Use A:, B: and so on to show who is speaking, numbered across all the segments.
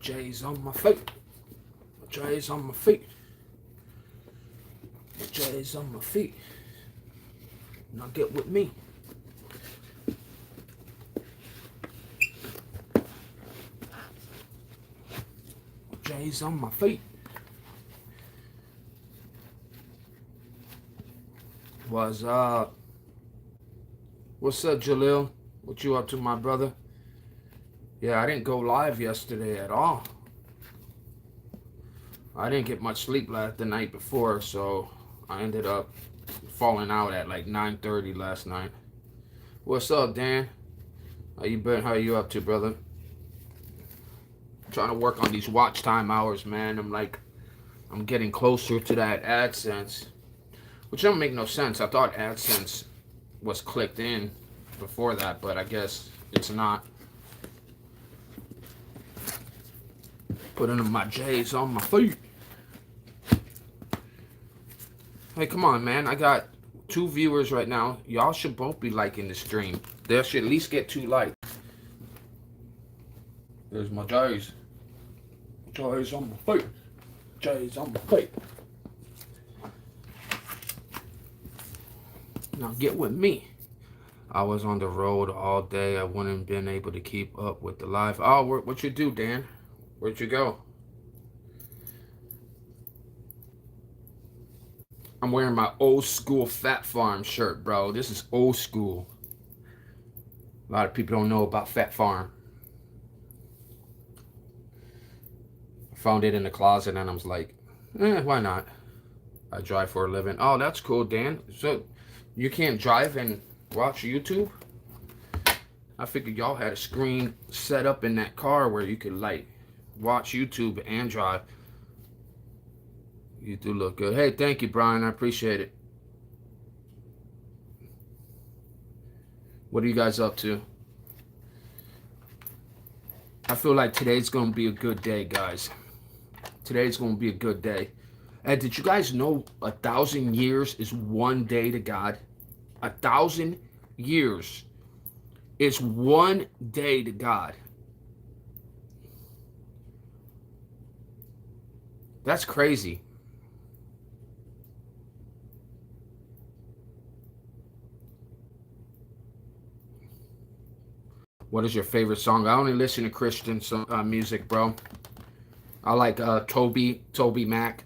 A: J's on my feet. My J's on my feet. My J's on my feet. Now get with me. My J's on my feet. What's up? What's up, Jalil? What you up to, my brother? Yeah, I didn't go live yesterday at all. I didn't get much sleep the night before, so I ended up falling out at like 9:30 last night. What's up, Dan? How you been? How you up to, brother? I'm trying to work on these watch time hours, man. I'm getting closer to that AdSense, which don't make no sense. I thought AdSense was clicked in before that, but I guess it's not. Putting my J's on my feet. Hey, come on, man. I got 2 viewers right now. Y'all should both be liking the stream. They should at least get 2 likes. There's my J's. J's on my feet. J's on my feet. Now get with me. I was on the road all day. I wouldn't have been able to keep up with the live. Oh, what you do, Dan? Where'd you go? I'm wearing my old school Fat Farm shirt, bro. This is old school. A lot of people don't know about Fat Farm. I found it in the closet and I was like, why not? I drive for a living. Oh, that's cool, Dan. So you can't drive and watch YouTube? I figured y'all had a screen set up in that car where you could like watch YouTube and drive. You do look good. Hey, thank you, Brian. I appreciate it. What are you guys up to? I feel like today's going to be a good day, guys. Today's going to be a good day. And did you guys know 1,000 years is one day to God? 1,000 years is one day to God. That's crazy. What is your favorite song? I only listen to Christian music, bro. I like Toby Mac.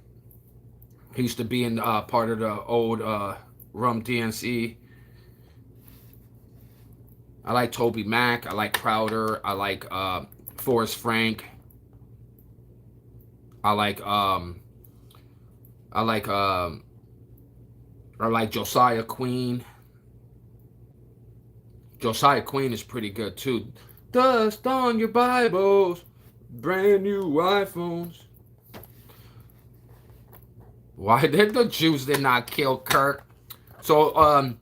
A: He used to be in part of the old Rum DNC. I like Toby Mac. I like Crowder. I like Forrest Frank. I like Josiah Queen. Josiah Queen is pretty good too. Dust on your Bibles, brand new iPhones. Why did the Jews not kill Kirk? So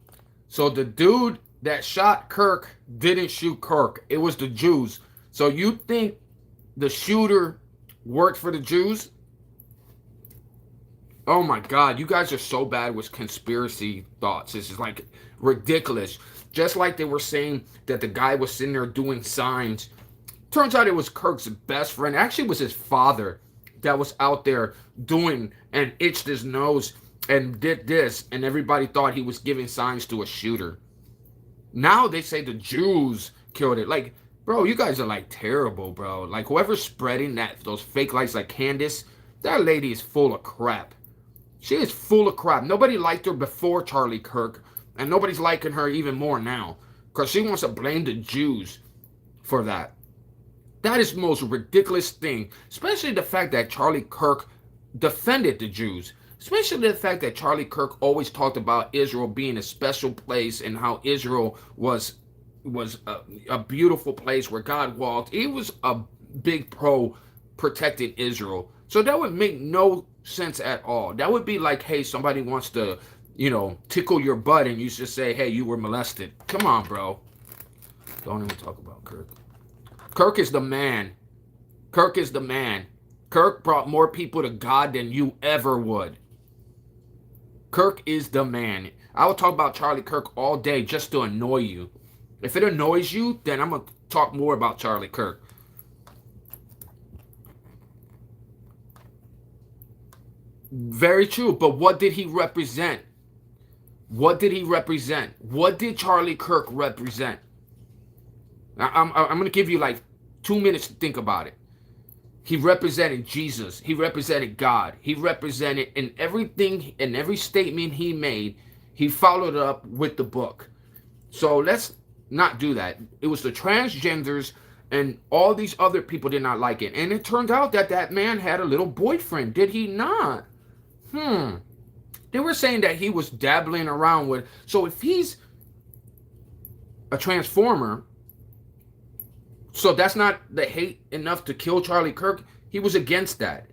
A: the dude that shot Kirk didn't shoot Kirk. It was the Jews. So you think the shooter worked for the Jews? Oh my God, you guys are so bad with conspiracy thoughts. This is like ridiculous. Just like they were saying that the guy was sitting there doing signs. Turns out it was Kirk's best friend. Actually, it was his father that was out there doing and itched his nose and did this. And everybody thought he was giving signs to a shooter. Now they say the Jews killed it. Like, bro, you guys are like terrible, bro. Like whoever's spreading those fake lights like Candace, that lady is full of crap. She is full of crap. Nobody liked her before Charlie Kirk. And nobody's liking her even more now. Because she wants to blame the Jews for that. That is the most ridiculous thing. Especially the fact that Charlie Kirk defended the Jews. Especially the fact that Charlie Kirk always talked about Israel being a special place. And how Israel was a beautiful place where God walked. He was a big pro protecting Israel. So that would make no sense at all. That would be like, hey, somebody wants to, tickle your butt and you just say, hey, you were molested. Come on, bro. Don't even talk about Kirk. Kirk is the man. Kirk is the man. Kirk brought more people to God than you ever would. Kirk is the man. I will talk about Charlie Kirk all day just to annoy you. If it annoys you, then I'm going to talk more about Charlie Kirk. Very true. But what did he represent? What did he represent? What did Charlie Kirk represent? I'm going to give you like 2 minutes to think about it. He represented Jesus. He represented God. He represented in everything, in every statement he made, he followed up with the book. So let's not do that. It was the transgenders and all these other people did not like it. And it turned out that that man had a little boyfriend. Did he not? They were saying that he was dabbling around with. So if he's a transformer, so that's not the hate enough to kill Charlie Kirk. He was against that.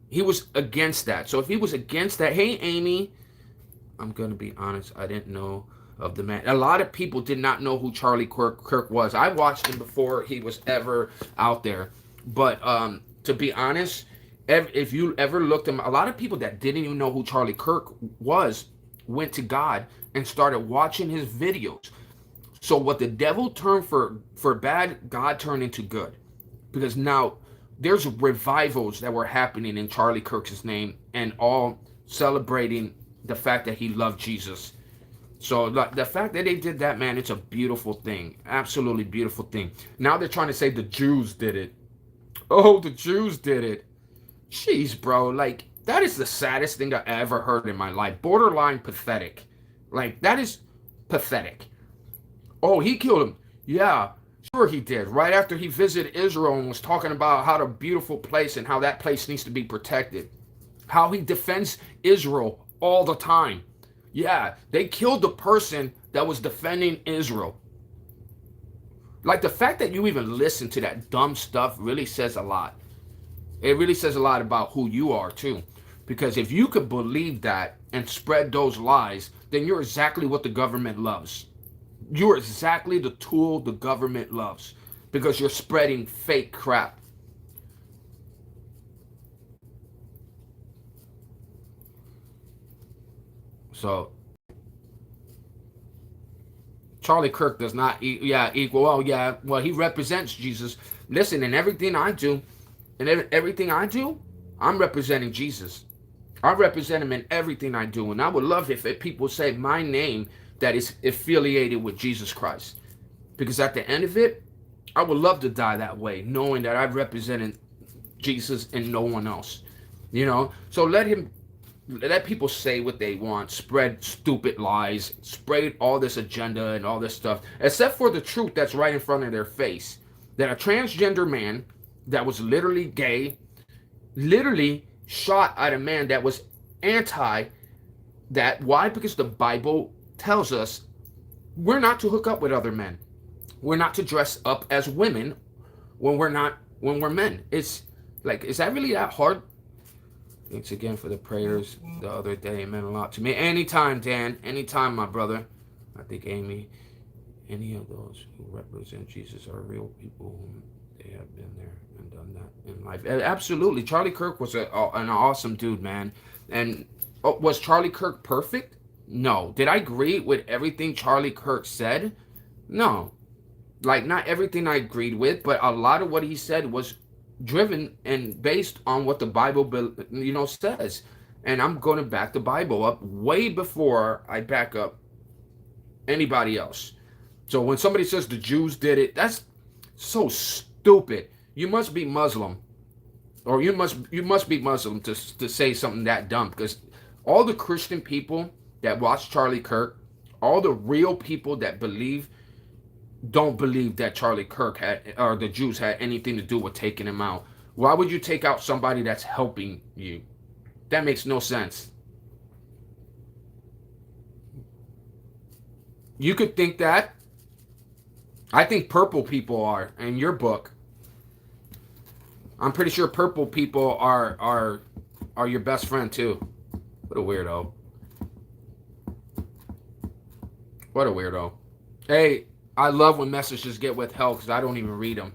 A: He was against that. So if he was against that, hey, Amy, I'm going to be honest. I didn't know of the man. A lot of people did not know who Charlie Kirk was. I watched him before he was ever out there. But to be honest, if you ever looked him, a lot of people that didn't even know who Charlie Kirk was went to God and started watching his videos. So what the devil turned for bad, God turned into good. Because now there's revivals that were happening in Charlie Kirk's name and all celebrating the fact that he loved Jesus. So the fact that they did that, man, it's a beautiful thing. Absolutely beautiful thing. Now they're trying to say the Jews did it. Oh, the Jews did it. Jeez, bro. Like, that is the saddest thing I ever heard in my life. Borderline pathetic. Like, that is pathetic. Oh, he killed him. Yeah, sure he did. Right after he visited Israel and was talking about how the beautiful place and how that place needs to be protected. How he defends Israel all the time. Yeah, they killed the person that was defending Israel. Like, the fact that you even listen to that dumb stuff really says a lot. It really says a lot about who you are, too. Because if you could believe that and spread those lies, then you're exactly what the government loves. You're exactly the tool the government loves. Because you're spreading fake crap. So, Charlie Kirk does not equal. Well, he represents Jesus. Listen, in everything I do, I'm representing Jesus. I represent him in everything I do. And I would love if people say my name that is affiliated with Jesus Christ. Because at the end of it, I would love to die that way, knowing that I represented Jesus and no one else. You know? So let people say what they want, spread stupid lies, spread all this agenda and all this stuff, except for the truth that's right in front of their face. That a transgender man that was literally gay, literally shot at a man that was anti that. Why? Because the Bible tells us we're not to hook up with other men. We're not to dress up as women when we're men. It's like, is that really that hard? Thanks again for the prayers the other day. It meant a lot to me. Anytime, Dan. Anytime, my brother. I think Amy, any of those who represent Jesus are real people whom they have been there and done that in life. Absolutely. Charlie Kirk was an awesome dude, man. And was Charlie Kirk perfect? No. Did I agree with everything Charlie Kirk said? No. Like, not everything I agreed with, but a lot of what he said was driven and based on what the Bible, says. And I'm going to back the Bible up way before I back up anybody else. So when somebody says the Jews did it, that's so stupid. You must be Muslim, or you must be Muslim to say something that dumb. Because all the Christian people that watch Charlie Kirk, all the real people that don't believe that Charlie Kirk had, or the Jews had anything to do with taking him out. Why would you take out somebody that's helping you? That makes no sense. You could think that. I think purple people are in your book. I'm pretty sure purple people are your best friend too. What a weirdo. What a weirdo. Hey, I love when messages get withheld because I don't even read them.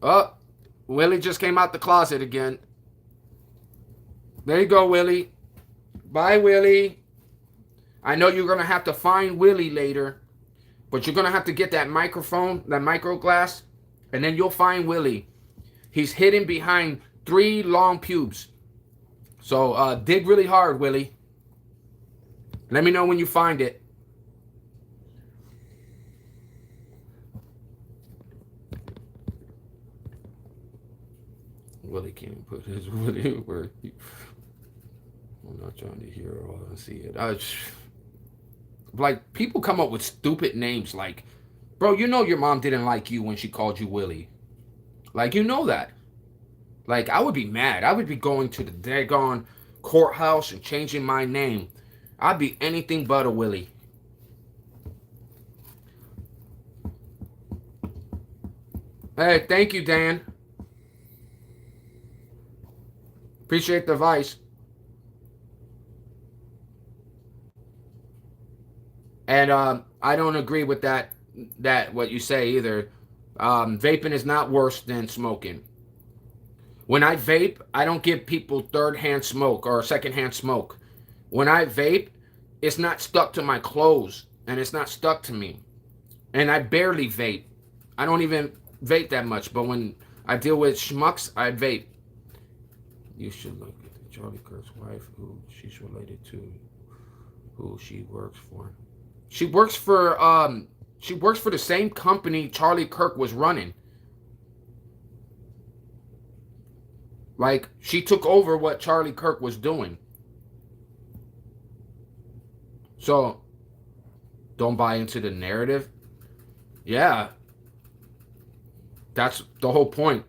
A: Oh, Willie just came out the closet again. There you go, Willie. Bye, Willie. I know you're going to have to find Willie later, but you're going to have to get that microphone, that micro glass, and then you'll find Willie. He's hidden behind 3 long pubes. So dig really hard, Willie. Let me know when you find it. Willie can't put his Willie where I'm not trying to hear or see it. Like, people come up with stupid names like, bro, you know your mom didn't like you when she called you Willie. Like, you know that. Like, I would be mad. I would be going to the daggone courthouse and changing my name. I'd be anything but a Willie. Hey, thank you, Dan. Appreciate the advice. And I don't agree with that what you say either. Vaping is not worse than smoking. When I vape, I don't give people third-hand smoke or second-hand smoke. When I vape, it's not stuck to my clothes, and it's not stuck to me. And I barely vape. I don't even vape that much, but when I deal with schmucks, I vape. You should look at Charlie Kirk's wife, who she's related to, who she works for. She works for the same company Charlie Kirk was running. Like, she took over what Charlie Kirk was doing. So, don't buy into the narrative. Yeah. That's the whole point.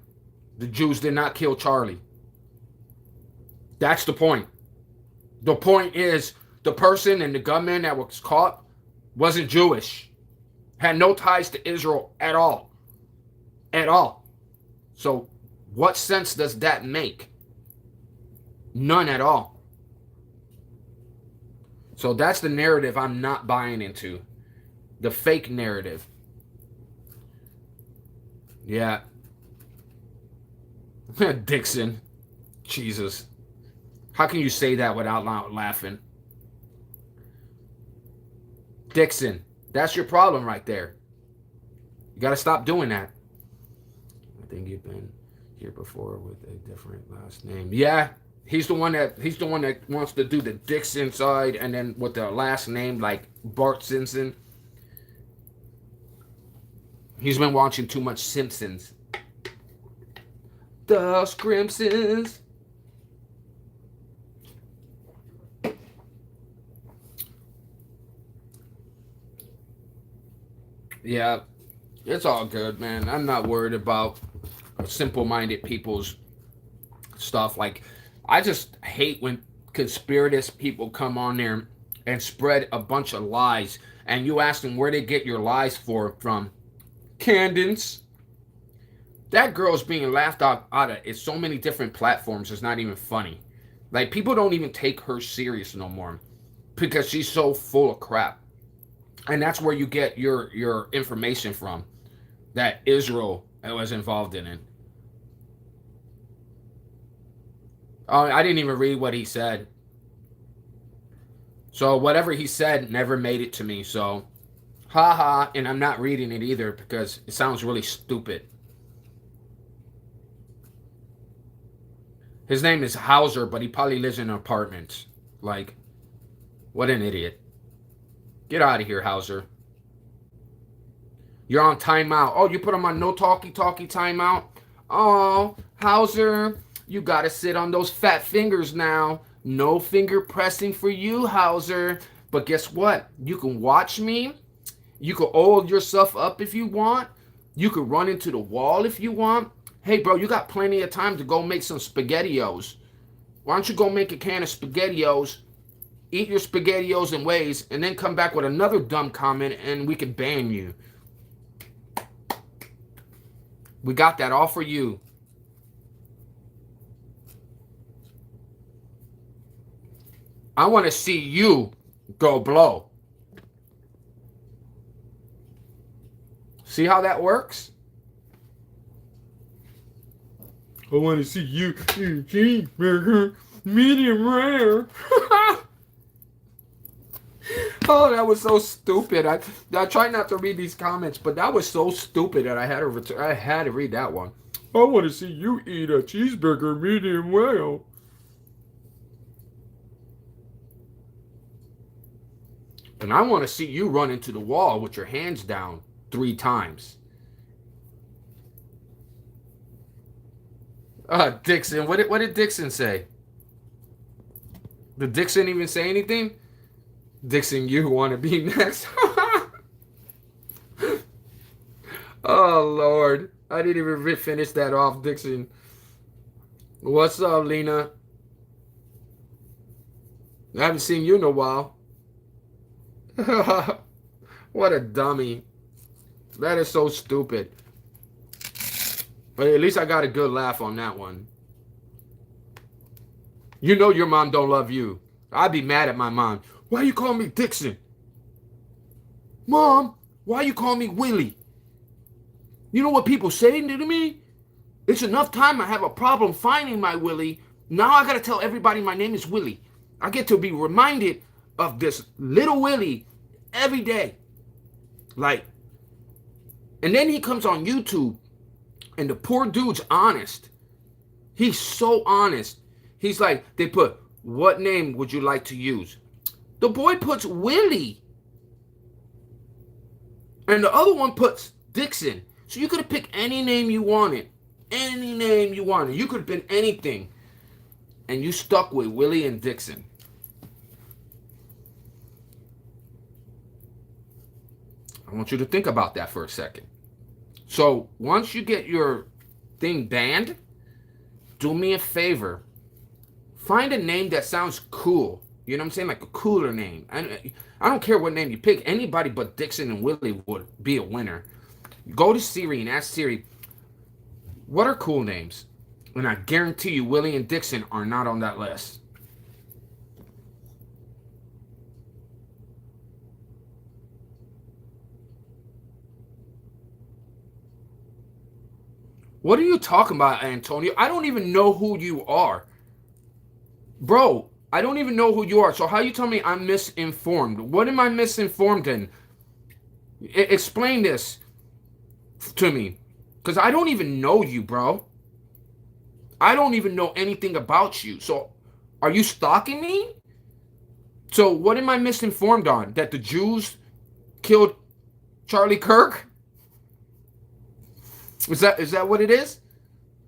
A: The Jews did not kill Charlie. That's the point. The point is, the person and the gunman that was caught wasn't Jewish. Had no ties to Israel at all. At all. So, what sense does that make? None at all. So that's the narrative I'm not buying into. The fake narrative. Yeah. Dixon. Jesus. How can you say that without laughing? Dixon. That's your problem right there. You got to stop doing that. I think you've been here before with a different last name. Yeah. He's the one that wants to do the Dixon side, and then with the last name like Bart Simpson. He's been watching too much Simpsons. The Scrimsons. Yeah, it's all good, man. I'm not worried about simple-minded people's stuff. Like, I just hate when conspiratist people come on there and spread a bunch of lies, and you ask them where they get your lies from. Candace. That girl's being laughed out of it's so many different platforms, it's not even funny. Like, people don't even take her serious no more because she's so full of crap. And that's where you get your information from that Israel was involved in it. I didn't even read what he said. So whatever he said never made it to me. So, haha, and I'm not reading it either because it sounds really stupid. His name is Hauser, but he probably lives in an apartment. Like, what an idiot. Get out of here, Hauser. You're on timeout. Oh, you put him on no talkie timeout? Oh, Hauser, you gotta sit on those fat fingers now. No finger pressing for you, Hauser. But guess what? You can watch me. You can oil yourself up if you want. You can run into the wall if you want. Hey, bro, you got plenty of time to go make some SpaghettiOs. Why don't you go make a can of SpaghettiOs, eat your SpaghettiOs in ways, and then come back with another dumb comment and we can ban you. We got that all for you. I want to see you go blow. See how that works? I want to see you cheeseburger, medium rare. Oh, that was so stupid. I try not to read these comments, but that was so stupid that I had to read that one. I want to see you eat a cheeseburger medium well. And I want to see you run into the wall with your hands down 3 times. Dixon, what did Dixon say? Did Dixon even say anything? Dixon, you want to be next? Oh, Lord. I didn't even finish that off, Dixon. What's up, Lena? I haven't seen you in a while. What a dummy. That is so stupid. But at least I got a good laugh on that one. You know your mom don't love you. I'd be mad at my mom. Why you call me Dixon? Mom, why you call me Willie? You know what people say to me? It's enough time I have a problem finding my Willie. Now I gotta tell everybody my name is Willie. I get to be reminded of this little Willie every day. Like, and then he comes on YouTube and the poor dude's honest. He's so honest. He's like, they put, what name would you like to use? The boy puts Willie. And the other one puts Dixon. So you could have picked any name you wanted. Any name you wanted. You could have been anything. And you stuck with Willie and Dixon. I want you to think about that for a second. So once you get your thing banned, do me a favor. Find a name that sounds cool. You know what I'm saying? Like a cooler name. I don't care what name you pick. Anybody but Dixon and Willie would be a winner. Go to Siri and ask Siri, what are cool names? And I guarantee you Willie and Dixon are not on that list. What are you talking about, Antonio? I don't even know who you are. Bro, I don't even know who you are. So how you tell me I'm misinformed? What am I misinformed in? Explain this to me. Because I don't even know you, bro. I don't even know anything about you. So are you stalking me? So what am I misinformed on? That the Jews killed Charlie Kirk? Is that what it is?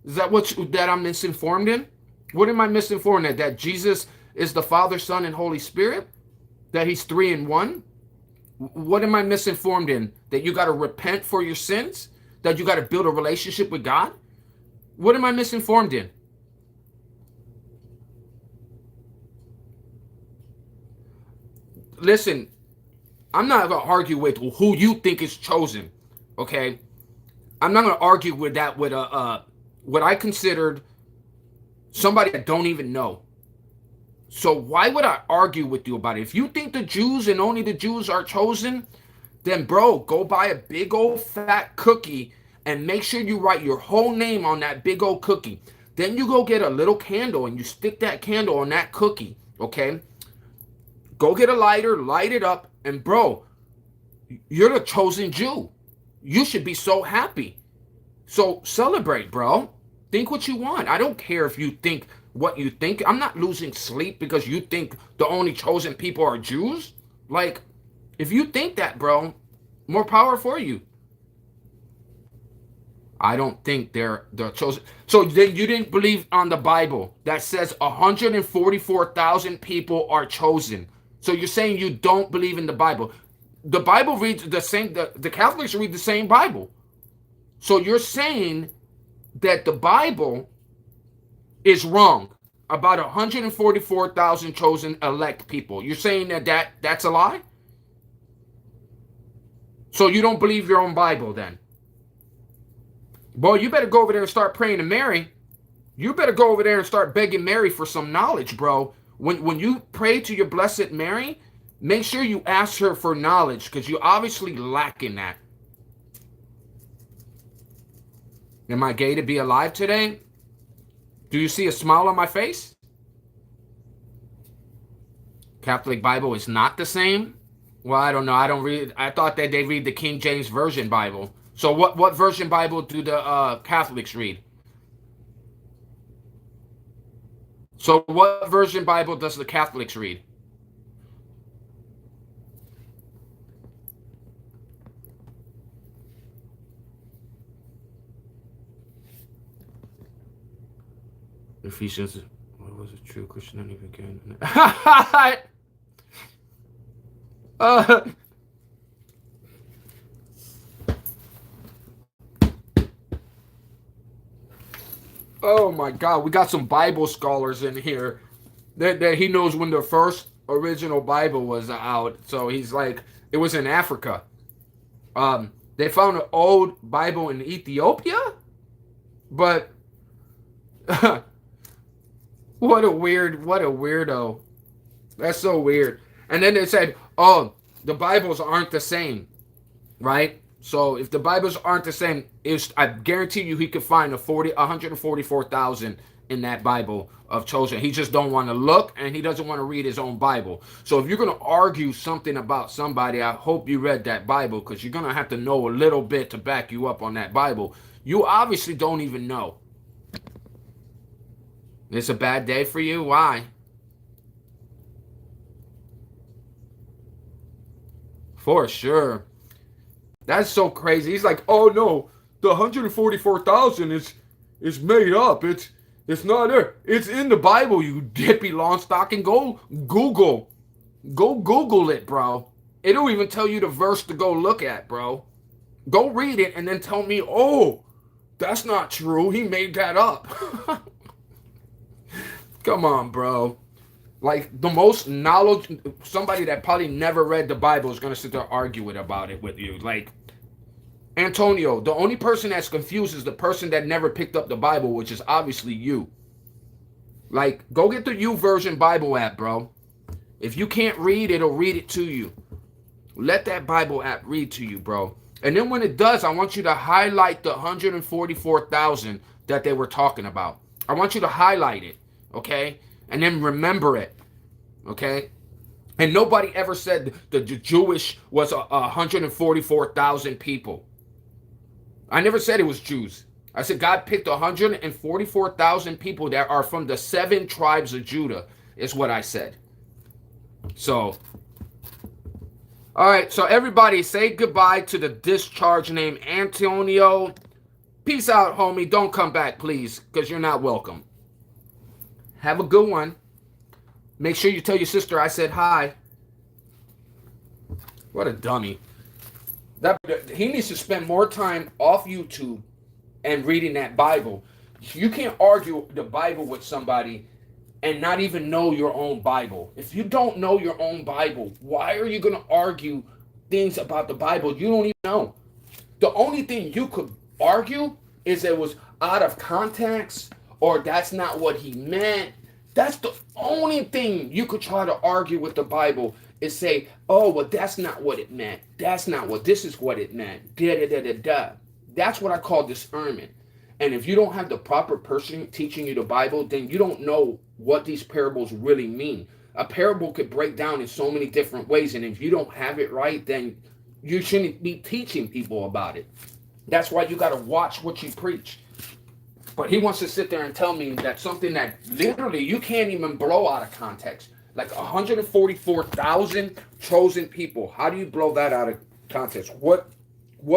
A: Is that I'm misinformed in? What am I misinformed in? That Jesus is the Father, Son, and Holy Spirit? That he's 3 in 1? What am I misinformed in? That you got to repent for your sins? That you got to build a relationship with God? What am I misinformed in? Listen, I'm not going to argue with who you think is chosen, okay? I'm not going to argue with that with what I considered somebody I don't even know. So why would I argue with you about it? If you think the Jews and only the Jews are chosen, then bro, go buy a big old fat cookie and make sure you write your whole name on that big old cookie. Then you go get a little candle and you stick that candle on that cookie, okay? Go get a lighter, light it up, and bro, you're the chosen Jew. You should be so happy. So celebrate, bro. Think what you want. I don't care if you think what you think. I'm not losing sleep because you think the only chosen people are Jews. Like, if you think that, bro, more power for you. I don't think they're the chosen. So then you didn't believe on the Bible that says 144,000 people are chosen. So you're saying you don't believe in the Bible. The Bible reads the same, the Catholics read the same Bible. So you're saying that the Bible is wrong about 144,000 chosen elect people. You're saying that's a lie? So you don't believe your own Bible then? Boy, you better go over there and start praying to Mary. You better go over there and start begging Mary for some knowledge, bro. When you pray to your Blessed Mary, make sure you ask her for knowledge because you obviously lack in that. Am I gay to be alive today? Do you see a smile on my face? Catholic Bible is not the same? Well, I don't know. I don't read. I thought that they read the King James Version Bible. So what version Bible do the Catholics read? So what version Bible does the Catholics read? Ephesians. What was it? True Christianity began. uh, oh my God, we got some Bible scholars in here that he knows when the first original Bible was out. So he's like, it was in Africa. They found an old Bible in Ethiopia, but what a weirdo. That's so weird. And then they said, oh, the Bibles aren't the same, right? So if the Bibles aren't the same, I guarantee you he could find 144,000 in that Bible of chosen. He just don't want to look, and he doesn't want to read his own Bible. So if you're going to argue something about somebody, I hope you read that Bible, because you're going to have to know a little bit to back you up on that Bible. You obviously don't even know. It's a bad day for you? Why? For sure. That's so crazy. He's like, oh no, the 144,000 is made up. It's not there. It's in the Bible, you dippy long stock, and Google. Go Google it, bro. It'll even tell you the verse to go look at, bro. Go read it and then tell me, oh, that's not true. He made that up. Come on, bro. Like the most knowledge, somebody that probably never read the Bible is gonna sit there arguing about it with you. Like Antonio, the only person that's confused is the person that never picked up the Bible, which is obviously you. Like, go get the YouVersion Bible app, bro. If you can't read, it'll read it to you. Let that Bible app read to you, bro. And then when it does, I want you to highlight the 144,000 that they were talking about. I want you to highlight it, okay? And then remember it, okay? And nobody ever said the Jewish was 144,000 people. I never said it was Jews. I said God picked 144,000 people that are from the 7 tribes of Judah, is what I said. So, all right, so everybody say goodbye to the discharge named Antonio. Peace out, homie. Don't come back, please, because you're not welcome. Have a good one. Make sure you tell your sister I said hi. What a dummy. He needs to spend more time off YouTube and reading that Bible. You can't argue the Bible with somebody and not even know your own Bible. If you don't know your own Bible, why are you going to argue things about the Bible you don't even know? The only thing you could argue is it was out of context, or that's not what he meant. That's the only thing you could try to argue with the Bible, is say, oh, well, that's not what it meant. That's not what, this is what it meant. Da, da, da, da, da. That's what I call discernment. And if you don't have the proper person teaching you the Bible, then you don't know what these parables really mean. A parable could break down in so many different ways, and if you don't have it right, then you shouldn't be teaching people about it. That's why you got to watch what you preach. But he wants to sit there and tell me that something that literally you can't even blow out of context. Like 144,000 chosen people. How do you blow that out of context? What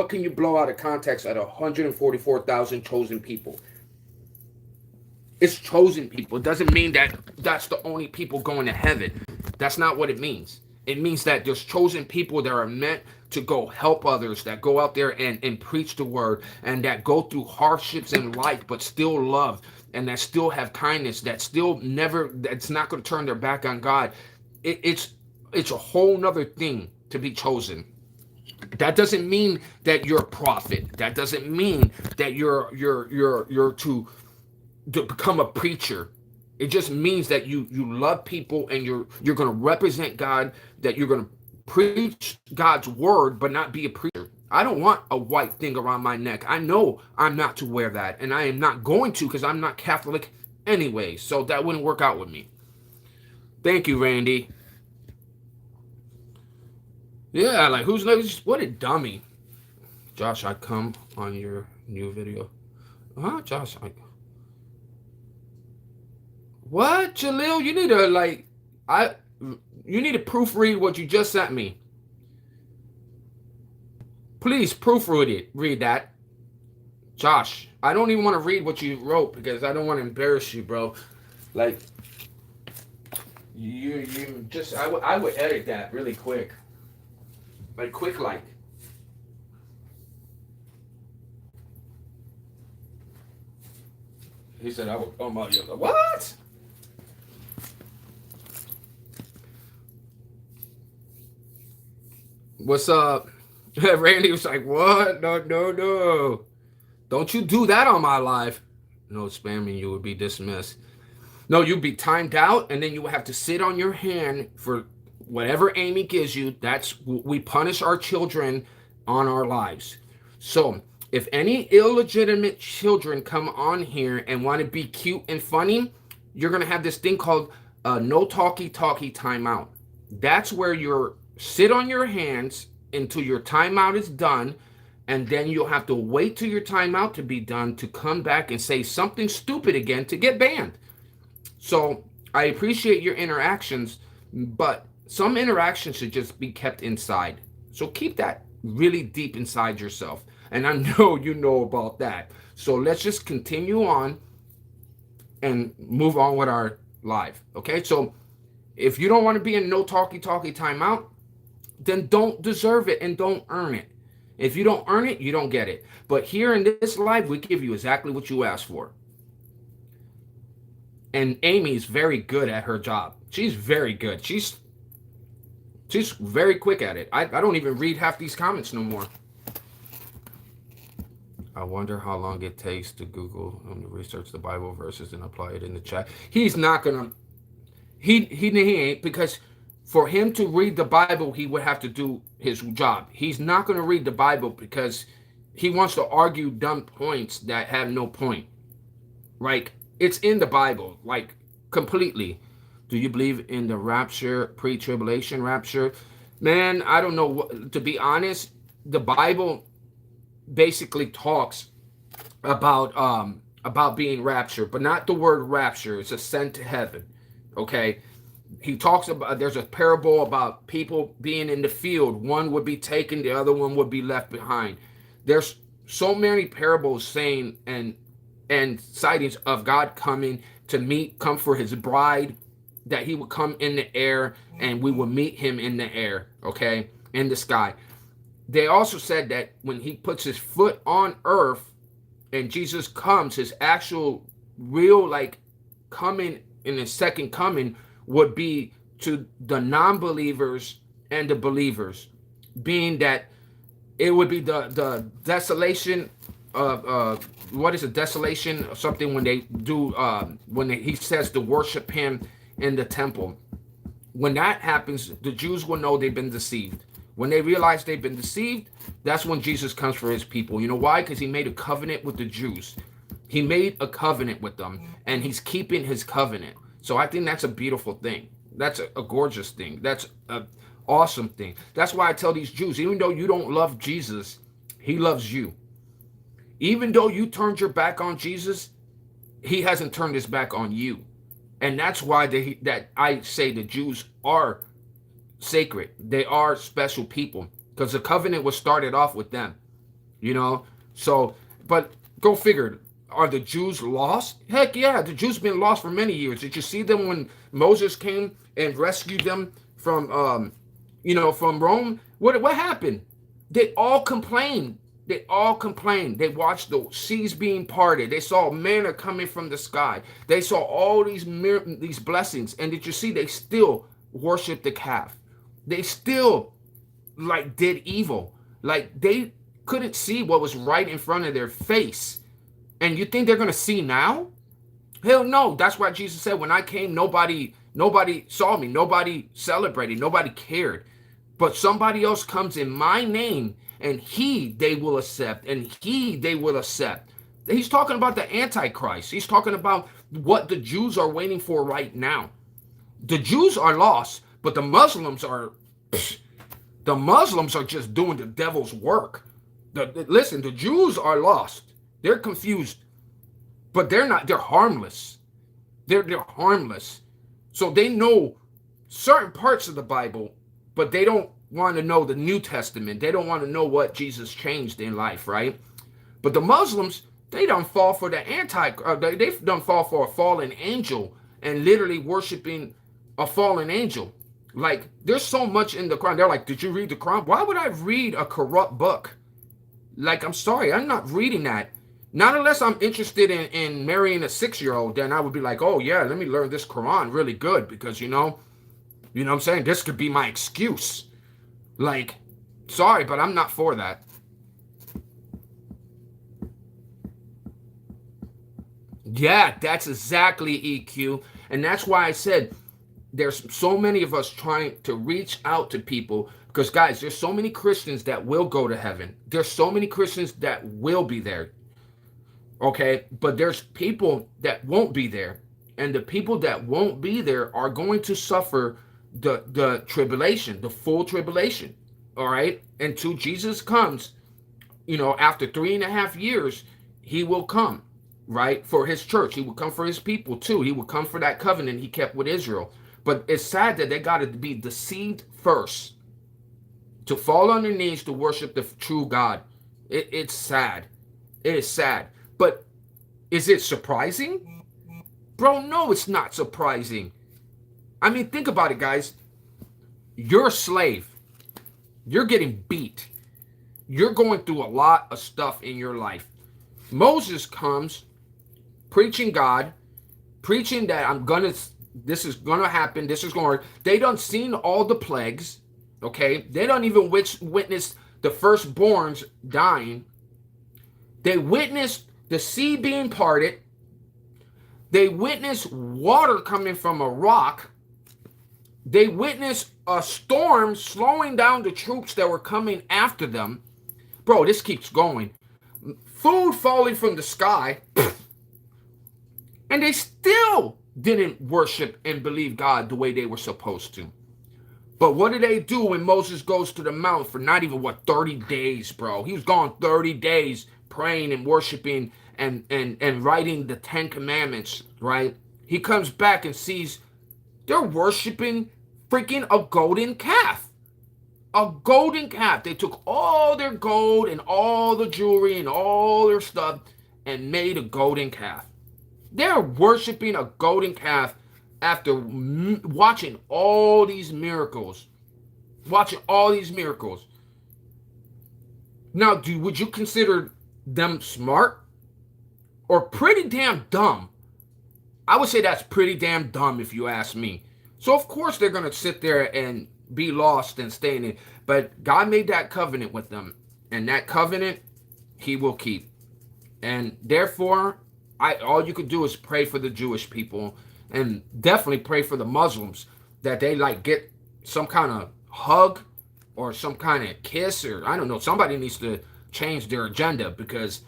A: can you blow out of context at 144,000 chosen people? It's chosen people. It doesn't mean that that's the only people going to heaven. That's not what it means. It means that there's chosen people that are meant to go help others, that go out there and preach the word, and that go through hardships in life but still love, and that still have kindness, that still never, that's not going to turn their back on God. It's a whole nother thing to be chosen. That doesn't mean that you're a prophet. That doesn't mean that you're to become a preacher. It just means that you love people, and you're going to represent God, that you're going to preach God's word, but not be a preacher. I don't want a white thing around my neck. I know I'm not to wear that, and I am not going to, because I'm not Catholic anyway, so that wouldn't work out with me. Thank you, Randy. Yeah, like, who's next? What a dummy. Josh, I come on your new video. Huh, Josh? What, Jalil? You need to I. You need to proofread what you just sent me. Please proofread it. Read that, Josh. I don't even want to read what you wrote because I don't want to embarrass you, bro. Like you just I would edit that really quick, like quick like. He said I would. Oh my God. What? What's up? Randy was like, what? No, no, no. Don't you do that on my live. No spamming, you would be dismissed. No, you'd be timed out, and then you would have to sit on your hand for whatever Amy gives you. That's we punish our children on our lives. So if any illegitimate children come on here and want to be cute and funny, you're gonna have this thing called no talkie talkie timeout. That's where you're sit on your hands until your timeout is done, and then you'll have to wait till your timeout to be done to come back and say something stupid again to get banned. So I appreciate your interactions, but some interactions should just be kept inside. So keep that really deep inside yourself. And I know you know about that. So let's just continue on and move on with our live. Okay. So if you don't want to be in no talkie talkie timeout, then don't deserve it and don't earn it. If you don't earn it, you don't get it. But here in this live, we give you exactly what you asked for. And Amy's very good at her job. She's very good. She's very quick at it. I don't even read half these comments no more. I wonder how long it takes to Google to research the Bible verses and apply it in the chat. He's not gonna. He ain't, because for him to read the Bible, he would have to do his job. He's not gonna read the Bible because he wants to argue dumb points that have no point. Like, it's in the Bible, like completely. Do you believe in the rapture, pre-tribulation rapture? Man, I don't know. To be honest, the Bible basically talks about being raptured, but not the word rapture. It's ascent to heaven. Okay. He talks about, there's a parable about people being in the field. One would be taken, the other one would be left behind. There's so many parables saying and sightings of God coming to come for his bride, that he would come in the air and we will meet him in the air, okay, in the sky. They also said that when he puts his foot on earth and Jesus comes, his actual real like coming in his second coming would be to the non-believers and the believers, being that it would be the desolation of what is a desolation or something when they do he says to worship him in the temple. When that happens, the Jews will know they've been deceived. When they realize they've been deceived, that's when Jesus comes for his people. You know why? Because he made a covenant with the Jews. He made a covenant with them, and he's keeping his covenant. So I think that's a beautiful thing. That's a gorgeous thing. That's an awesome thing. That's why I tell these Jews, even though you don't love Jesus, he loves you. Even though you turned your back on Jesus, he hasn't turned his back on you. And that's why that I say the Jews are sacred. They are special people, because the covenant was started off with them, you know. So, but go figure. Are the Jews lost? Heck yeah, the Jews been lost for many years. Did you see them when Moses came and rescued them from from Rome? What happened? They all complained. They all complained. They watched the seas being parted. They saw manna coming from the sky. They saw all these blessings. And did you see they still worshiped the calf? They still did evil. Like, they couldn't see what was right in front of their face. And you think they're going to see now? Hell no. That's why Jesus said, when I came, nobody saw me. Nobody celebrated. Nobody cared. But somebody else comes in my name, and they will accept, and they will accept. He's talking about the Antichrist. He's talking about what the Jews are waiting for right now. The Jews are lost, but the Muslims are just doing the devil's work. Listen, the Jews are lost. They're confused, but they're not. They're harmless. They're harmless. So they know certain parts of the Bible, but they don't want to know the New Testament. They don't want to know what Jesus changed in life, right? But the Muslims, they don't fall for the they don't fall for a fallen angel and literally worshiping a fallen angel. Like, there's so much in the Quran. They're like, did you read the Quran? Why would I read a corrupt book? Like, I'm sorry, I'm not reading that. Not unless I'm interested in marrying a 6-year-old, then I would be like, oh yeah, let me learn this Quran really good because what I'm saying? This could be my excuse. Like, sorry, but I'm not for that. Yeah, that's exactly EQ. And that's why I said there's so many of us trying to reach out to people because, guys, there's so many Christians that will go to heaven. There's so many Christians that will be there. Okay, but there's people that won't be there, and the people that won't be there are going to suffer the tribulation, the full tribulation. All right, until Jesus comes, after 3.5 years, he will come, right, for his church. He will come for his people too. He will come for that covenant he kept with Israel. But it's sad that they got to be deceived first to fall on their knees to worship the true God. It's sad. It is sad. But is it surprising? Bro, no, it's not surprising. I mean, think about it, guys. You're a slave. You're getting beat. You're going through a lot of stuff in your life. Moses comes preaching God, preaching that this is gonna happen, this is gonna work. They done seen all the plagues, okay? They don't even witness the firstborns dying. They witnessed the sea being parted. They witnessed water coming from a rock. They witnessed a storm slowing down the troops that were coming after them. Bro, this keeps going. Food falling from the sky. And they still didn't worship and believe God the way they were supposed to. But what do they do when Moses goes to the mountain for not even, 30 days, bro? He was gone 30 days praying and worshiping and writing the 10 Commandments, right? He comes back and sees they're worshiping freaking a golden calf. A golden calf. They took all their gold and all the jewelry and all their stuff and made a golden calf. They're worshiping a golden calf after watching all these miracles. Watching all these miracles. Now, would you consider them smart or pretty damn dumb? I would say that's pretty damn dumb if you ask me. So of course they're going to sit there and be lost and stay in it. But God made that covenant with them. And that covenant, he will keep. And therefore, all you could do is pray for the Jewish people. And definitely pray for the Muslims. That they get some kind of hug. Or some kind of kiss. Or I don't know. Somebody needs to change their agenda. Because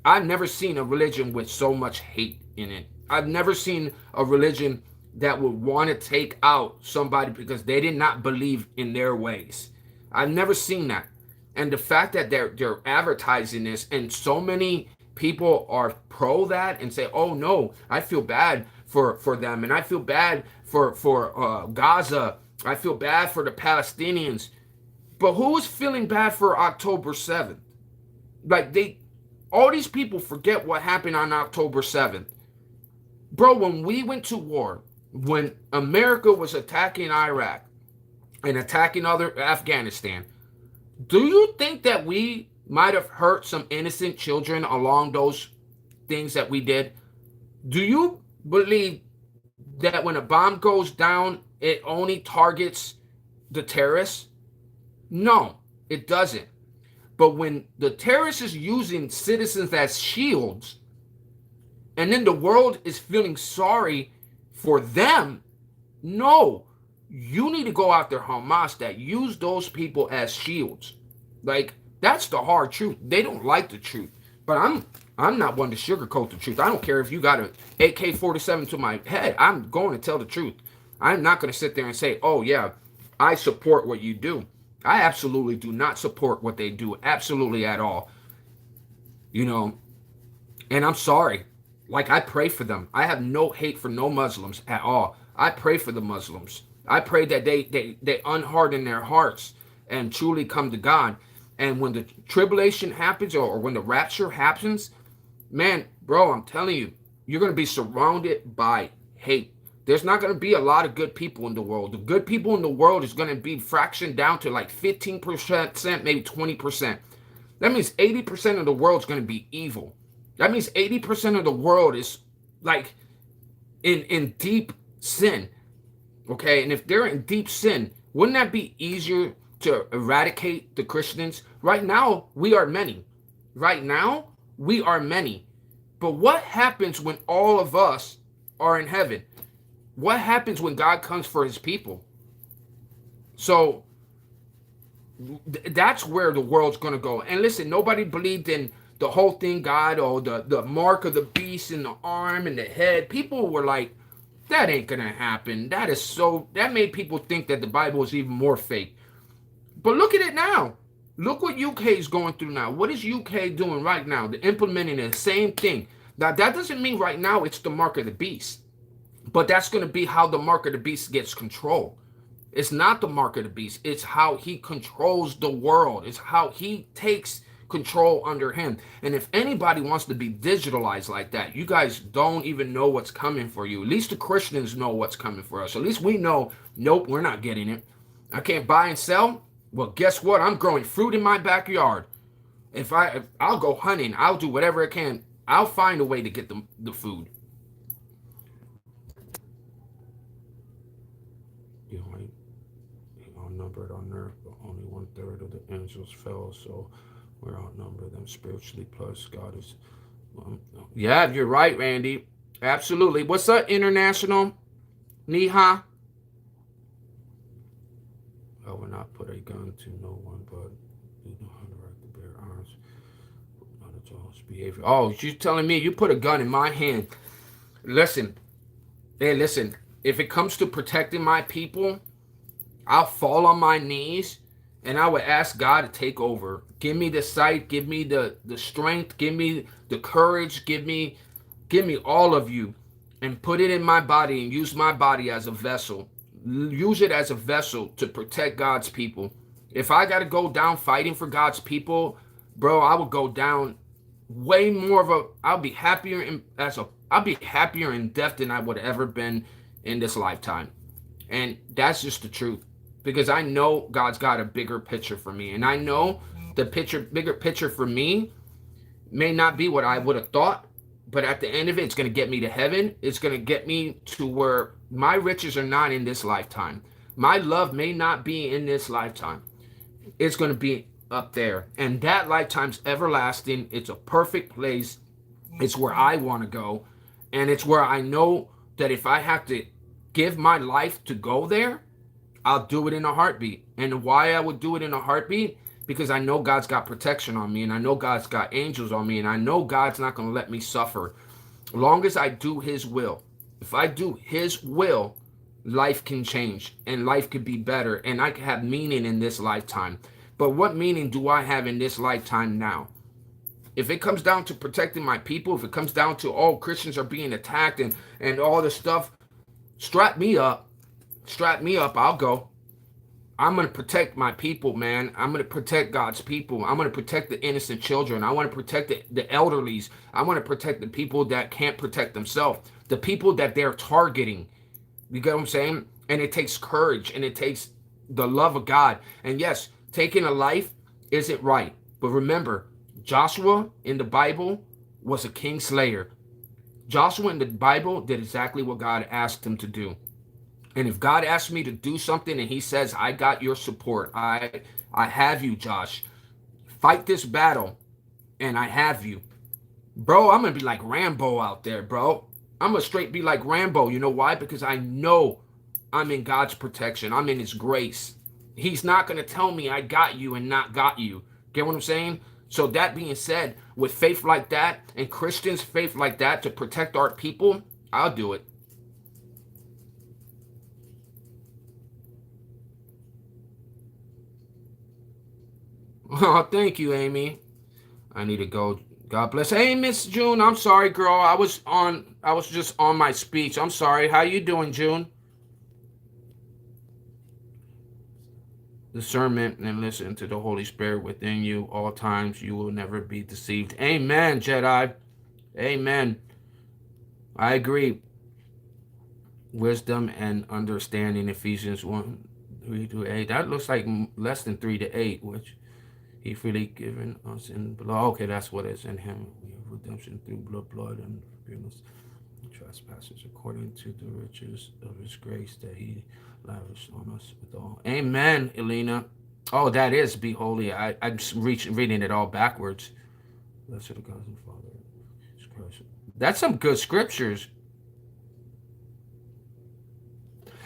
A: I've never seen a religion with so much hate in it. I've never seen a religion that would want to take out somebody because they did not believe in their ways. I've never seen that. And the fact that they're advertising this and so many people are pro that and say, oh no, I feel bad for them and I feel bad for Gaza. I feel bad for the Palestinians. But who is feeling bad for October 7th? All these people forget what happened on October 7th. Bro, when we went to war, when America was attacking Iraq and attacking Afghanistan, do you think that we might have hurt some innocent children along those things that we did? Do you believe that when a bomb goes down, it only targets the terrorists? No, it doesn't. But when the terrorist is using citizens as shields, and then the world is feeling sorry for them, no, you need to go after Hamas that use those people as shields. That's the hard truth. They don't like the truth. But I'm not one to sugarcoat the truth. I don't care if you got an AK-47 to my head. I'm going to tell the truth. I'm not going to sit there and say, oh yeah, I support what you do. I absolutely do not support what they do. Absolutely at all. And I'm sorry. Like, I pray for them. I have no hate for no Muslims at all. I pray for the Muslims. I pray that they unharden their hearts and truly come to God. And when the tribulation happens, or when the rapture happens, man, bro, I'm telling you, you're going to be surrounded by hate. There's not going to be a lot of good people in the world. The good people in the world is going to be fractioned down to like 15%, maybe 20%. That means 80% of the world is going to be evil. That means 80% of the world is like in deep sin. Okay, and if they're in deep sin, wouldn't that be easier to eradicate the Christians? Right now, we are many. Right now, we are many. But what happens when all of us are in heaven? What happens when God comes for his people? So that's where the world's going to go. And listen, nobody believed in the whole thing, God, or the mark of the beast in the arm and the head. People were like, that ain't going to happen. That made people think that the Bible is even more fake. But look at it now. Look what UK is going through now. What is UK doing right now? They're implementing the same thing. Now, that doesn't mean right now it's the mark of the beast. But that's going to be how the mark of the beast gets control. It's not the mark of the beast. It's how he controls the world. It's how he takes control under him. And if anybody wants to be digitalized like that, you guys don't even know what's coming for you. At least the Christians know what's coming for us. At least we know, nope, we're not getting it. I can't buy and sell. Well, guess what? I'm growing fruit in my backyard. If I'll go hunting, I'll do whatever I can. I'll find a way to get the food. You know, outnumbered on earth, but only 1/3 of the angels fell, so we're outnumbered them spiritually. Plus, God is. Yeah, you're right, Randy. Absolutely. What's up, International? Niha? I will not put a gun to no one, but you know how to right to bear arms. Not a Jones behavior. Oh, you telling me you put a gun in my hand? Listen, hey, listen. If it comes to protecting my people, I'll fall on my knees and I would ask God to take over. Give me the sight, give me the strength, give me the courage, give me all of you, and put it in my body and use my body as a vessel. Use it as a vessel to protect God's people. If I got to go down fighting for God's people, bro, I would go down way more of a. I'll be happier in death than I would have ever been in this lifetime. And that's just the truth, because I know God's got a bigger picture for me, and I know the bigger picture for me may not be what I would have thought, but at the end of it, it's going to get me to heaven. It's going to get me to where my riches are not in this lifetime. My love may not be in this lifetime. It's going to be up there, and that lifetime's everlasting. It's a perfect place. It's where I want to go, and it's where I know that if I have to give my life to go there, I'll do it in a heartbeat. And why I would do it in a heartbeat? Because I know God's got protection on me, and I know God's got angels on me, and I know God's not going to let me suffer. As long as I do his will. If I do his will, life can change, and life could be better, and I can have meaning in this lifetime. But what meaning do I have in this lifetime now? If it comes down to protecting my people, if it comes down to, oh, Christians are being attacked and all this stuff, strap me up, I'll go. I'm going to protect my people, man. I'm going to protect God's people. I'm going to protect the innocent children. I want to protect the elderlies. I want to protect the people that can't protect themselves, the people that they're targeting. You get what I'm saying? And it takes courage, and it takes the love of God. And yes, taking a life isn't right. But remember, Joshua in the Bible was a king slayer. Joshua in the Bible did exactly what God asked him to do. And if God asks me to do something and he says, I got your support, I have you, Josh, fight this battle, and I have you. Bro, I'm going to be like Rambo out there, bro. I'm going to straight be like Rambo. You know why? Because I know I'm in God's protection. I'm in his grace. He's not going to tell me I got you and not got you. Get what I'm saying? So that being said, with faith like that and Christians' faith like that to protect our people, I'll do it. Oh, thank you, Amy. I need to go God bless. Hey, Miss June. I'm sorry, girl. I was just on my speech. I'm sorry. How you doing, June? Discernment and listen to the Holy Spirit within you all times. You will never be deceived. Amen, Jedi. Amen. I agree. Wisdom and understanding. Ephesians 1 3 to 8. That looks like less than 3 to 8, which he freely given us in blood. Okay, that's what is in him. We have redemption through blood and forgiveness of trespasses according to the riches of his grace that he lavished on us with all. Amen, Elena. Oh, that is be holy. I'm reading it all backwards. Blessed of God and Father, Jesus Christ. That's some good scriptures.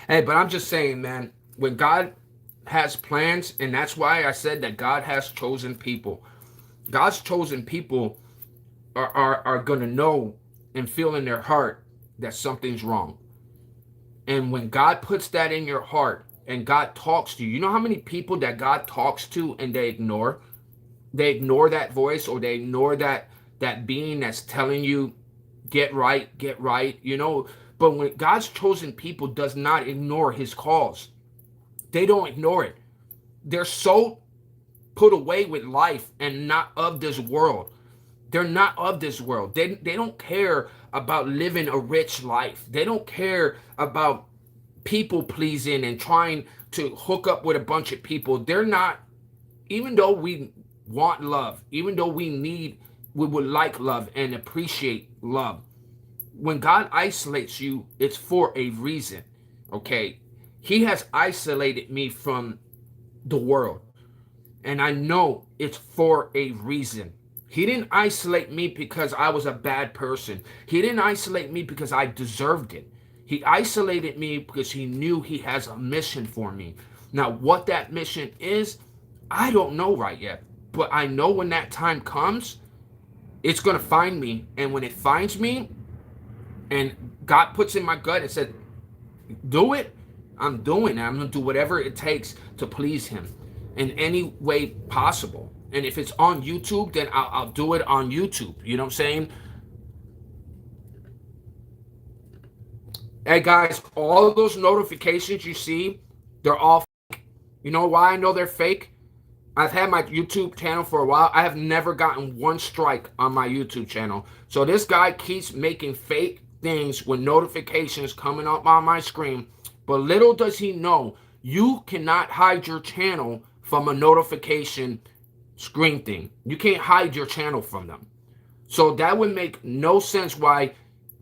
A: Hey, but I'm just saying, man, when God has plans, and that's why I said that God has chosen people. God's chosen people are going to know and feel in their heart that something's wrong. And when God puts that in your heart and God talks to you, you know how many people that God talks to and they ignore? They ignore that voice, or they ignore that being that's telling you, get right, you know. But when God's chosen people does not ignore his calls, they don't ignore it. They're so put away with life and not of this world. They're not of this world. They don't care about living a rich life. They don't care about people pleasing and trying to hook up with a bunch of people. They're not, even though we want love, even though we would like love and appreciate love. When God isolates you, it's for a reason. Okay? He has isolated me from the world. And I know it's for a reason. He didn't isolate me because I was a bad person. He didn't isolate me because I deserved it. He isolated me because he knew he has a mission for me. Now, what that mission is, I don't know right yet. But I know when that time comes, it's going to find me. And when it finds me, and God puts in my gut and said, do it, I'm doing it. I'm going to do whatever it takes to please him in any way possible. And if it's on YouTube, then I'll do it on YouTube. You know what I'm saying? Hey, guys, all of those notifications you see, they're all fake. You know why I know they're fake? I've had my YouTube channel for a while. I have never gotten one strike on my YouTube channel. So this guy keeps making fake things with notifications coming up on my screen. But little does he know, you cannot hide your channel from a notification screen thing. You can't hide your channel from them. So that would make no sense why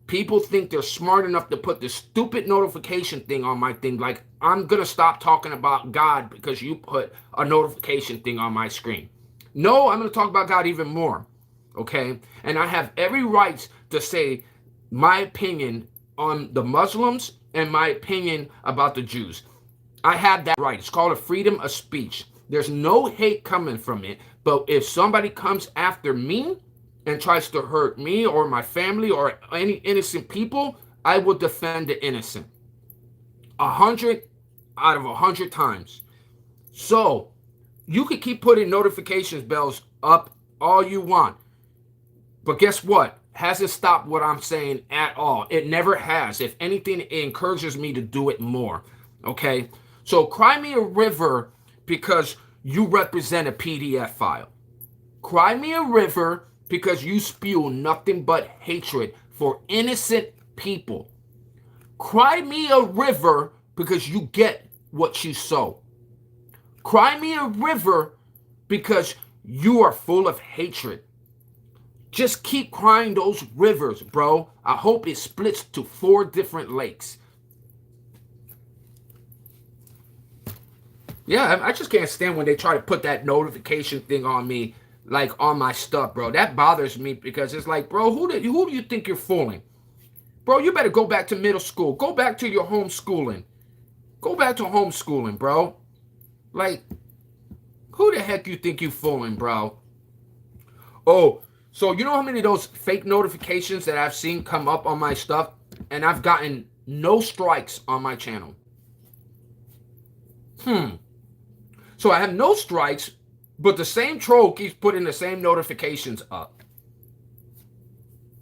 A: people think they're smart enough to put this stupid notification thing on my thing. Like, I'm going to stop talking about God because you put a notification thing on my screen. No, I'm going to talk about God even more. Okay? And I have every right to say my opinion on the Muslims and my opinion about the Jews. I have that right. It's called a freedom of speech. There's no hate coming from it. But if somebody comes after me and tries to hurt me or my family or any innocent people, I will defend the innocent. 100 out of 100 times. So you can keep putting notifications bells up all you want. But guess what? Hasn't stopped what I'm saying at all. It never has. If anything, it encourages me to do it more. Okay? So cry me a river because you represent a PDF file. Cry me a river because you spew nothing but hatred for innocent people. Cry me a river because you get what you sow. Cry me a river because you are full of hatred. Just keep crying those rivers, bro. I hope it splits to 4 different lakes. Yeah, I just can't stand when they try to put that notification thing on me, like on my stuff, bro. That bothers me because it's like, bro, who do you think you're fooling? Bro, you better go back to middle school. Go back to your homeschooling. Go back to homeschooling, bro. Like, who the heck you think you fooling, bro? Oh, so you know how many of those fake notifications that I've seen come up on my stuff? And I've gotten no strikes on my channel. So I have no strikes, but the same troll keeps putting the same notifications up.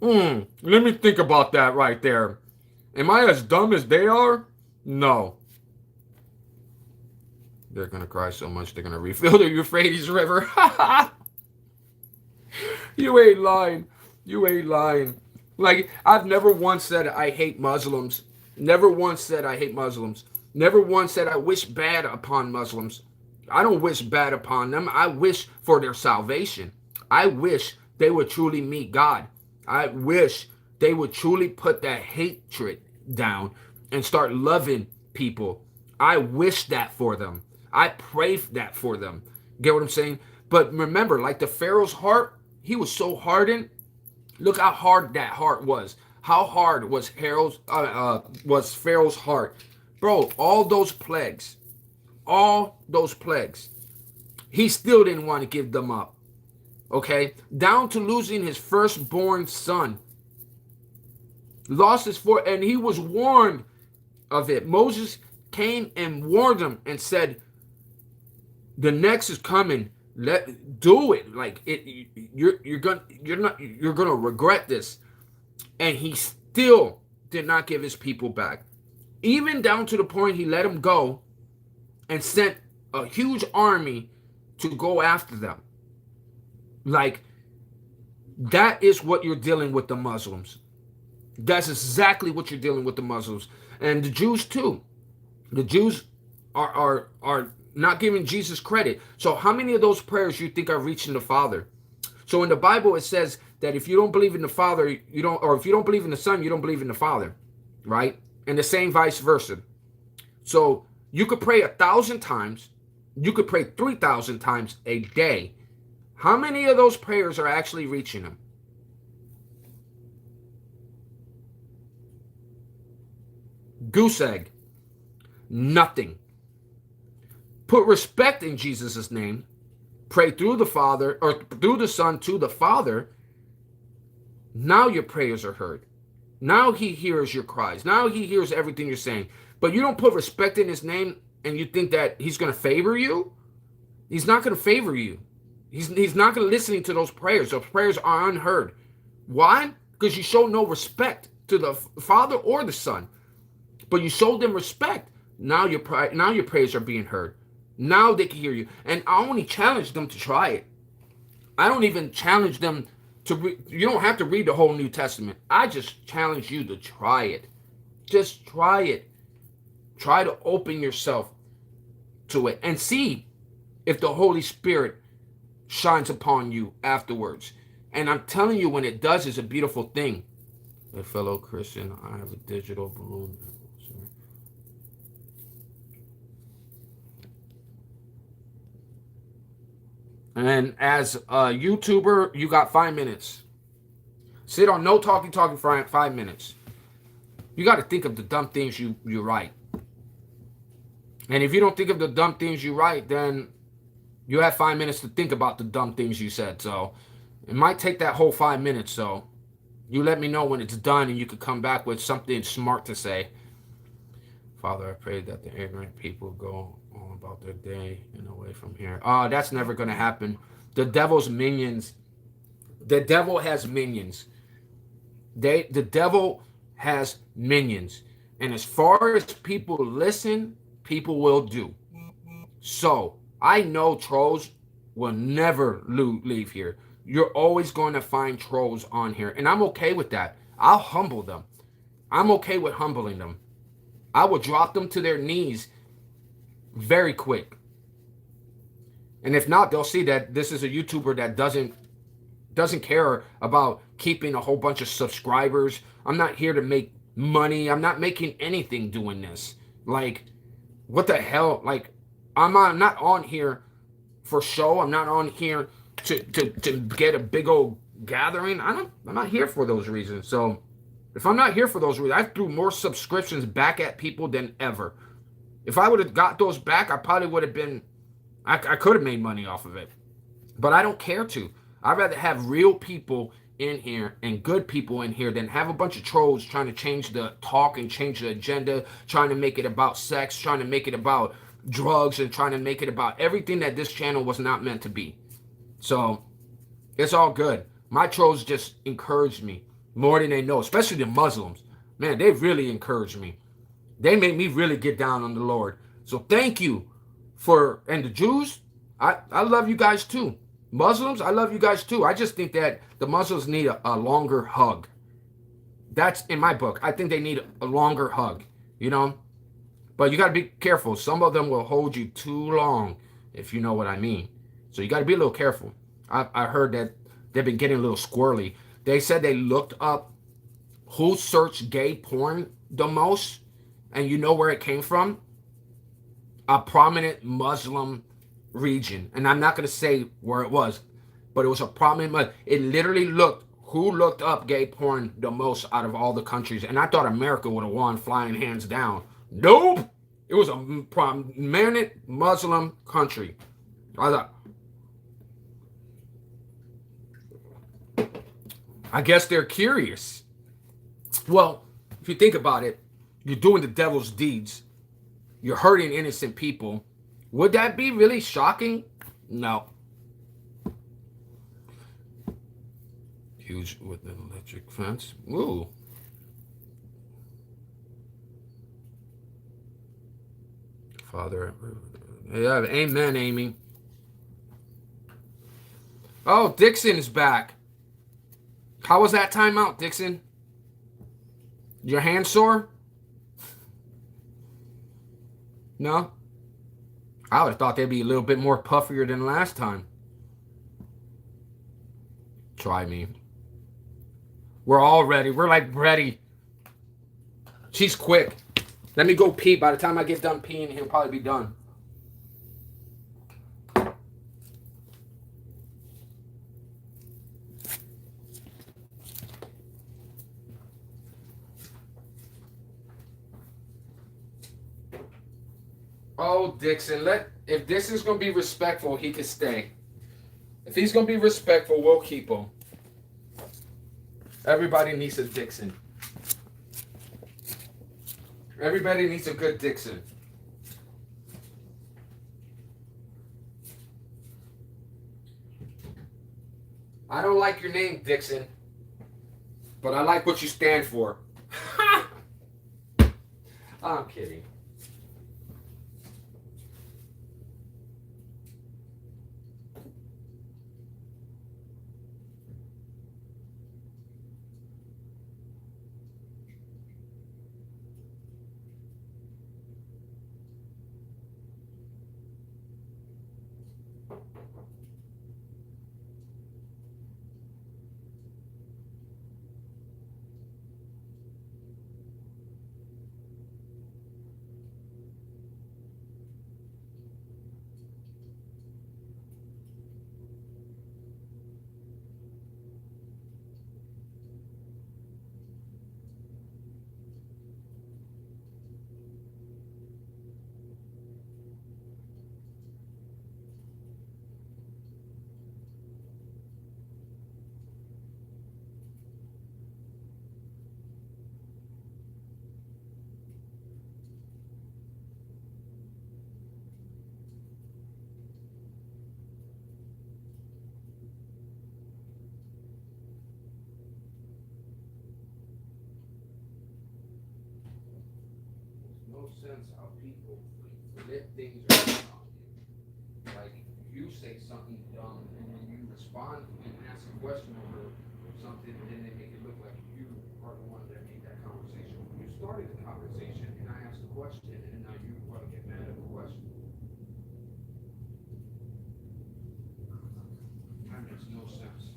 A: Let me think about that right there. Am I as dumb as they are? No. They're gonna cry so much they're gonna refill the Euphrates River. You ain't lying. You ain't lying. Like, I've never once said I hate Muslims. Never once said I hate Muslims. Never once said I wish bad upon Muslims. I don't wish bad upon them. I wish for their salvation. I wish they would truly meet God. I wish they would truly put that hatred down and start loving people. I wish that for them. I pray that for them. Get what I'm saying? But remember, like the Pharaoh's heart, he was so hardened. Look how hard that heart was. How hard was Pharaoh's heart, bro? All those plagues, he still didn't want to give them up. Okay, down to losing his firstborn son. Lost his and he was warned of it. Moses came and warned him and said, "The next is coming. Do it. Like it. You're gonna regret this." And he still did not give his people back, even down to the point he let them go and sent a huge army to go after them. Like, that is what you're dealing with the Muslims. That's exactly what you're dealing with the Muslims. And the Jews too. The Jews are not giving Jesus credit. So how many of those prayers you think are reaching the Father? So in the Bible it says that if you don't believe in the Father, you don't, or if you don't believe in the Son, you don't believe in the Father, right? And the same vice versa. So you could pray 1,000 times, you could pray 3,000 times a day. How many of those prayers are actually reaching him? Goose egg. Nothing. Put respect in Jesus' name. Pray through the Father, or through the Son to the Father. Now your prayers are heard. Now he hears your cries. Now he hears everything you're saying. But you don't put respect in his name and you think that he's going to favor you? He's not going to favor you. He's not going to listen to those prayers. Those prayers are unheard. Why? Because you show no respect to the Father or the Son. But you showed them respect. Now your prayers are being heard. Now they can hear you. And I only challenge them to try it. I don't even challenge them to you don't have to read the whole New Testament. I just challenge you to try it. Just try it. Try to open yourself to it and see if the Holy Spirit shines upon you afterwards. And I'm telling you, when it does, it's a beautiful thing. A fellow Christian, I have a digital balloon. And as a YouTuber, you got 5 minutes. Sit on no talking for 5 minutes. You got to think of the dumb things you write. And if you don't think of the dumb things you write, then you have 5 minutes to think about the dumb things you said. So it might take that whole 5 minutes. So you let me know when it's done and you could come back with something smart to say. Father, I pray that the ignorant people go on about their day and away from here. That's never going to happen. The devil's minions. The devil has minions. The devil has minions. And as far as people listen, people will do. So I know trolls will never leave here. You're always going to find trolls on here. And I'm okay with that. I'll humble them. I'm okay with humbling them. I will drop them to their knees very quick. And if not, they'll see that this is a YouTuber that doesn't care about keeping a whole bunch of subscribers. I'm not here to make money. I'm not making anything doing this. Like, what the hell? Like, I'm not on here for show. I'm not on here to get a big old gathering. I'm not here for those reasons. So if I'm not here for those reasons, I threw more subscriptions back at people than ever. If I would have got those back, I probably would have been, I could have made money off of it. But I don't care to. I'd rather have real people in here and good people in here than have a bunch of trolls trying to change the talk and change the agenda, trying to make it about sex, trying to make it about drugs, and trying to make it about everything that this channel was not meant to be. So it's all good. My trolls just encourage me. more than they know, especially the Muslims. Man, they really encourage me. They make me really get down on the Lord. So thank you for, and the Jews, I love you guys too. Muslims, I love you guys too. I just think that the Muslims need a longer hug. That's in my book. I think they need a longer hug, you know? But you got to be careful. Some of them will hold you too long, if you know what I mean. So you got to be a little careful. I heard that they've been getting a little squirrely. They said they looked up who searched gay porn the most, and you know where it came from? A prominent Muslim region. And I'm not going to say where it was, but it was a prominent. It literally looked who looked up gay porn the most out of all the countries. And I thought America would have won flying hands down. Nope. It was a prominent Muslim country. I thought, I guess they're curious. Well, if you think about it, you're doing the devil's deeds. You're hurting innocent people. Would that be really shocking? No. Huge with an electric fence. Ooh. Father. Yeah, amen, Amy. Oh, Dixon is back. How was that timeout, Dixon? Your hand sore? No? I would have thought they'd be a little bit more puffier than last time. Try me. We're all ready. We're like ready. She's quick. Let me go pee. By the time I get done peeing, he'll probably be done. Oh, Dixon, if this is gonna be respectful, he can stay. If he's gonna be respectful, we'll keep him. Everybody needs a Dixon. Everybody needs a good Dixon. I don't like your name, Dixon, but I like what you stand for. I'm kidding. No sense how people flip things around on you. Like you say something dumb and then you respond and ask a question over something and then they make it look like you are the one that made that conversation. You started the conversation and I asked a question and now you want to get mad at the question. That makes no sense.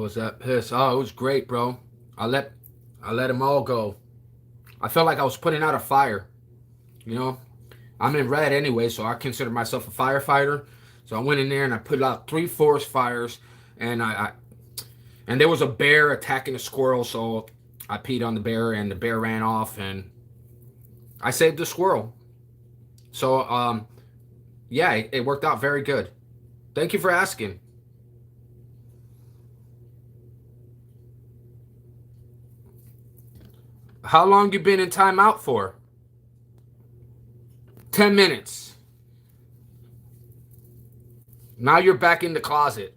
A: was that pissed? Oh, it was great, bro. I let I let them all go. I felt like I was putting out a fire. You know, I'm in red anyway, so I consider myself a firefighter. So I went in there and I put out three forest fires, and and there was a bear attacking a squirrel, so I peed on the bear, and the bear ran off, and I saved the squirrel. So yeah, it worked out very good. Thank you for asking. How long you been in timeout for? 10 minutes. Now you're back in the closet.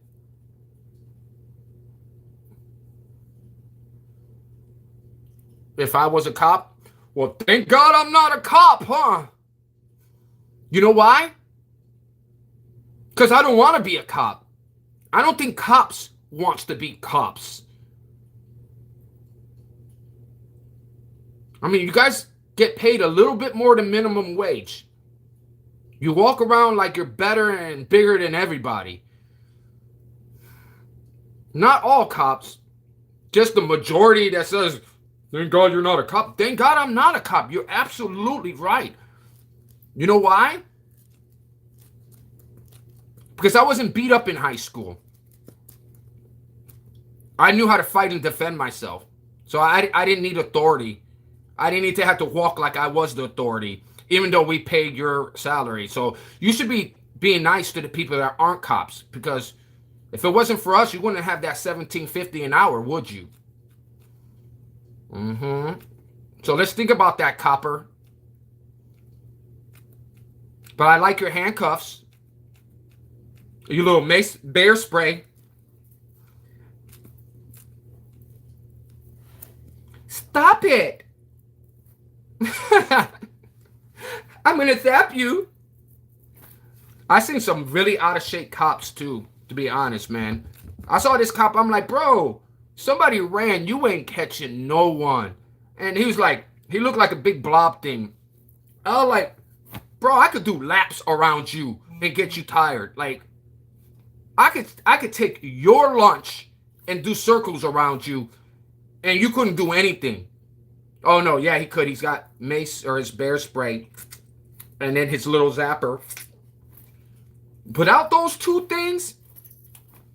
A: If I was a cop, well, thank God I'm not a cop, huh? You know why? Because I don't want to be a cop. I don't think cops wants to be cops. I mean, you guys get paid a little bit more than minimum wage. You walk around like you're better and bigger than everybody. Not all cops, just the majority that says, thank God you're not a cop. Thank God I'm not a cop. You're absolutely right. You know why? Because I wasn't beat up in high school. I knew how to fight and defend myself. So I didn't need authority. I didn't need to have to walk like I was the authority, even though we paid your salary. So you should be being nice to the people that aren't cops, because if it wasn't for us, you wouldn't have that 17.50 an hour, would you? Mm-hmm. So let's think about that, copper. But I like your handcuffs. You little mace bear spray. Stop it. I'm gonna zap you. I seen some really out of shape cops too, to be honest, man. I saw this cop, I'm like, bro, somebody ran, you ain't catching no one. And he was like, he looked like a big blob thing. I was like, bro, I could do laps around you and get you tired. Like, I could take your lunch and do circles around you, and you couldn't do anything. Oh no, yeah, he could. He's got mace or his bear spray, and then his little zapper. Without those two things,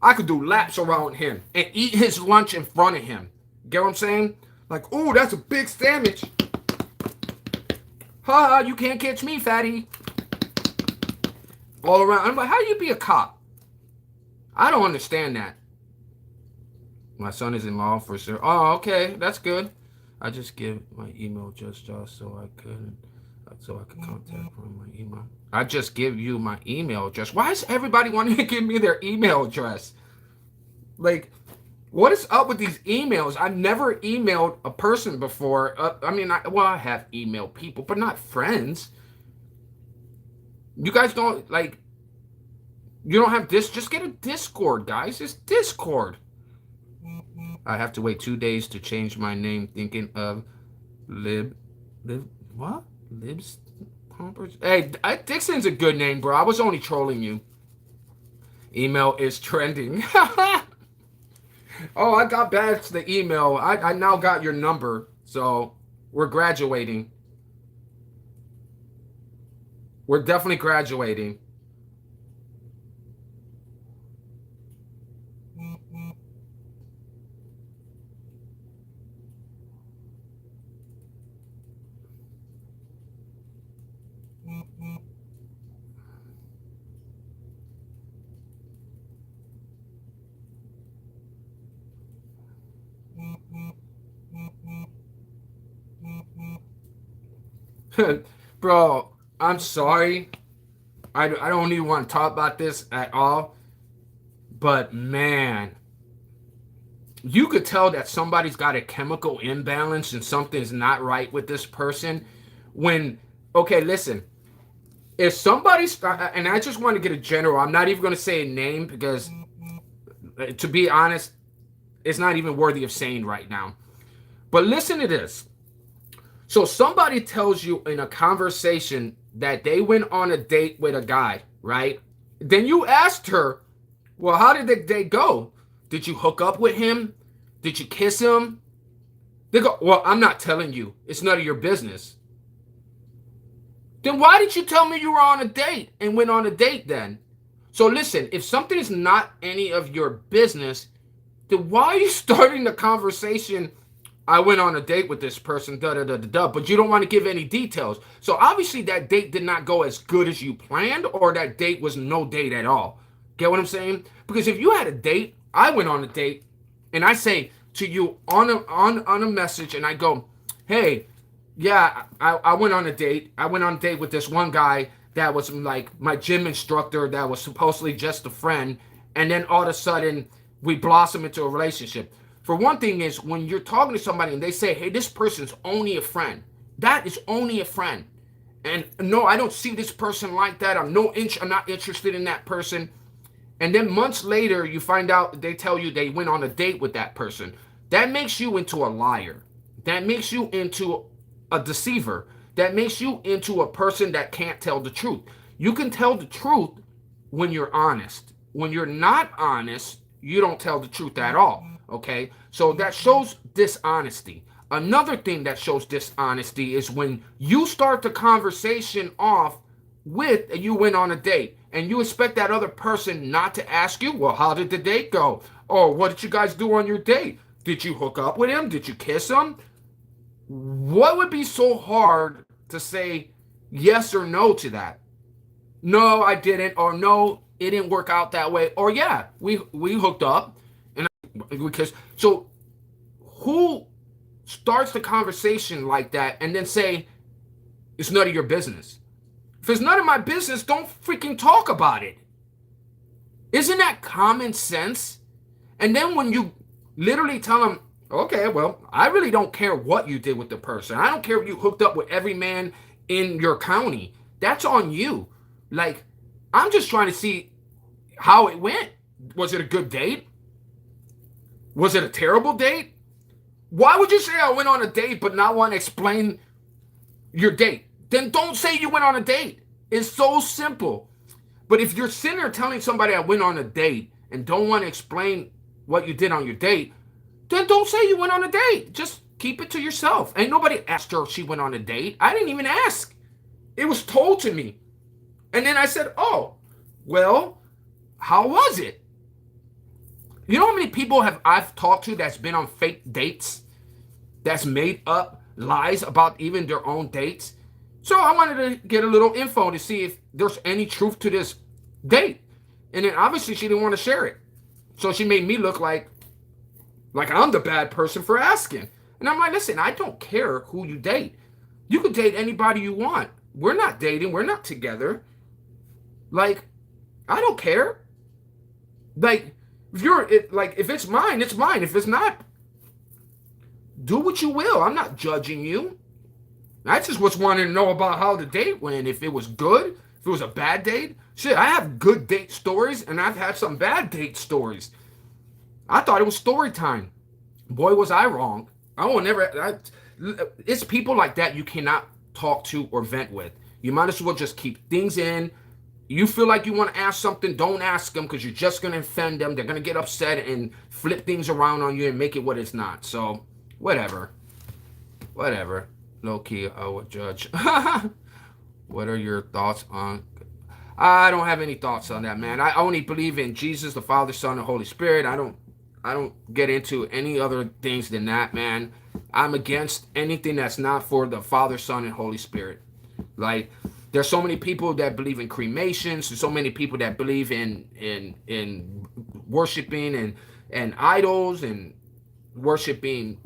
A: I could do laps around him and eat his lunch in front of him. Get what I'm saying? Like, oh, that's a big sandwich. Ha, you can't catch me, fatty. All around. I'm like, how you be a cop? I don't understand that. My son is in law enforcement. Oh, okay, that's good. I just give my email just so I could contact from my email. I just give you my email address. Why is everybody wanting to give me their email address? Like, what is up with these emails? I've never emailed a person before. I have emailed people, but not friends. You guys don't, like, you don't have this. Just get a Discord, guys. It's Discord. I have to wait 2 days to change my name, thinking of what? Libs Pumpers? Hey, Dixon's a good name, bro. I was only trolling you. Email is trending. Oh, I got back to the email. I now got your number. So we're graduating. We're definitely graduating. Bro, I'm sorry. I don't even want to talk about this at all. But man, you could tell that somebody's got a chemical imbalance and something's not right with this person. When, okay, listen, if somebody's, and I just want to get a general, I'm not even going to say a name because, to be honest, it's not even worthy of saying right now. But listen to this. So somebody tells you in a conversation that they went on a date with a guy, right? Then you asked her, well, how did the date go? Did you hook up with him? Did you kiss him? They go, well, I'm not telling you. It's none of your business. Then why did you tell me you were on a date and went on a date then? So listen, if something is not any of your business, then why are you starting the conversation? I went on a date with this person, da da da da da, but you don't want to give any details. So obviously that date did not go as good as you planned, or that date was no date at all. Get what I'm saying? Because if you had a date, I went on a date, and I say to you on a message, and I go, hey, yeah, I went on a date. I went on a date with this one guy that was like my gym instructor that was supposedly just a friend, and then all of a sudden we blossom into a relationship. For one thing is when you're talking to somebody and they say, hey, this person's only a friend. That is only a friend. And no, I don't see this person like that. I'm not interested in that person. And then months later, you find out they tell you they went on a date with that person. That makes you into a liar. That makes you into a deceiver. That makes you into a person that can't tell the truth. You can tell the truth when you're honest. When you're not honest, you don't tell the truth at all. Okay? So that shows dishonesty. Another thing that shows dishonesty is when you start the conversation off with you went on a date and you expect that other person not to ask you, well, how did the date go? Or what did you guys do on your date? Did you hook up with him? Did you kiss him? What would be so hard to say yes or no to that? No, I didn't. Or no, it didn't work out that way. Or yeah, we hooked up and we kissed. So who starts the conversation like that and then say it's none of your business? If it's none of my business, don't freaking talk about it. Isn't that common sense? And then when you literally tell them, okay, well, I really don't care what you did with the person. I don't care if you hooked up with every man in your county. That's on you. Like, I'm just trying to see how it went. Was it a good date? Was it a terrible date? Why would you say I went on a date but not want to explain your date? Then don't say you went on a date. It's so simple. But if you're sitting there telling somebody I went on a date and don't want to explain what you did on your date, then don't say you went on a date. Just keep it to yourself. Ain't nobody asked her if she went on a date. I didn't even ask. It was told to me. And then I said, oh, well, how was it? You know how many people I've talked to that's been on fake dates? That's made up lies about even their own dates? So I wanted to get a little info to see if there's any truth to this date. And then obviously she didn't want to share it. So she made me look like I'm the bad person for asking. And I'm like, listen, I don't care who you date. You can date anybody you want. We're not dating. We're not together. Like, I don't care. Like, if it's mine, it's mine. If it's not, do what you will. I'm not judging you. I just was wanting to know about how the date went. If it was good, if it was a bad date. Shit, I have good date stories, and I've had some bad date stories. I thought it was story time. Boy, was I wrong. It's people like that you cannot talk to or vent with. You might as well just keep things in. You feel like you want to ask something, don't ask them because you're just going to offend them. They're going to get upset and flip things around on you and make it what it's not. So, whatever. Low key, I would judge. What are your thoughts on? I don't have any thoughts on that, man. I only believe in Jesus, the Father, Son, and Holy Spirit. I don't get into any other things than that, man. I'm against anything that's not for the Father, Son, and Holy Spirit. Like, there's so many people that believe in cremations. There's so many people that believe in worshiping and idols and worshiping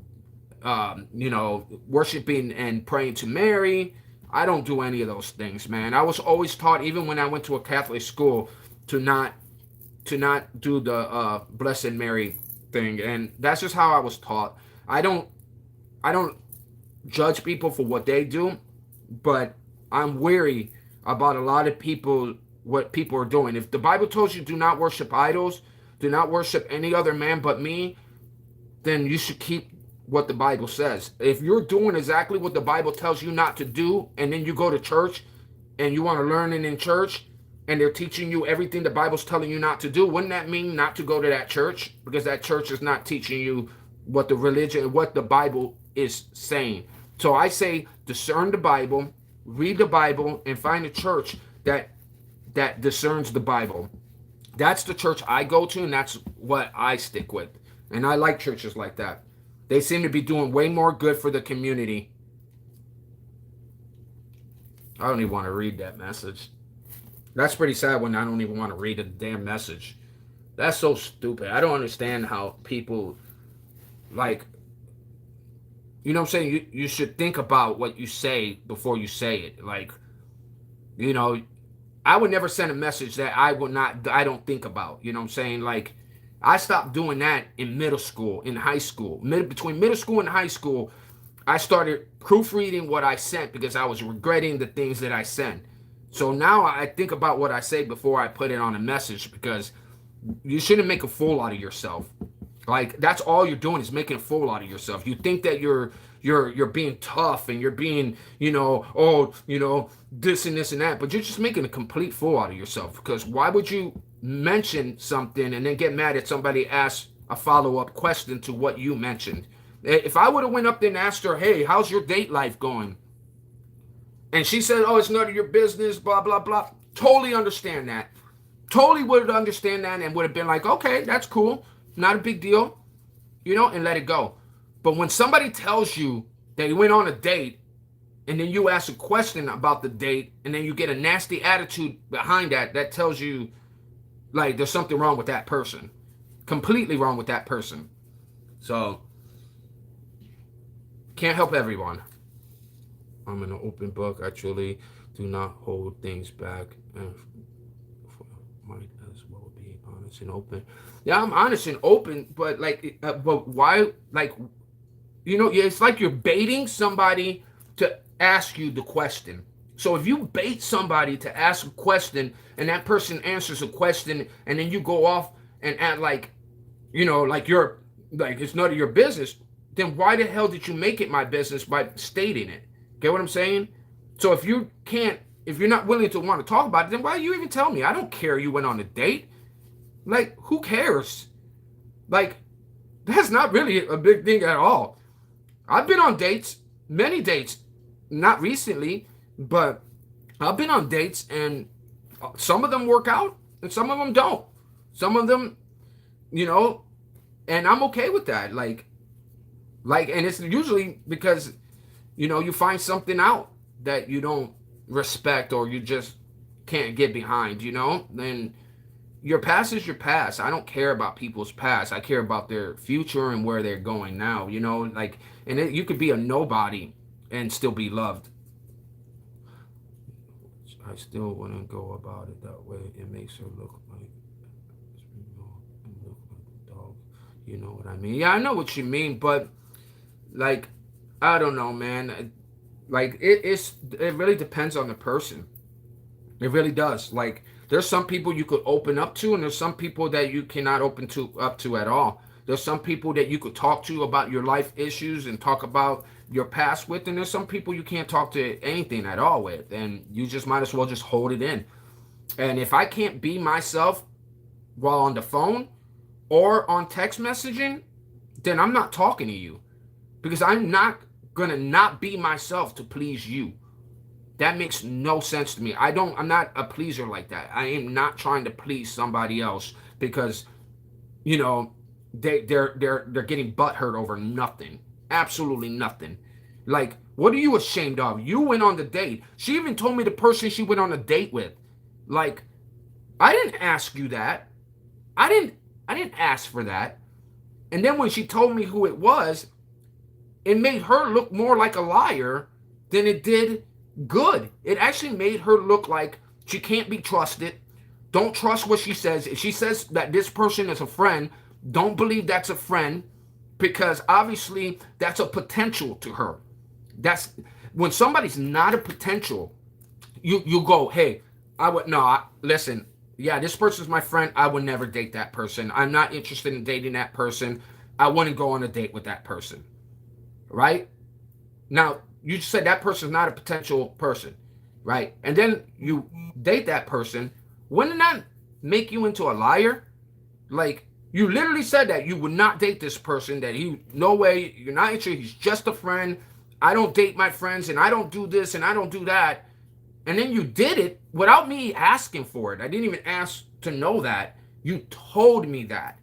A: worshiping and praying to Mary. I don't do any of those things, man. I was always taught, even when I went to a Catholic school, to not do the Blessed Mary thing, and that's just how I was taught. I don't judge people for what they do, but I'm wary about a lot of people, what people are doing. If the Bible tells you do not worship idols, do not worship any other man but me, then you should keep what the Bible says. If you're doing exactly what the Bible tells you not to do, and then you go to church and you want to learn it in church, and they're teaching you everything the Bible's telling you not to do, wouldn't that mean not to go to that church? Because that church is not teaching you what the religion, what the Bible is saying. So I say discern the Bible, read the Bible, and find a church that discerns the Bible. That's the church I go to, and that's what I stick with. And I like churches like that. They seem to be doing way more good for the community. I don't even want to read that message. That's pretty sad when I don't even want to read a damn message. That's so stupid. I don't understand how people, like, you know what I'm saying? You should think about what you say before you say it. Like, you know, I would never send a message that I don't think about. You know what I'm saying? Like, I stopped doing that in middle school, in high school. Between middle school and high school, I started proofreading what I sent because I was regretting the things that I sent. So now I think about what I say before I put it on a message, because you shouldn't make a fool out of yourself. Like, that's all you're doing is making a fool out of yourself. You think that you're being tough and you're being, this and this and that, but you're just making a complete fool out of yourself. Because why would you mention something and then get mad at somebody asks a follow-up question to what you mentioned? If I would have went up there and asked her, hey, how's your date life going? And she said, oh, it's none of your business, blah, blah, blah. Totally understand that. Totally would understand that and would have been like, okay, that's cool. Not a big deal, and let it go. But when somebody tells you that you went on a date and then you ask a question about the date and then you get a nasty attitude behind that, that tells you, like, there's something wrong with that person. Completely wrong with that person. So, can't help everyone. I'm an open book. I truly do not hold things back. And might as well be honest and open. Yeah, I'm honest and open, but but why? Like, it's like you're baiting somebody to ask you the question. So if you bait somebody to ask a question and that person answers a question and then you go off and act like, like you're like it's none of your business, then why the hell did you make it my business by stating it? Get what I'm saying? So if you're not willing to want to talk about it, then why you even tell me? I don't care you went on a date. Like, who cares? Like, that's not really a big thing at all. I've been on dates, many dates, not recently, but I've been on dates, and some of them work out and some of them don't. Some of them, and I'm okay with that. Like, and it's usually because, you find something out that you don't respect or you just can't get behind, then your past is your past. I don't care about people's past. I care about their future and where they're going now, you could be a nobody and still be loved. I still wouldn't go about it that way. It makes her look like a dog. You know what I mean? Yeah, I know what you mean, but like, I don't know, man. Like, it really depends on the person. It really does. Like, there's some people you could open up to, and there's some people that you cannot open up to at all. There's some people that you could talk to about your life issues and talk about your past with, and there's some people you can't talk to anything at all with, and you just might as well just hold it in. And if I can't be myself while on the phone or on text messaging, then I'm not talking to you, because I'm not gonna not be myself to please you. That makes no sense to me. I'm not a pleaser like that. I am not trying to please somebody else because, they're getting butthurt over nothing. Absolutely nothing. Like, what are you ashamed of? You went on the date. She even told me the person she went on a date with. Like, I didn't ask you that. I didn't ask for that. And then when she told me who it was, it made her look more like a liar than it did good. It actually made her look like she can't be trusted. Don't trust what she says. If she says that this person is a friend, don't believe that's a friend, because obviously that's a potential to her. That's when somebody's not a potential, you go, hey, listen, yeah, this person's my friend. I would never date that person. I'm not interested in dating that person. I wouldn't go on a date with that person. Right? Now, you said that person's not a potential person, right? And then you date that person. Wouldn't that make you into a liar? Like, you literally said that you would not date this person, that no way, you're not interested, he's just a friend. I don't date my friends, and I don't do this, and I don't do that. And then you did it without me asking for it. I didn't even ask to know that. You told me that.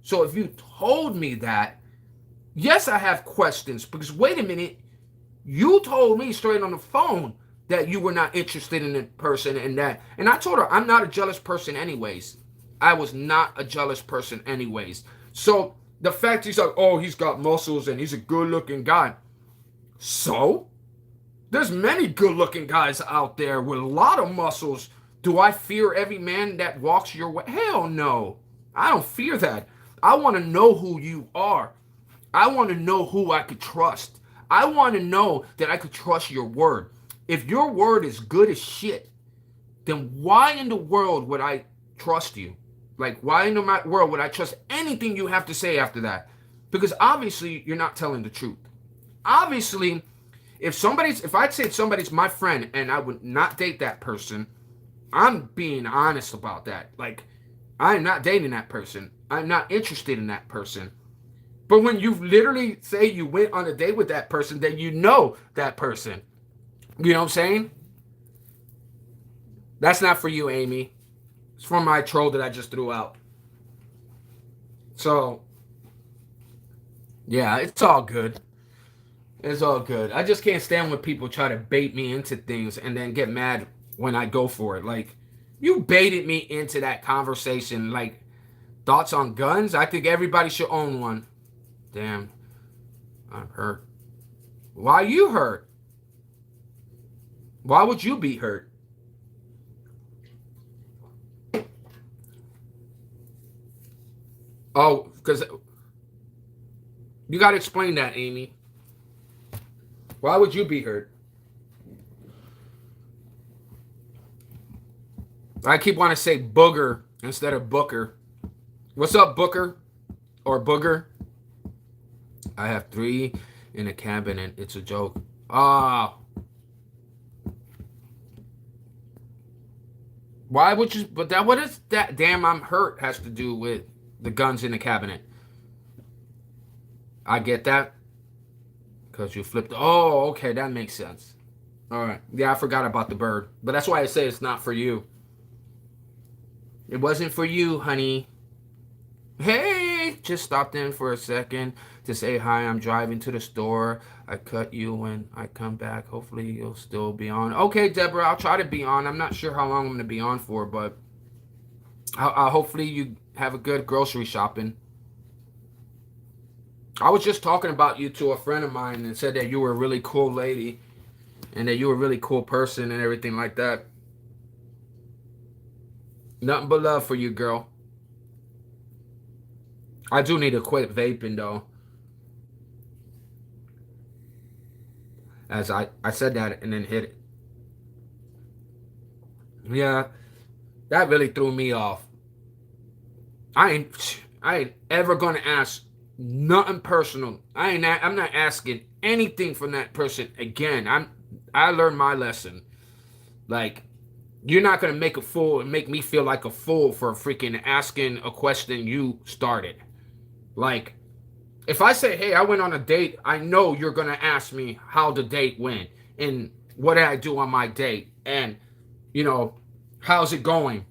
A: So if you told me that, yes, I have questions, because wait a minute, you told me straight on the phone that you were not interested in the person and that. And I told her I'm not a jealous person anyways. I was not a jealous person anyways. So the fact he's like, oh, he's got muscles and he's a good looking guy. So there's many good looking guys out there with a lot of muscles. Do I fear every man that walks your way? Hell no. I don't fear that. I want to know who you are. I want to know who I could trust. I want to know that I could trust your word. If your word is good as shit, then why in the world would I trust you? Like, why in the world would I trust anything you have to say after that? Because obviously you're not telling the truth. Obviously, if I'd say somebody's my friend and I would not date that person, I'm being honest about that. Like, I'm not dating that person. I'm not interested in that person. But when you literally say you went on a date with that person, then you know that person. You know what I'm saying? That's not for you, Amy. It's from my troll that I just threw out. So, yeah, it's all good. It's all good. I just can't stand when people try to bait me into things and then get mad when I go for it. Like, you baited me into that conversation. Like, thoughts on guns? I think everybody should own one. Damn. I'm hurt. Why you hurt? Why would you be hurt? Oh, because you got to explain that, Amy. Why would you be hurt? I keep wanting to say booger instead of booker. What's up, booker? Or booger? I have 3 in a cabinet. It's a joke. Ah. Why would you? But that, what is that? Damn, I'm hurt has to do with the guns in the cabinet. I get that. Because you flipped. Oh, okay. That makes sense. All right. Yeah, I forgot about the bird. But that's why I say it's not for you. It wasn't for you, honey. Hey, just stopped in for a second to say hi. I'm driving to the store. I cut you when I come back. Hopefully you'll still be on. Okay, Deborah, I'll try to be on. I'm not sure how long I'm going to be on for, but I'll hopefully you have a good grocery shopping. I was just talking about you to a friend of mine and said that you were a really cool lady and that you were a really cool person and everything like that. Nothing but love for you, girl. I do need to quit vaping, though. As I said that and then hit it. Yeah, that really threw me off. I ain't ever gonna ask nothing personal. I'm not asking anything from that person again. I learned my lesson. Like, you're not gonna make a fool and make me feel like a fool for freaking asking a question you started. Like, if I say, hey, I went on a date, I know you're going to ask me how the date went and what did I do on my date and, how's it going?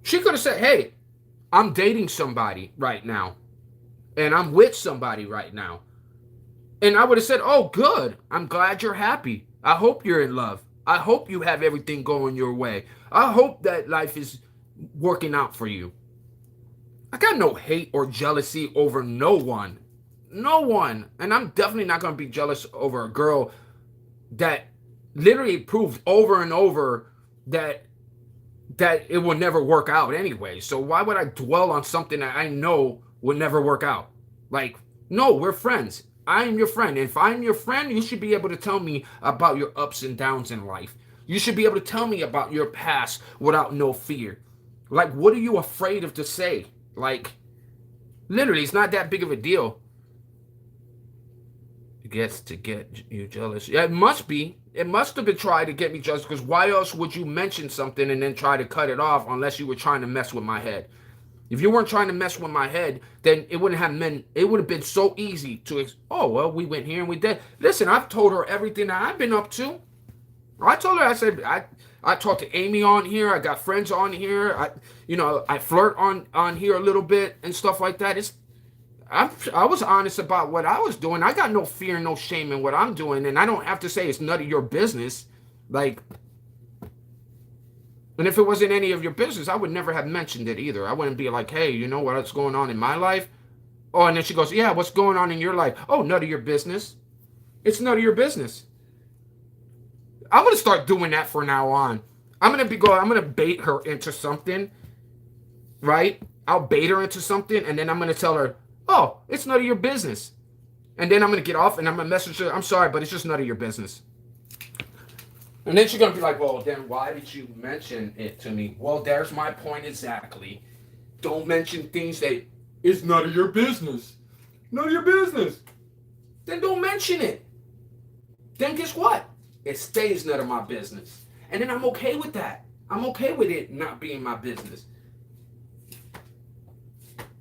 A: She could have said, hey, I'm dating somebody right now and I'm with somebody right now. And I would have said, oh, good. I'm glad you're happy. I hope you're in love. I hope you have everything going your way. I hope that life is working out for you. I got no hate or jealousy over no one. No one. And I'm definitely not going to be jealous over a girl that literally proved over and over that it will never work out anyway. So why would I dwell on something that I know will never work out? Like, no, we're friends. I am your friend. If I'm your friend, you should be able to tell me about your ups and downs in life. You should be able to tell me about your past without no fear. Like, what are you afraid of to say? Like, literally, it's not that big of a deal. gets to get you jealous. Yeah, it must be. It must have been trying to get me jealous, because why else would you mention something and then try to cut it off unless you were trying to mess with my head? If you weren't trying to mess with my head, then it wouldn't have been. It would have been so easy to. Oh well, we went here and we did. Listen, I've told her everything that I've been up to. I told her. I said I talked to Amy on here. I got friends on here. I flirt on here a little bit and stuff like that. I was honest about what I was doing. I got no fear, no shame in what I'm doing, and I don't have to say it's none of your business. Like, and if it wasn't any of your business, I would never have mentioned it either. I wouldn't be like, hey, you know what's going on in my life? Oh, and then she goes, yeah, what's going on in your life? Oh, none of your business. It's none of your business. I'm gonna start doing that from now on. I'm gonna bait her into something, right? I'll bait her into something, and then I'm gonna tell her, oh, it's none of your business. And then I'm gonna get off and I'm gonna message her, I'm sorry, but it's just none of your business. And then she's gonna be like, well, then why did you mention it to me? Well, there's my point exactly. Don't mention things that is none of your business. None of your business. Then don't mention it. Then guess what? It stays none of my business. And then I'm okay with that. I'm okay with it not being my business.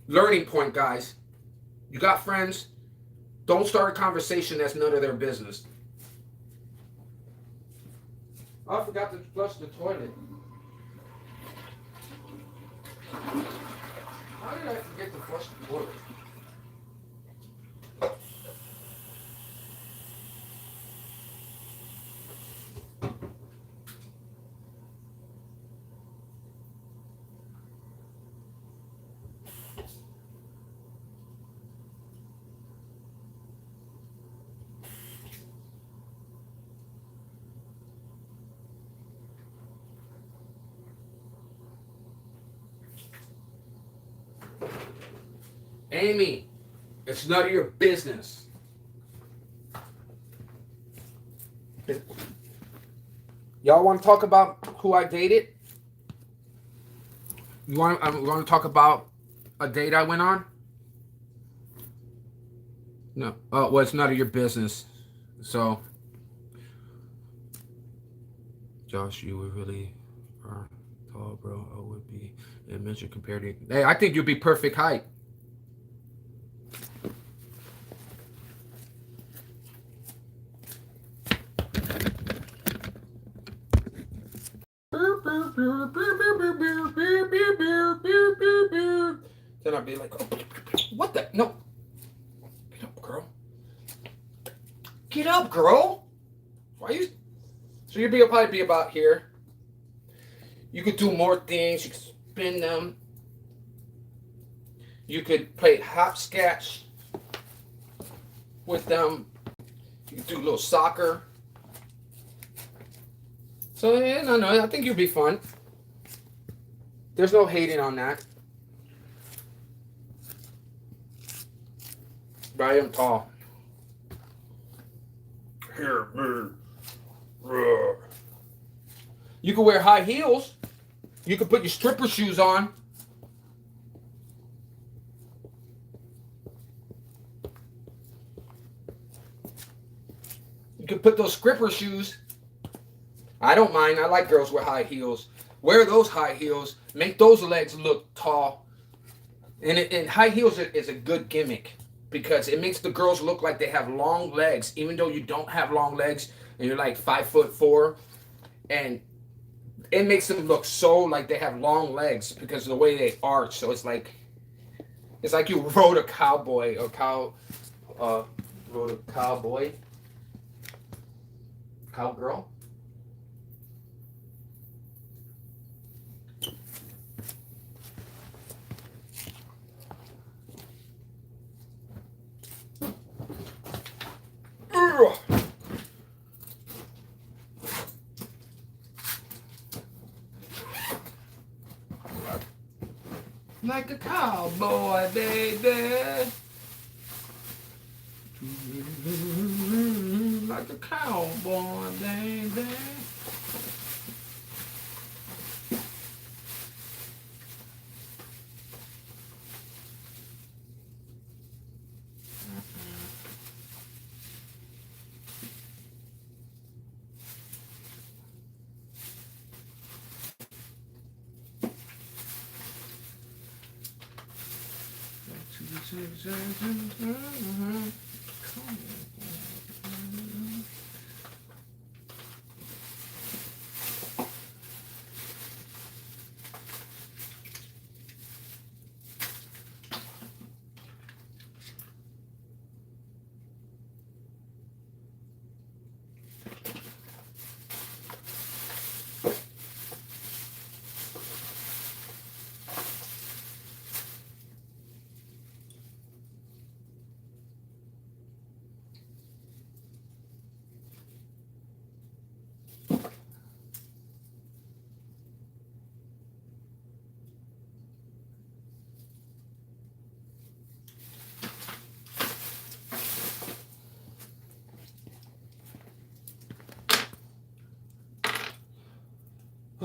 A: Learning point, guys. You got friends? Don't start a conversation that's none of their business. Oh, I forgot to flush the toilet. How did I forget to flush the toilet? Amy, it's none of your business. Y'all want to talk about who I dated? We want to talk about a date I went on? No. Oh, well, it's none of your business. So, Josh, you would really are tall, bro. I would be a midget compared to you. Hey, I think you'd be perfect height. Then I'd be like, oh, what the? No. Get up, girl. Get up, girl. Why you? So you'd probably be about here. You could do more things. You could spin them. You could play hopscotch with them. You could do a little soccer. So yeah, no, I think you'd be fun. There's no hating on that. But I am tall. Here, man. You could wear high heels. You could put your stripper shoes on. You could put those stripper shoes. I don't mind. I like girls with high heels. Wear those high heels. Make those legs look tall. And high heels is a good gimmick, because it makes the girls look like they have long legs, even though you don't have long legs and you're like 5'4", and it makes them look so like they have long legs because of the way they arch. So it's like you rode a cowboy or rode a cowboy, cowgirl. Like a cowboy, baby. Like a cowboy, baby.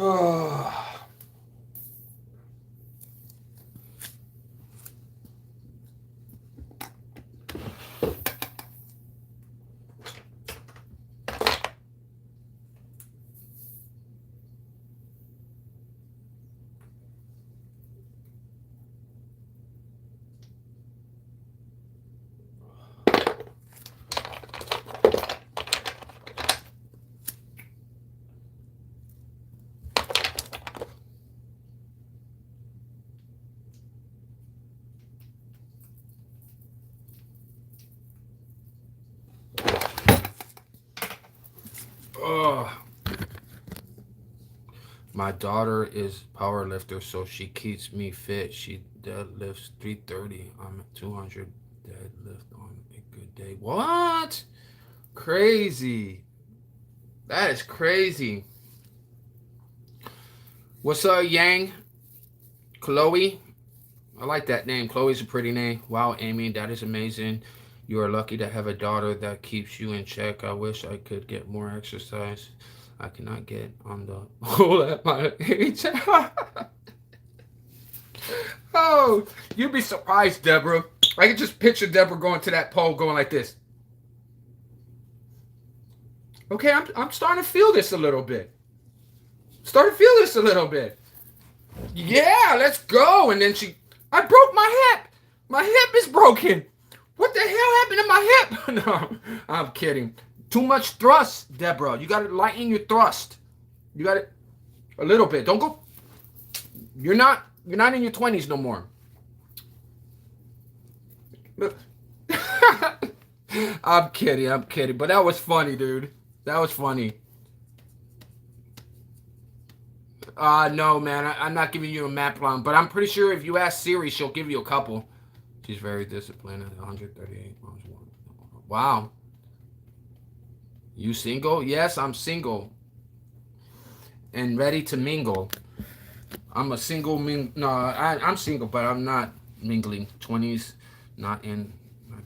A: Oh. Oh. My daughter is power lifter, so she keeps me fit. She deadlifts 330. I'm at 200 deadlift on a good day. What? Crazy. That is crazy. What's up, Yang? Chloe? I like that name. Chloe's a pretty name. Wow, Amy, that is amazing. You are lucky to have a daughter that keeps you in check. I wish I could get more exercise. I cannot get on the whole at my age. Oh, you'd be surprised, Deborah. I can just picture Deborah going to that pole going like this. Okay, I'm starting to feel this a little bit. Starting to feel this a little bit. Yeah, let's go. And then I broke my hip. My hip is broken. What the hell happened to my hip? No, I'm kidding. Too much thrust, Deborah. You got to lighten your thrust. You got it a little bit. Don't go. You're not in your 20s no more. I'm kidding. But that was funny, dude. That was funny. No, man. I'm not giving you a map plan, but I'm pretty sure if you ask Siri, she'll give you a couple. She's very disciplined at 138 miles. Wow. You single? Yes, I'm single. And ready to mingle. I'm a single No, I'm single, but I'm not mingling. 20s, not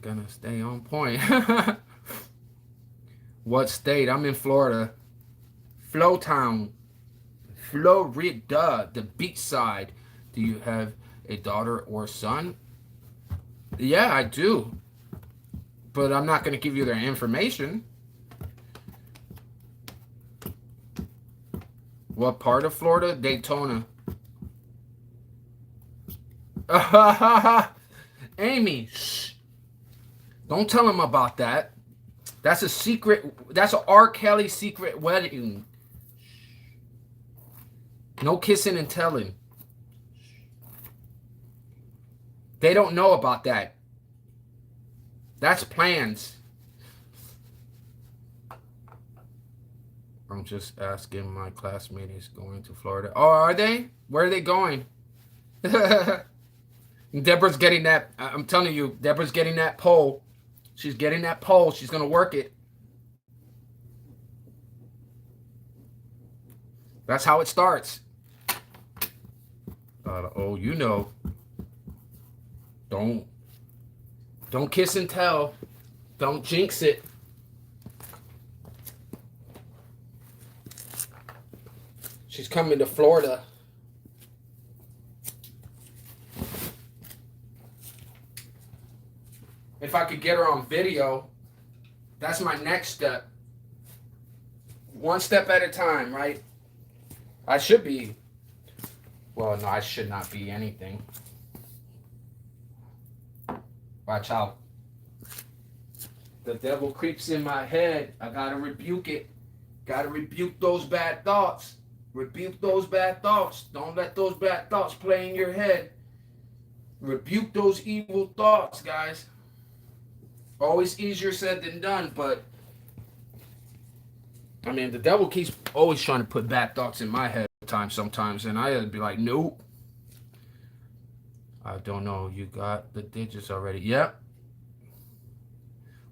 A: gonna stay on point. What state? I'm in Florida. Flowtown. Florida, the beach side. Do you have a daughter or son? Yeah, I do. But I'm not gonna give you their information. What part of Florida? Daytona. Amy, shh. Don't tell him about that. That's a secret. That's an R. Kelly secret wedding. No kissing and telling. They don't know about that. That's plans. I'm just asking my classmates going to Florida. Oh, are they? Where are they going? Deborah's getting that. I'm telling you, Deborah's getting that pole. She's getting that pole. She's going to work it. That's how it starts. Oh, you know. Don't kiss and tell. Don't jinx it. She's coming to Florida. If I could get her on video, that's my next step. One step at a time, right? I should be. Well, no, I should not be anything. Watch out. The devil creeps in my head. I gotta rebuke it. Gotta rebuke those bad thoughts. Rebuke those bad thoughts. Don't let those bad thoughts play in your head. Rebuke those evil thoughts, guys. Always easier said than done, but I mean, the devil keeps always trying to put bad thoughts in my head sometimes, and I'd be like, nope. I don't know. You got the digits already. Yep.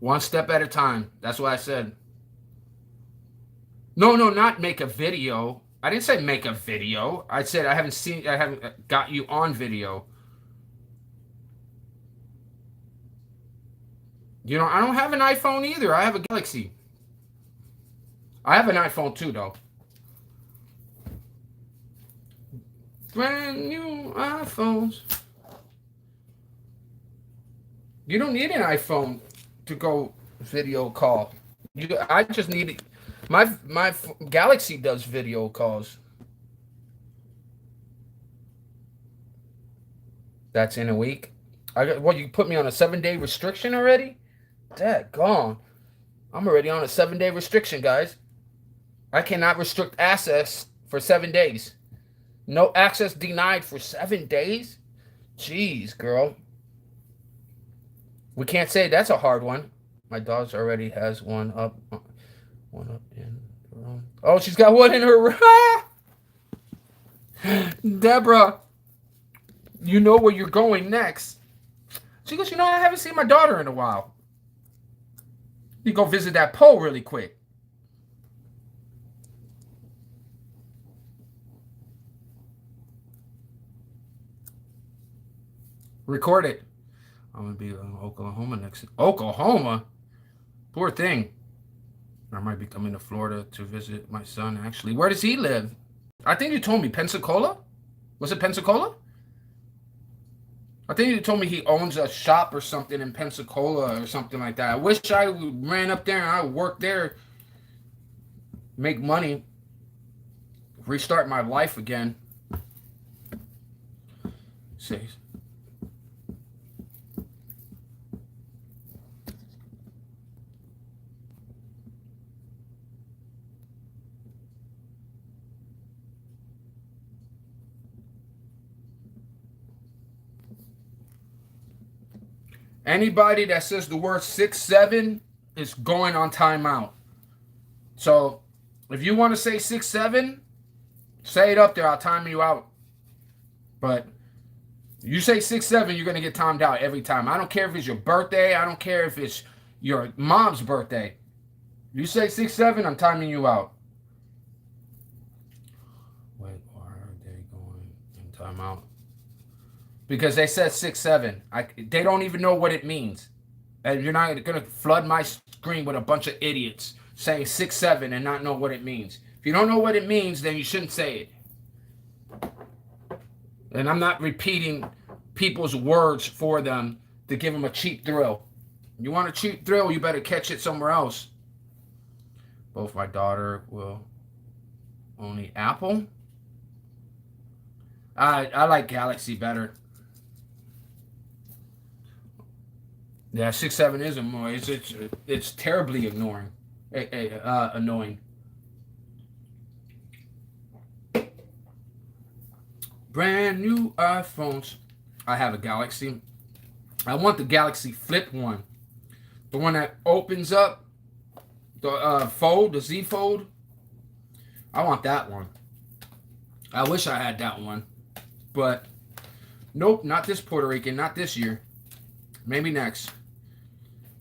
A: One step at a time. That's what I said. No, not make a video. I didn't say make a video. I said I haven't got you on video. You know, I don't have an iPhone either. I have a Galaxy. I have an iPhone too, though. Brand new iPhones. You don't need an iPhone to go video call. I just need it. My Galaxy does video calls. That's in a week. You put me on a 7-day restriction already? Daggone. I'm already on a 7-day restriction, guys. I cannot restrict access for 7 days. No access denied for 7 days? Jeez, girl. We can't say that's a hard one. My dog already has one up in the room. Oh, she's got one in her room. Deborah, you know where you're going next. She goes, I haven't seen my daughter in a while. You go visit that pole really quick. Record it. I'm going to be in Oklahoma next. Oklahoma? Poor thing. I might be coming to Florida to visit my son, actually. Where does he live? I think you told me Pensacola? Was it Pensacola? I think you told me he owns a shop or something in Pensacola or something like that. I wish I ran up there and I worked there, make money, restart my life again. See. Anybody that says the word 6'7" is going on timeout. So if you want to say 6'7", say it up there. I'll time you out. But you say 6'7", you're going to get timed out every time. I don't care if it's your birthday. I don't care if it's your mom's birthday. You say 6'7", I'm timing you out. Wait, why are they going in timeout? Because they said 6'7". They don't even know what it means. And you're not going to flood my screen with a bunch of idiots saying 6'7" and not know what it means. If you don't know what it means, then you shouldn't say it. And I'm not repeating people's words for them to give them a cheap thrill. You want a cheap thrill, you better catch it somewhere else. Both my daughter will only Apple. I like Galaxy better. Yeah, 6'7" is annoying. It's terribly annoying. Annoying. Brand new iPhones. I have a Galaxy. I want the Galaxy Flip one, the one that opens up, the fold, the Z Fold. I want that one. I wish I had that one, but nope, not this Puerto Rican, not this year. Maybe next.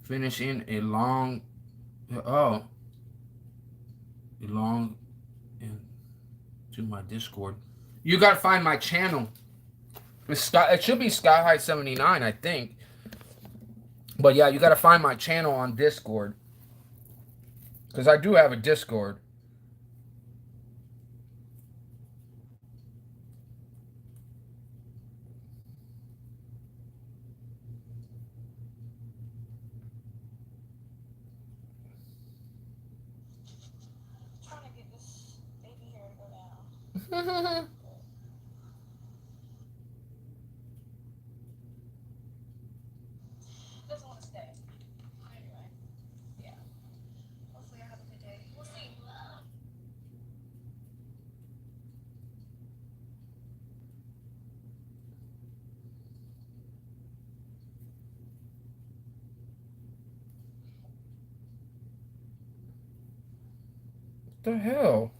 A: Finishing a long into my Discord. You gotta find my channel. It should be Sky High 79, I think. But yeah, you gotta find my channel on Discord, because I do have a Discord. The hell?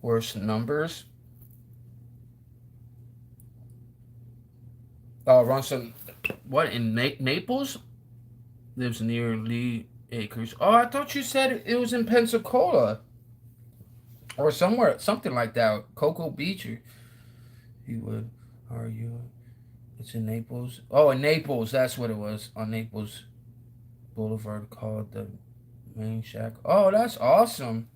A: Worst numbers. Oh, Ronson. What in Naples? Lives near Lee Acres. Oh, I thought you said it was in Pensacola or somewhere, something like that. Cocoa Beach. Or he would. Are you? It's in Naples. Oh, in Naples. That's what it was. On Naples Boulevard, called the Main Shack. Oh, that's awesome.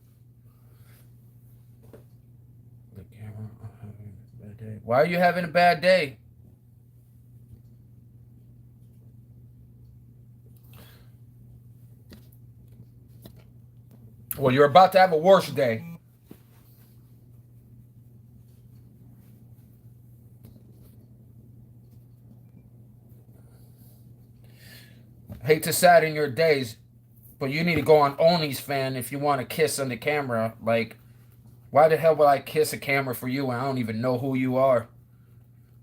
A: The camera. I'm having a bad day. Why are you having a bad day? Well, you're about to have a worse day. Hate to sadden your days, but you need to go on Oni's fan if you want to kiss on the camera. Like, why the hell would I kiss a camera for you and I don't even know who you are?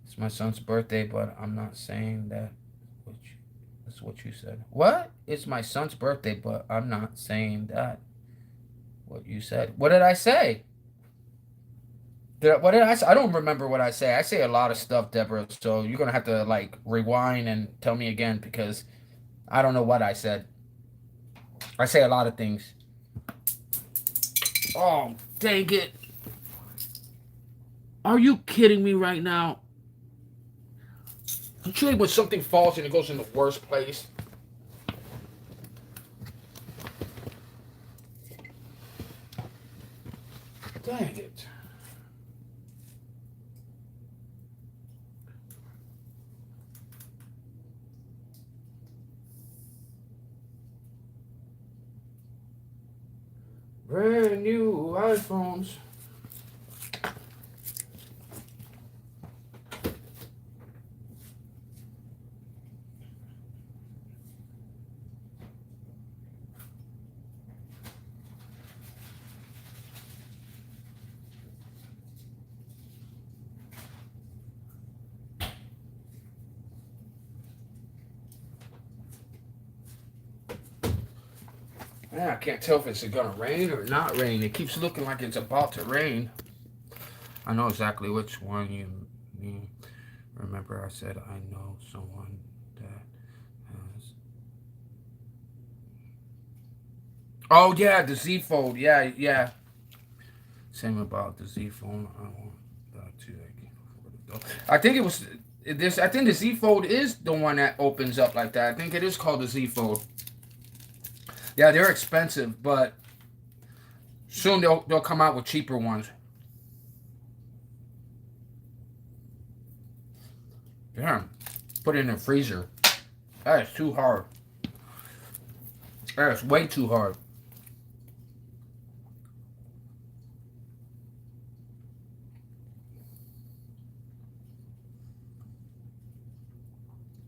A: It's my son's birthday, but I'm not saying that. That's what you said. What? It's my son's birthday, but I'm not saying that. What you said. What did I say? What did I say? I don't remember what I say. I say a lot of stuff, Deborah. So you're gonna have to like rewind and tell me again because I don't know what I said. I say a lot of things. Oh, dang it. Are you kidding me right now? Usually when something falls and it goes in the worst place. Dang it. Brand new iPhones. Man, I can't tell if it's gonna rain or not rain. It keeps looking like it's about to rain. I know exactly which one you mean. Remember, I said I know someone that has. Oh yeah, the Z Fold. Yeah, yeah. Same about the Z Fold. I want that too. I can't afford it though. I think it was this. I think the Z Fold is the one that opens up like that. I think it is called the Z Fold. Yeah, they're expensive, but soon they'll come out with cheaper ones. Damn, put it in the freezer. That is too hard. That is way too hard.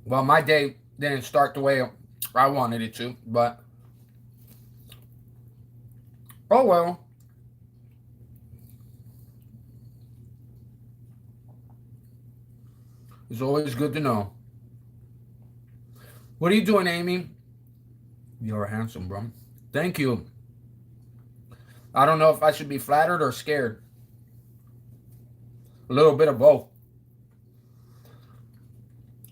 A: Well, my day didn't start the way I wanted it to, but oh well. It's always good to know. What are you doing, Amy? You're handsome, bro. Thank you. I don't know if I should be flattered or scared. A little bit of both.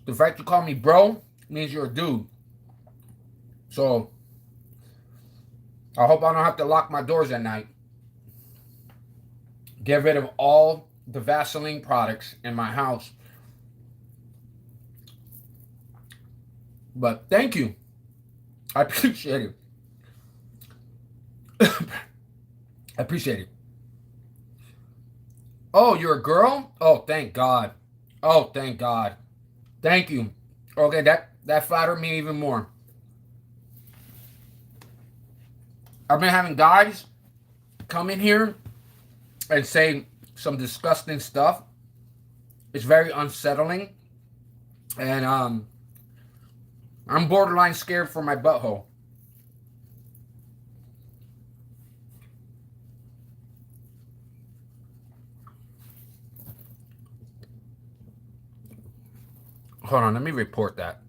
A: The fact you call me bro means you're a dude. So I hope I don't have to lock my doors at night. Get rid of all the Vaseline products in my house. But thank you. I appreciate it. I appreciate it. Oh, you're a girl? Oh, thank God. Oh, thank God. Thank you. Okay, that flattered me even more. I've been having guys come in here and say some disgusting stuff. It's very unsettling, and I'm borderline scared for my butthole. Hold on, let me report that.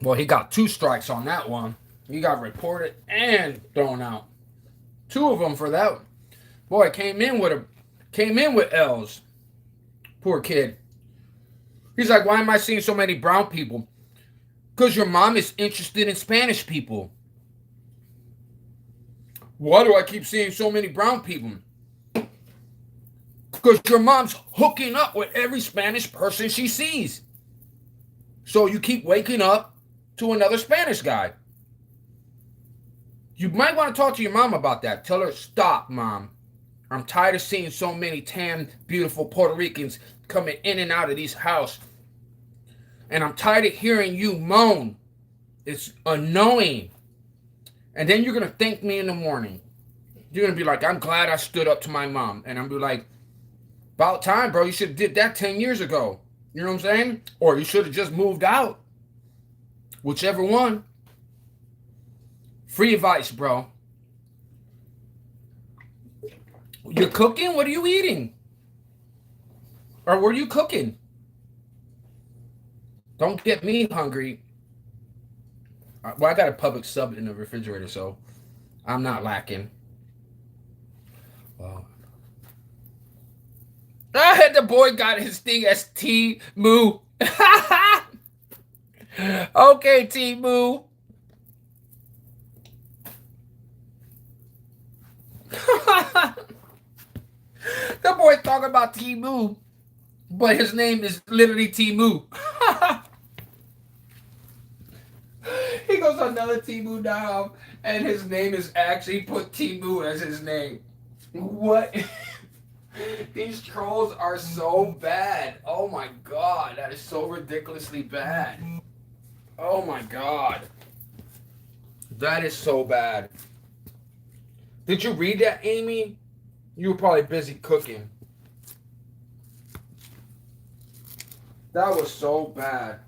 A: Well, he got 2 strikes on that one. He got reported and thrown out. 2 of them for that. Boy, came in with L's. Poor kid. He's like, why am I seeing so many brown people? Because your mom is interested in Spanish people. Why do I keep seeing so many brown people? Because your mom's hooking up with every Spanish person she sees. So you keep waking up to another Spanish guy. You might want to talk to your mom about that. Tell her, stop, mom. I'm tired of seeing so many tan, beautiful Puerto Ricans coming in and out of these houses. And I'm tired of hearing you moan. It's annoying. And then you're going to thank me in the morning. You're going to be like, I'm glad I stood up to my mom. And I'm be like, about time, bro. You should have did that 10 years ago. You know what I'm saying? Or you should have just moved out. Whichever one. Free advice, bro. You're cooking? What are you eating? Or were you cooking? Don't get me hungry. Well, I got a public sub in the refrigerator, so I'm not lacking. Wow. The boy got his thing as T-Moo. Okay, T-Moo. The boy talking about T-Moo, but his name is literally T-Moo. He goes another T-Moo down, and his name is actually put T-Moo as his name. What? These trolls are so bad. Oh my god, that is so ridiculously bad. Oh my god. That is so bad. Did you read that, Amy? You were probably busy cooking. That was so bad.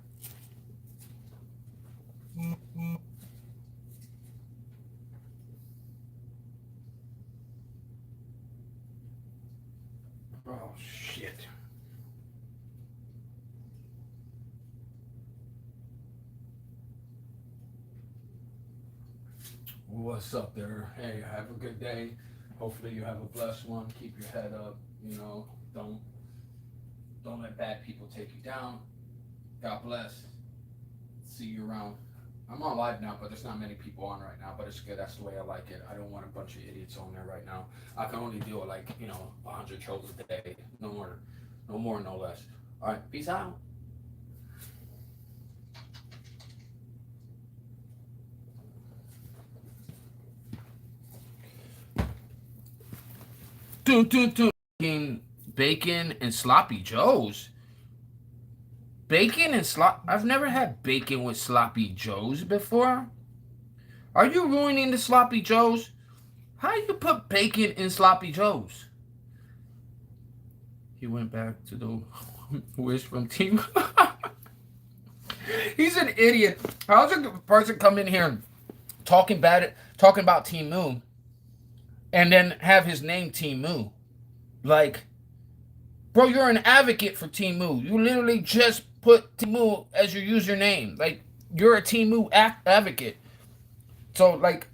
A: Oh, shit. What's up there? Hey, have a good day. Hopefully you have a blessed one. Keep your head up. You know, don't let bad people take you down. God bless. See you around. I'm on live now, but there's not many people on right now. But it's good. That's the way I like it. I don't want a bunch of idiots on there right now. I can only deal with 100 trolls a day. No more, no less. All right, peace out. Bacon and sloppy joes. Bacon and slop. I've never had bacon with sloppy joes before. Are you ruining the sloppy joes? How you put bacon in sloppy joes? He went back to the wish from team. He's an idiot. How's a person come in here talking about Team Moo, and then have his name Team Moo? Like, bro, you're an advocate for Team Moo. You literally just put Team Moo as your username. Like, you're a Team Moo advocate. So, like,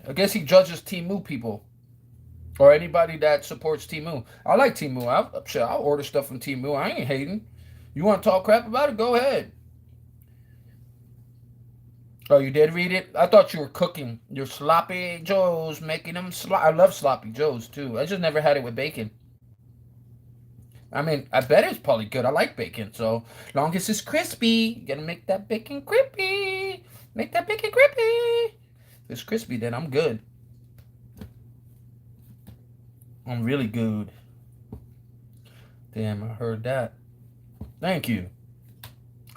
A: I guess he judges Team Moo people. Or anybody that supports Team Moo. I like Team Moo. I'll order stuff from Team Moo. I ain't hating. You want to talk crap about it? Go ahead. Oh, you did read it? I thought you were cooking. Your sloppy joes, making them I love sloppy joes, too. I just never had it with bacon. I mean, I bet it's probably good. I like bacon, so long as it's crispy. You gotta make that bacon crispy. Make that bacon crispy. If it's crispy, then I'm good. I'm really good. Damn, I heard that. Thank you.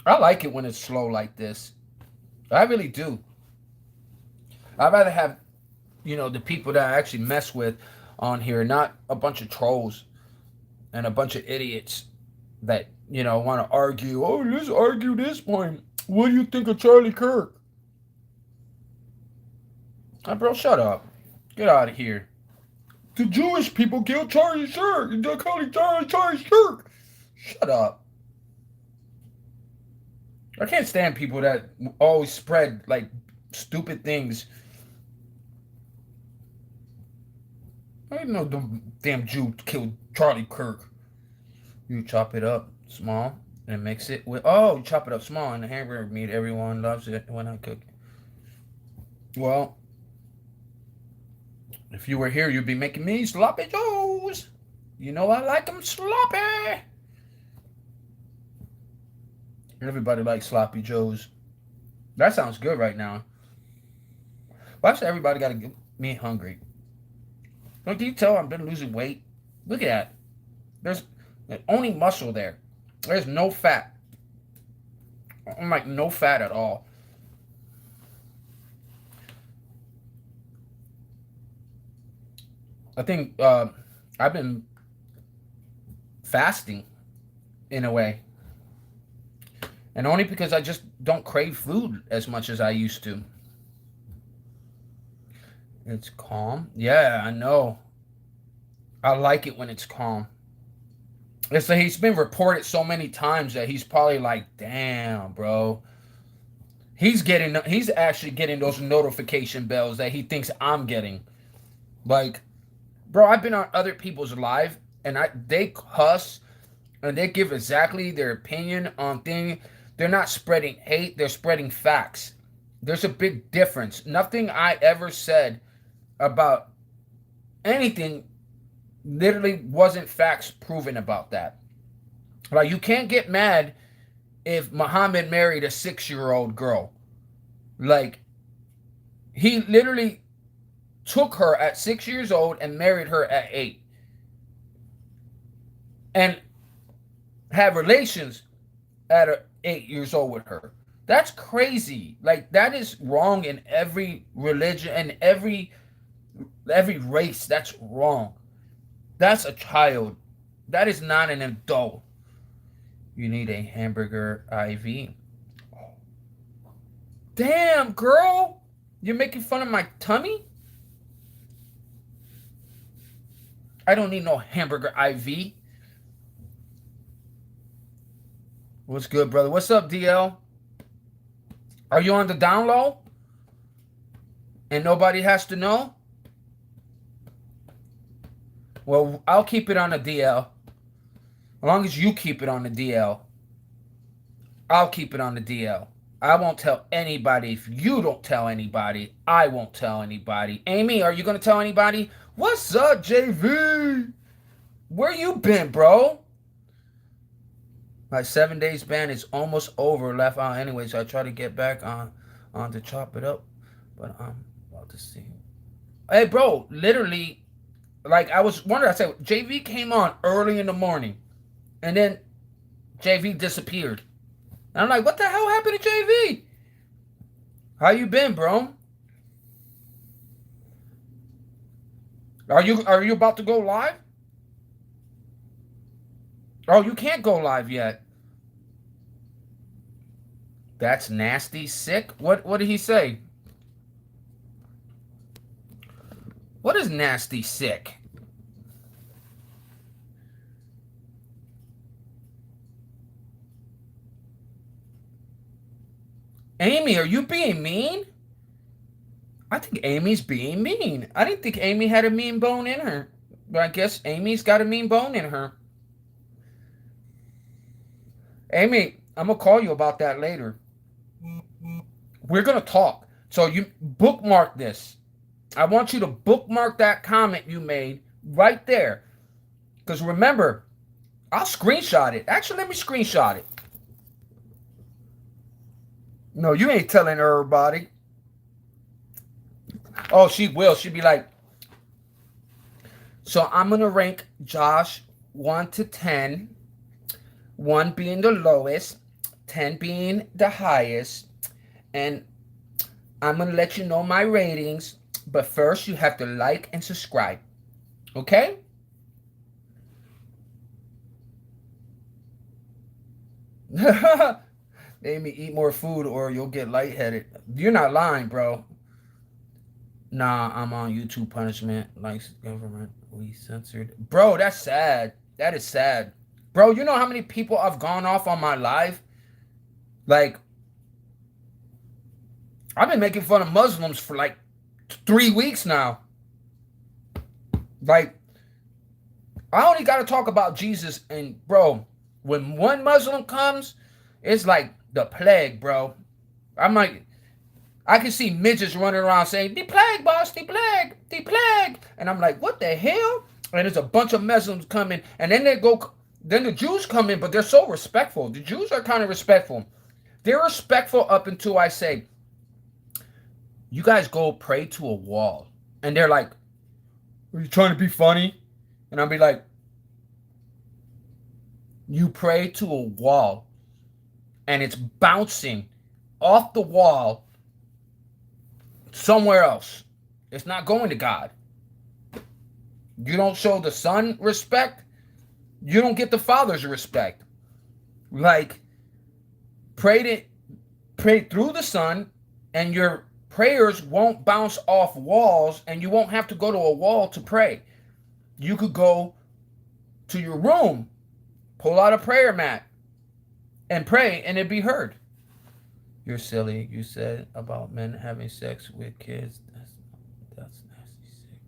A: I like it when it's slow like this. I really do. I'd rather have, the people that I actually mess with on here, not a bunch of trolls. and a bunch of idiots that, want to argue. Oh, let's argue this point. What do you think of Charlie Kirk? Bro, shut up. Get out of here. The Jewish people killed Charlie Kirk. They're calling Charlie Kirk. Shut up. I can't stand people that always spread like stupid things. I didn't know the damn Jew killed Charlie Kirk. You chop it up small and mix it with. Oh, you chop it up small in the hamburger meat. Everyone loves it when I cook. Well, if you were here, you'd be making me sloppy joes. You know I like them sloppy. Everybody likes sloppy joes. That sounds good right now. Why's everybody got to get me hungry? Don't you tell I've been losing weight? Look at that. There's only muscle there. There's no fat. I'm like no fat at all. I think I've been fasting in a way. And only because I just don't crave food as much as I used to. It's calm. Yeah, I know. I like it when it's calm. It's like he's been reported so many times that he's probably like, damn, bro. He's actually getting those notification bells that he thinks I'm getting. Like, bro, I've been on other people's live and they cuss and they give exactly their opinion on things. They're not spreading hate, they're spreading facts. There's a big difference. Nothing I ever said about anything literally wasn't facts proven about that. Like, you can't get mad if Muhammad married a 6-year-old girl. Like, he literally took her at 6 years old and married her at 8. And had relations at 8 years old with her. That's crazy. Like, that is wrong in every religion and every race. That's wrong. That's a child. That is not an adult. You need a hamburger IV. Damn, girl. You're making fun of my tummy? I don't need no hamburger IV. What's good, brother? What's up, DL? Are you on the down low? And nobody has to know? Well, I'll keep it on the DL. As long as you keep it on the DL. I'll keep it on the DL. I won't tell anybody. If you don't tell anybody, I won't tell anybody. Amy, are you going to tell anybody? What's up, JV? Where you been, bro? My 7 days ban is almost over. Left out anyway, so I try to get back on to chop it up. But I'm about to see. Hey, bro, literally, like, I was wondering. I said, JV came on early in the morning. And then JV disappeared. And I'm like, what the hell happened to JV? How you been, bro? Are you about to go live? Oh, you can't go live yet. That's nasty sick. What did he say? What is nasty sick? Amy, are you being mean? I think Amy's being mean. I didn't think Amy had a mean bone in her. But I guess Amy's got a mean bone in her. Amy, I'm going to call you about that later. We're going to talk. So you bookmark this. I want you to bookmark that comment you made right there. Because remember, I'll screenshot it. Actually, let me screenshot it. No, you ain't telling everybody. Oh, she will. She'll be like, so I'm going to rank Josh 1 to 10. 1 being the lowest, 10 being the highest. And I'm going to let you know my ratings. But first, you have to like and subscribe. Okay? Made me eat more food or you'll get lightheaded. You're not lying, bro. Nah, I'm on YouTube punishment. Like government, we censored. Bro, that's sad. That is sad. Bro, you know how many people I've gone off on my live? Like, I've been making fun of Muslims for like 3 weeks now. Like, I only got to talk about Jesus. And, bro, when one Muslim comes, it's like the plague, bro. I'm like, I can see midgets running around saying, the plague, boss, the plague, the plague. And I'm like, what the hell? And there's a bunch of Muslims coming. And then then the Jews come in, but they're so respectful. The Jews are kind of respectful. They're respectful up until I say, you guys go pray to a wall. And they're like, are you trying to be funny? And I'll be like, you pray to a wall and it's bouncing off the wall somewhere else. It's not going to God. You don't show the Son respect, you don't get the Father's respect. Like, pray through the Son, and your prayers won't bounce off walls, and you won't have to go to a wall to pray. You could go to your room, pull out a prayer mat, and pray, and it'd be heard. You're silly. You said about men having sex with kids. That's nasty sick.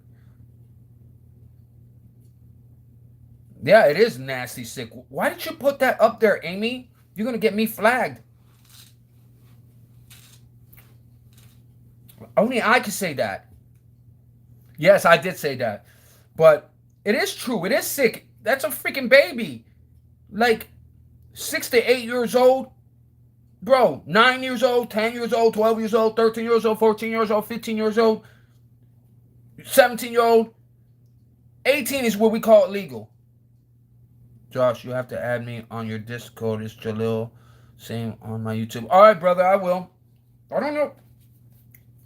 A: Yeah, it is nasty sick. Why did you put that up there, Amy? You're going to get me flagged. Only I can say that. Yes, I did say that. But it is true. It is sick. That's a freaking baby. Like 6 to 8 years old. Bro, 9 years old, 10 years old, 12 years old, 13 years old, 14 years old, 15 years old, 17-year-old. 18 is what we call it legal. Josh, you have to add me on your Discord. It's Jalil. Same on my YouTube. All right, brother, I will. I don't know.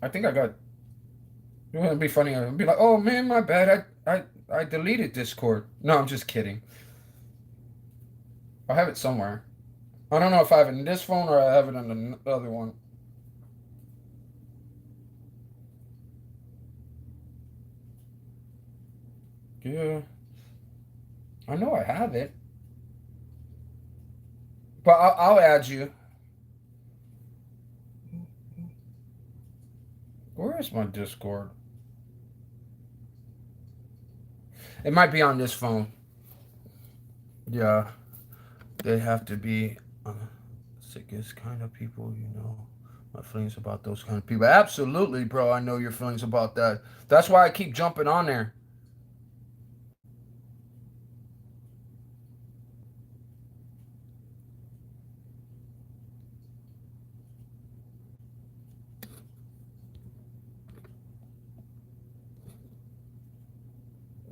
A: I think I got... It wouldn't be funny. I'd be like, oh, man, my bad. I deleted Discord. No, I'm just kidding. I have it somewhere. I don't know if I have it in this phone or I have it on the other one. Yeah. I know I have it. But I'll add you. Where is my Discord? It might be on this phone. Yeah. They have to be sickest kind of people, you know. My feelings about those kind of people. Absolutely, bro. I know your feelings about that. That's why I keep jumping on there.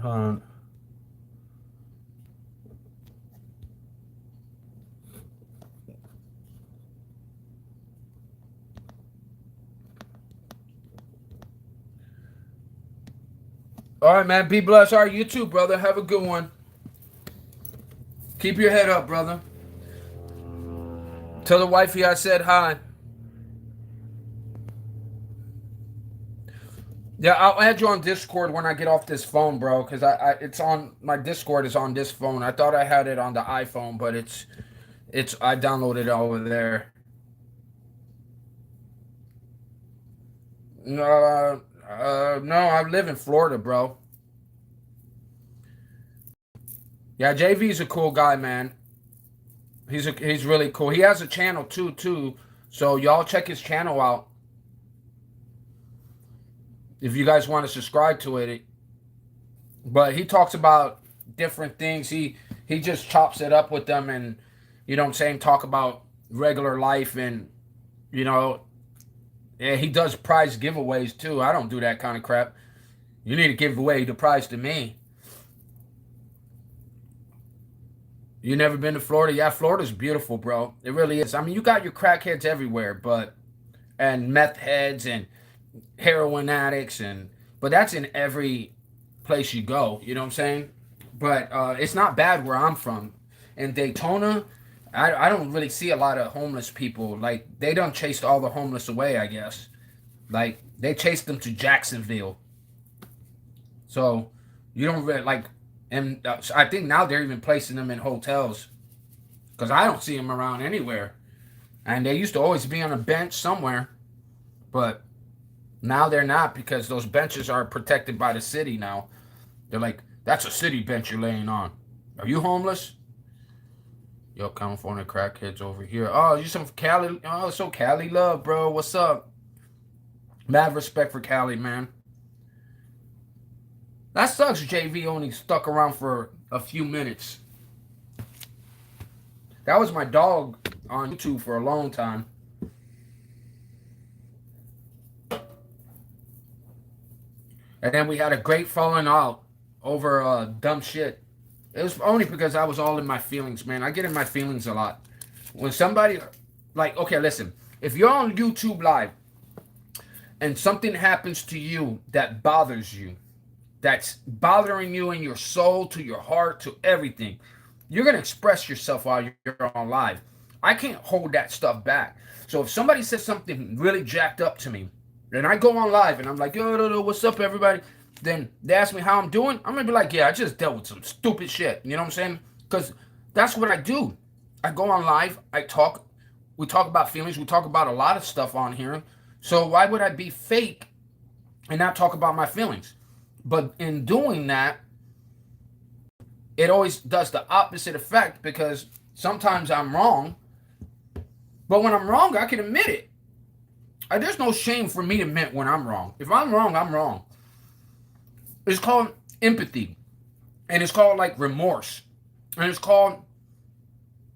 A: Hold on. All right, man. Be blessed. All right, you too, brother. Have a good one. Keep your head up, brother. Tell the wifey I said hi. Yeah, I'll add you on Discord when I get off this phone, bro. Because it's on my Discord is on this phone. I thought I had it on the iPhone, but it's I downloaded it over there. No, I live in Florida, bro. Yeah, JV's a cool guy, man. He's really cool. He has a channel too. So y'all check his channel out if you guys want to subscribe to it. But he talks about different things. He just chops it up with them, and you know what I'm saying, talk about regular life, and you know, yeah, he does prize giveaways too. I don't do that kind of crap. You need to give away the prize to me. You never been to Florida? Yeah, Florida's beautiful, bro. It really is. I mean, you got your crackheads everywhere, and meth heads and heroin addicts, but that's in every place you go. You know what I'm saying? But it's not bad where I'm from. In Daytona, I don't really see a lot of homeless people. Like they done chased all the homeless away, I guess. Like they chased them to Jacksonville. So you don't really like, and I think now they're even placing them in hotels because I don't see them around anywhere. And they used to always be on a bench somewhere, but now they're not because those benches are protected by the city now. They're like, that's a city bench you're laying on. Are you homeless? Yo, California crackheads over here. Oh, you some Cali? Oh, so Cali love, bro. What's up? Mad respect for Cali, man. That sucks. JV only stuck around for a few minutes. That was my dog on YouTube for a long time. And then we had a great falling out over dumb shit. It was only because I was all in my feelings, man. I get in my feelings a lot. When somebody, like, okay, listen. If you're on YouTube Live and something happens to you that bothers you, that's bothering you in your soul, to your heart, to everything, you're going to express yourself while you're on live. I can't hold that stuff back. So if somebody says something really jacked up to me, and I go on live and I'm like, yo, what's up, everybody? Then they ask me how I'm doing. I'm going to be like, yeah, I just dealt with some stupid shit. You know what I'm saying? Because that's what I do. I go on live. I talk. We talk about feelings. We talk about a lot of stuff on here. So why would I be fake and not talk about my feelings? But in doing that, it always does the opposite effect because sometimes I'm wrong. But when I'm wrong, I can admit it. There's no shame for me to admit when I'm wrong. If I'm wrong, I'm wrong. It's called empathy. And it's called like remorse. And it's called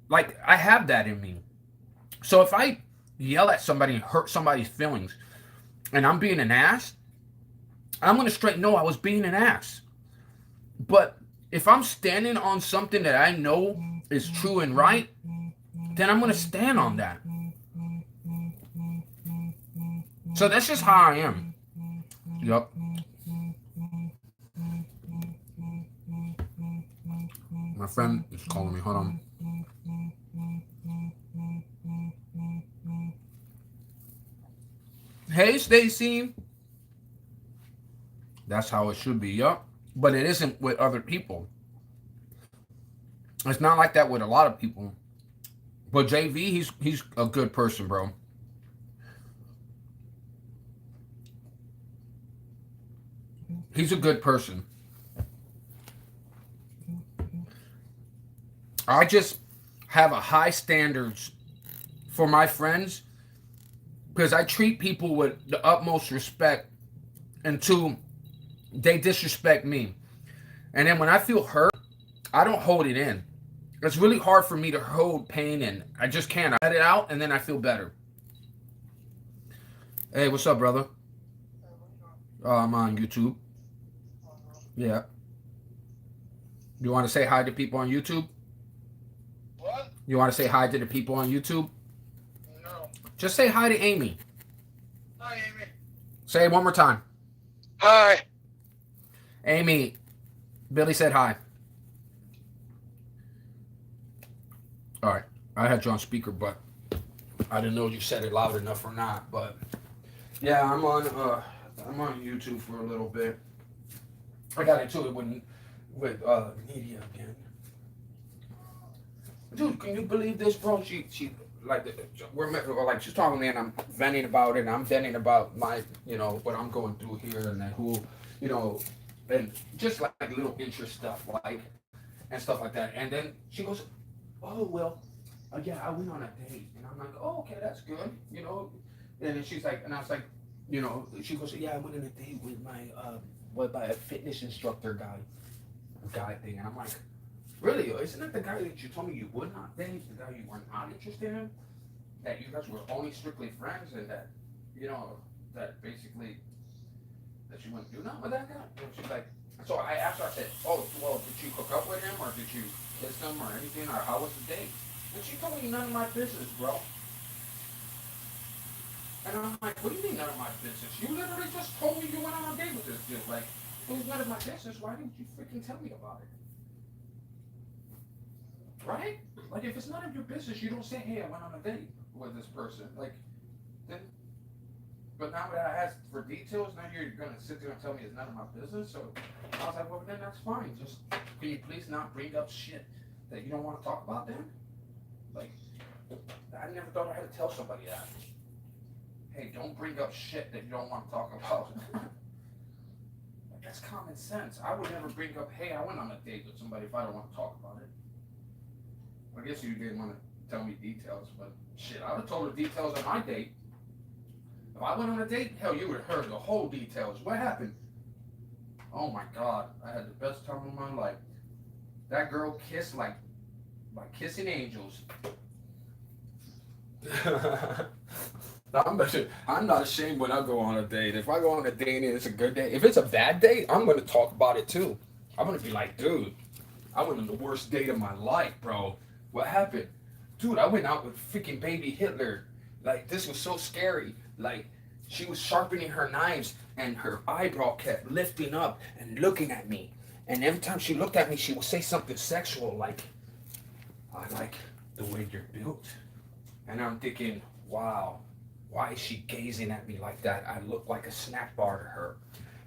A: like I have that in me. So if I yell at somebody and hurt somebody's feelings and I'm being an ass, I'm going to straight know I was being an ass. But if I'm standing on something that I know is true and right, then I'm going to stand on that. So that's just how I am. Yup. My friend is calling me. Hold on. Hey, Stacy. That's how it should be, yup. But it isn't with other people. It's not like that with a lot of people. But JV, he's a good person, bro. He's a good person. I just have a high standards for my friends because I treat people with the utmost respect until they disrespect me. And then when I feel hurt, I don't hold it in. It's really hard for me to hold pain in. I just can't. I let it out and then I feel better. Hey, what's up, brother? I'm on YouTube. Yeah. You want to say hi to people on YouTube?
B: What?
A: You want to say hi to the people on YouTube?
B: No.
A: Just say hi to Amy.
B: Hi, Amy.
A: Say it one more time.
B: Hi.
A: Amy, Billy said hi. All right. I had you on speaker, but I didn't know you said it loud enough or not. But yeah, I'm on YouTube for a little bit. I got into it with media again. Dude, can you believe this, bro? She like we're like she's talking to me and I'm venting about it. And I'm venting about my what I'm going through here and then who and just like little interest stuff like and stuff like that. And then she goes, oh well, yeah, I went on a date and I'm like, oh okay, that's good. And then she's like, and I was like, she goes, yeah, I went on a date with my by a fitness instructor guy thing, and I'm like. Really? Isn't that the guy that you told me you would not date? The guy you were not interested in? That you guys were only strictly friends and that, that basically, that you wouldn't do nothing with that guy? And she's like, so I asked her, I said, oh, well, did you hook up with him or did you kiss him or anything or how was the date? And she told me none of my business, bro. And I'm like, what do you mean none of my business? You literally just told me you went on a date with this dude. Like, it was none of my business. Why didn't you freaking tell me about it? Right? Like, if it's none of your business, you don't say, hey, I went on a date with this person. Like, then, but now that I asked for details, now you're going to sit there and tell me it's none of my business? So I was like, well, then that's fine. Just, can you please not bring up shit that you don't want to talk about then? Like, I never thought I had to tell somebody that. Hey, don't bring up shit that you don't want to talk about. Like, that's common sense. I would never bring up, hey, I went on a date with somebody if I don't want to talk about it. I guess you didn't want to tell me details, but shit, I would have told the details of my date. If I went on a date, hell, you would have heard the whole details. What happened? Oh my God, I had the best time of my life. That girl kissed like kissing angels. I'm not ashamed when I go on a date. If I go on a date and it's a good date, if it's a bad date, I'm going to talk about it too. I'm going to be like, dude, I went on the worst date of my life, bro. What happened? Dude, I went out with freaking baby Hitler. Like, this was so scary. Like, she was sharpening her knives and her eyebrow kept lifting up and looking at me. And every time she looked at me, she would say something sexual like, I like the way you're built. And I'm thinking, wow, why is she gazing at me like that? I look like a snack bar to her.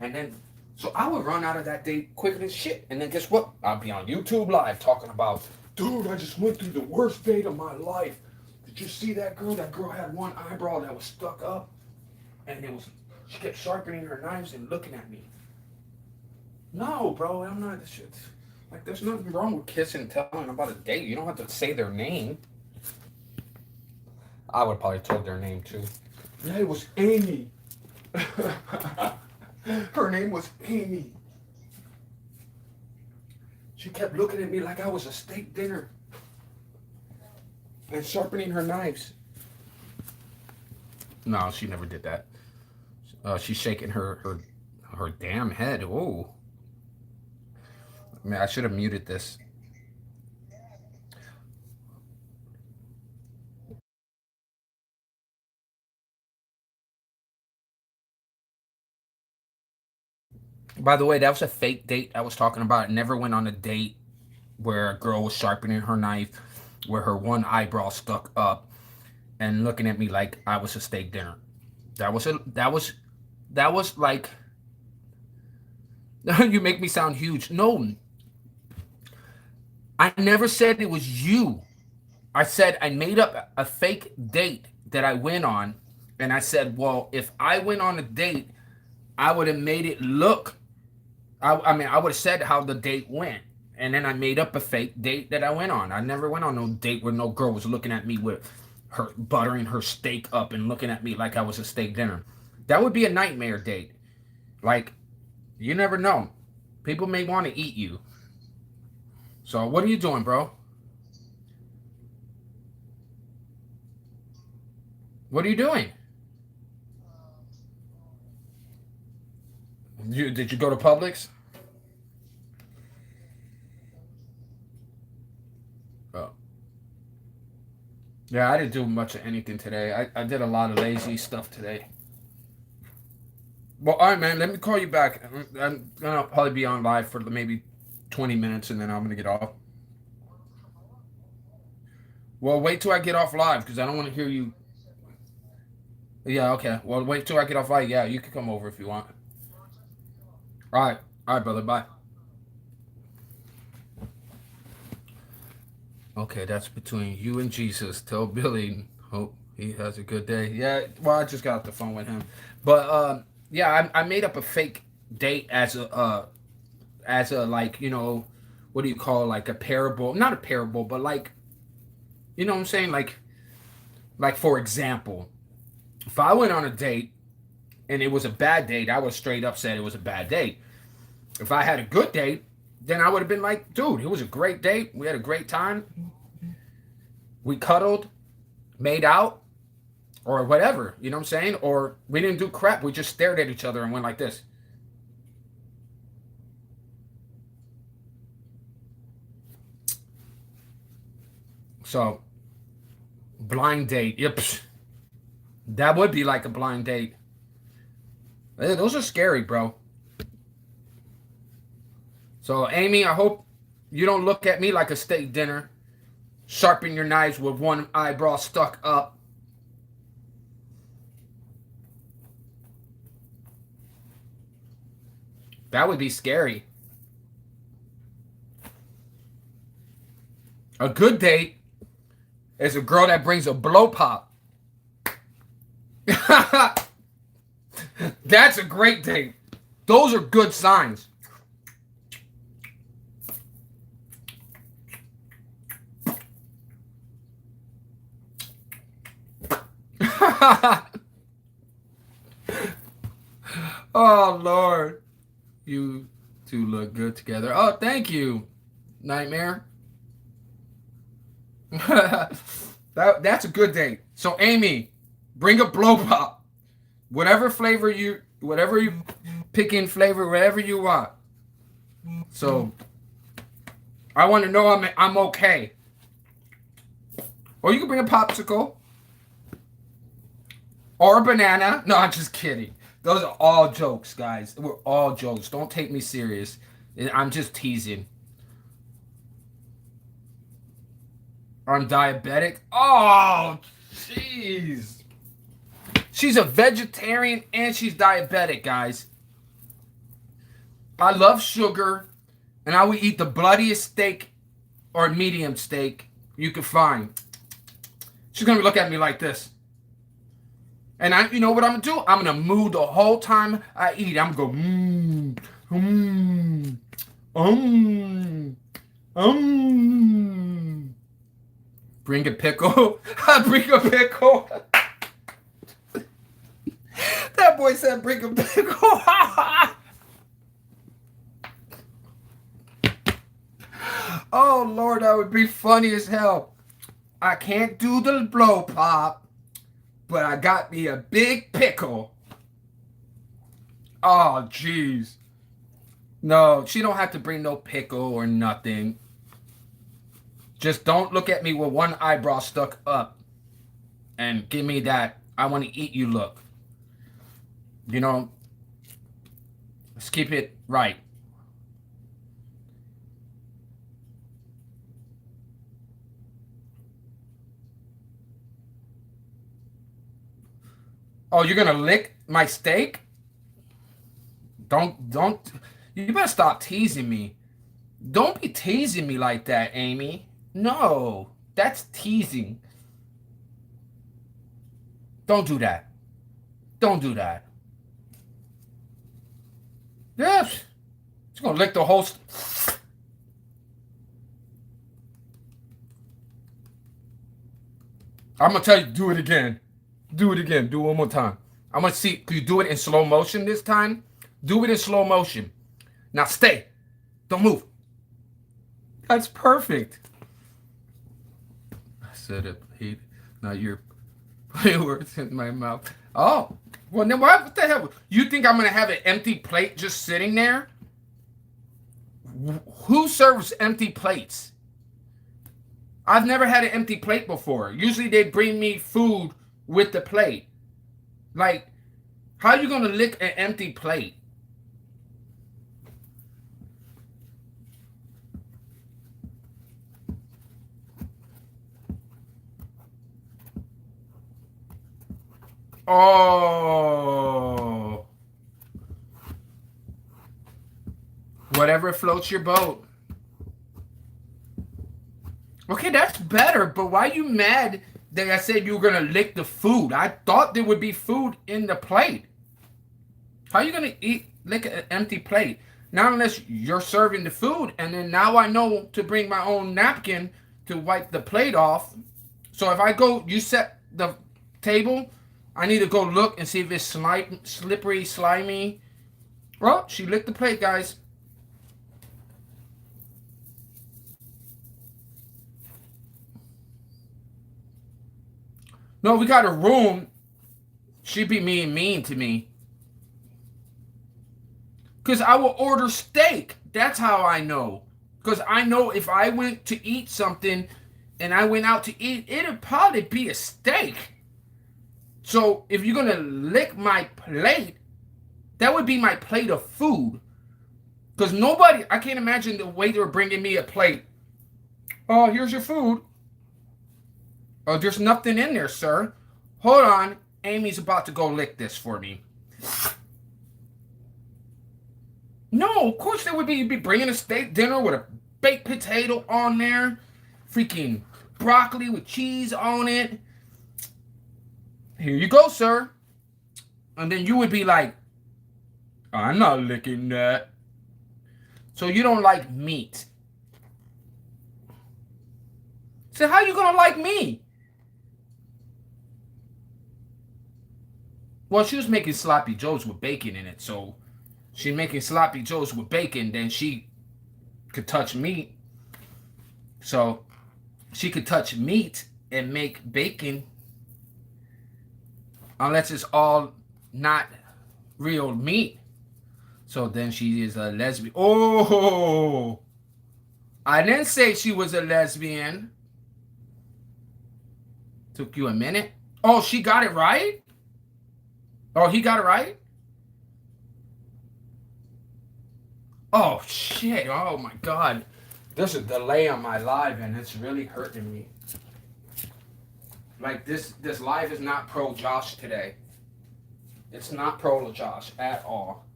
A: And then, so I would run out of that date quicker than shit. And then guess what? I'll be on YouTube Live talking about, dude, I just went through the worst date of my life. Did you see that girl? That girl had one eyebrow that was stuck up. And she kept sharpening her knives and looking at me. No, bro, I'm not the shit. Like, there's nothing wrong with kissing and telling about a date. You don't have to say their name. I would probably told their name too. Yeah, it was Amy. Her name was Amy. She kept looking at me like I was a steak dinner and sharpening her knives. No, she never did that. She's shaking her damn head. Whoa. Man, I should have muted this. By the way, that was a fake date I was talking about. I never went on a date where a girl was sharpening her knife, where her one eyebrow stuck up and looking at me like I was a steak dinner. That was like you make me sound huge. No, I never said it was you. I said I made up a fake date that I went on, and I said, well, if I went on a date, I would have made it look. I mean, I would have said how the date went, and then I made up a fake date that I went on. I never went on no date where no girl was looking at me with her buttering her steak up and looking at me like I was a steak dinner. That would be a nightmare date. Like, you never know. People may want to eat you. So what are you doing, bro? What are you doing? Did you go to Publix? Oh. Yeah, I didn't do much of anything today. I did a lot of lazy stuff today. Well, all right, man. Let me call you back. I'm gonna probably be on live for maybe 20 minutes, and then I'm gonna get off. Well, wait till I get off live because I don't want to hear you. Yeah, okay. Well, wait till I get off live. Yeah, you can come over if you want. All right, brother. Bye. Okay, that's between you and Jesus. Tell Billy. Hope he has a good day. Yeah. Well, I just got off the phone with him, but yeah, I made up a fake date as a like what do you call like a parable? Not a parable, but like what I'm saying, like for example, if I went on a date and it was a bad date, I would straight up said it was a bad date. If I had a good date, then I would have been like, dude, it was a great date. We had a great time. We cuddled, made out, or whatever. You know what I'm saying? Or we didn't do crap. We just stared at each other and went like this. So, blind date. Yep. That would be like a blind date. Those are scary, bro. So, Amy, I hope you don't look at me like a steak dinner. Sharpen your knives with one eyebrow stuck up. That would be scary. A good date is a girl that brings a blow pop. That's a great date. Those are good signs. Oh, Lord. You two look good together. Oh, thank you, Nightmare. That's a good date. So, Amy, bring a blow pop. Whatever you pick in flavor, whatever you want. So, I want to know I'm okay. Or you can bring a popsicle. Or a banana. No, I'm just kidding. Those are all jokes, guys. We're all jokes. Don't take me serious. I'm just teasing. I'm diabetic. Oh, jeez. She's a vegetarian and she's diabetic, guys. I love sugar, and I will eat the bloodiest steak or medium steak you can find. She's going to look at me like this. And you know what I'm going to do? I'm going to move the whole time I eat. I'm going to go, Bring a pickle. Bring a pickle. That boy said bring a pickle. Oh, Lord, that would be funny as hell. I can't do the blow pop, but I got me a big pickle. Oh, jeez. No, she don't have to bring no pickle or nothing. Just don't look at me with one eyebrow stuck up and give me that I want to eat you look. You know, let's keep it right. Oh, you're gonna lick my steak? Don't. You better stop teasing me. Don't be teasing me like that, Amy. No, that's teasing. Don't do that. Don't do that. Yes. She's gonna lick the whole. I'm gonna tell you, do it again. Do it again. Do it one more time. I'm gonna see. Can you do it in slow motion this time? Do it in slow motion. Now stay. Don't move. That's perfect. I said it, Pete. Now you're putting words in my mouth. Oh, well then what the hell? You think I'm gonna have an empty plate just sitting there? Who serves empty plates? I've never had an empty plate before. Usually they bring me food with the plate. Like, how are you gonna lick an empty plate? Oh. Whatever floats your boat. Okay, that's better, but why are you mad that I said you were going to lick the food? I thought there would be food in the plate. How are you going to lick an empty plate? Not unless you're serving the food, and then now I know to bring my own napkin to wipe the plate off. So if I go, you set the table, I need to go look and see if it's slippery, slimy. Well, she licked the plate, guys. No, we got a room. She be mean to me. Because I will order steak. That's how I know. Because I know if I went to eat something and I went out to eat, it'd probably be a steak. So if you're going to lick my plate, that would be my plate of food. Because I can't imagine the waiter bringing me a plate. Oh, here's your food. Oh, there's nothing in there, sir. Hold on. Amy's about to go lick this for me. No, of course there would be. You'd be bringing a steak dinner with a baked potato on there, freaking broccoli with cheese on it. Here you go, sir. And then you would be like, I'm not licking that. So you don't like meat. So how you gonna like me? Well, she was making sloppy joes with bacon in it, so she's making sloppy joes with bacon, then she could touch meat. So she could touch meat and make bacon, unless it's all not real meat. So then she is a lesbian. Oh, I didn't say she was a lesbian. Took you a minute. Oh, she got it right? Oh, he got it right? Oh, shit. Oh, my God. There's a delay on my live, and it's really hurting me. Like, this live is not pro Josh today. It's not pro Josh at all.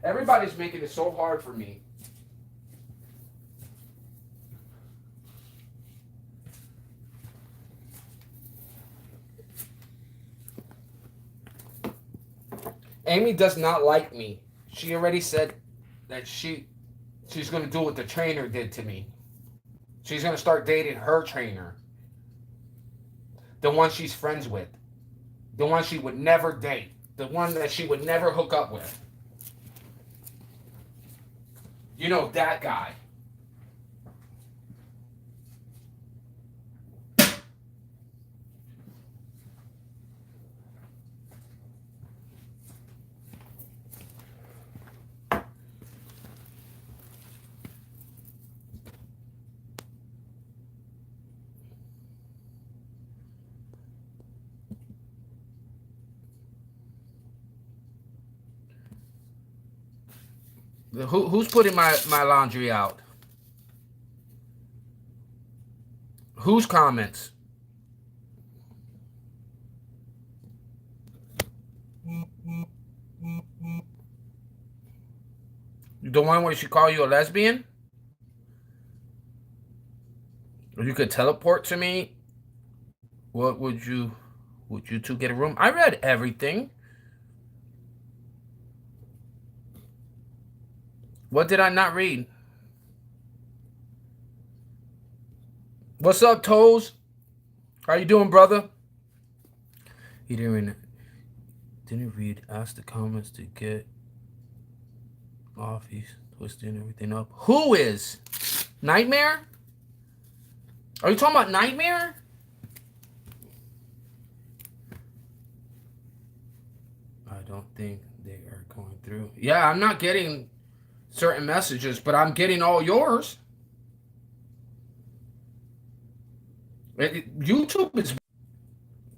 A: Everybody's making it so hard for me. Amy does not like me. She already said that she's going to do what the trainer did to me. She's going to start dating her trainer. The one she's friends with. The one she would never date. The one that she would never hook up with. You know, that guy. Who's putting my laundry out? Whose comments? The one where she called you a lesbian? Or you could teleport to me? What would you two get a room? I read everything. What did I not read? What's up, Toes? How you doing, brother? He didn't read. Ask the comments to get off. He's twisting everything up. Who is? Nightmare? Are you talking about Nightmare? I don't think they are going through. Yeah, I'm not getting certain messages, but I'm getting all yours. YouTube is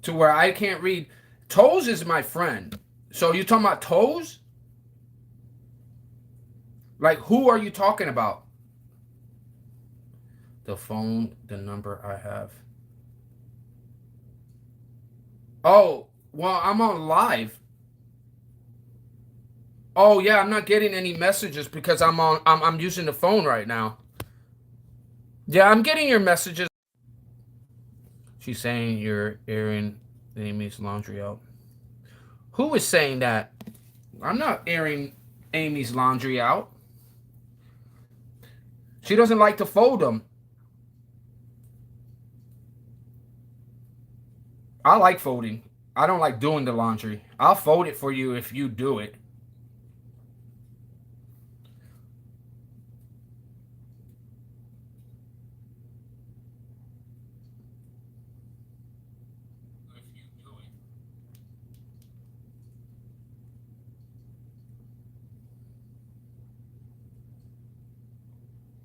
A: to where I can't read. Toes is my friend. So you talking about Toes? Like, who are you talking about? The phone, the number I have. Oh, well, I'm on live. Oh yeah, I'm not getting any messages because I'm using the phone right now. Yeah, I'm getting your messages. She's saying you're airing Amy's laundry out. Who is saying that? I'm not airing Amy's laundry out. She doesn't like to fold them. I like folding. I don't like doing the laundry. I'll fold it for you if you do it.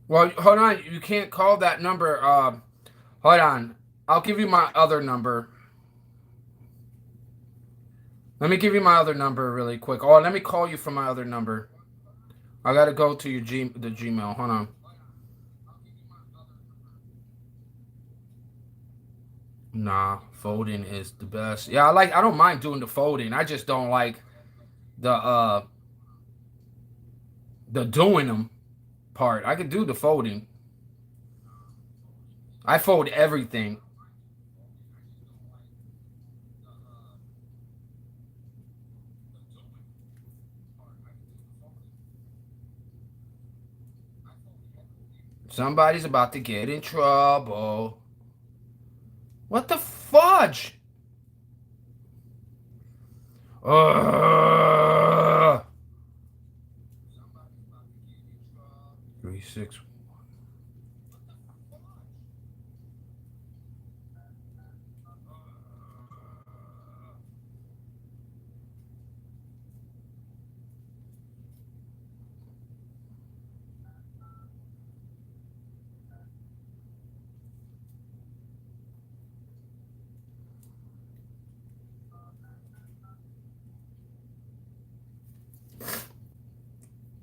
A: Well, hold on. You can't call that number. Hold on. I'll give you my other number. Let me give you my other number really quick. Oh, let me call you from my other number. I gotta go to your the Gmail. Hold on. Nah, folding is the best. Yeah, I don't mind doing the folding. I just don't like the doing them part. I could do the folding. I fold everything. Somebody's about to get in trouble. What the fudge? Uh, 3, 6.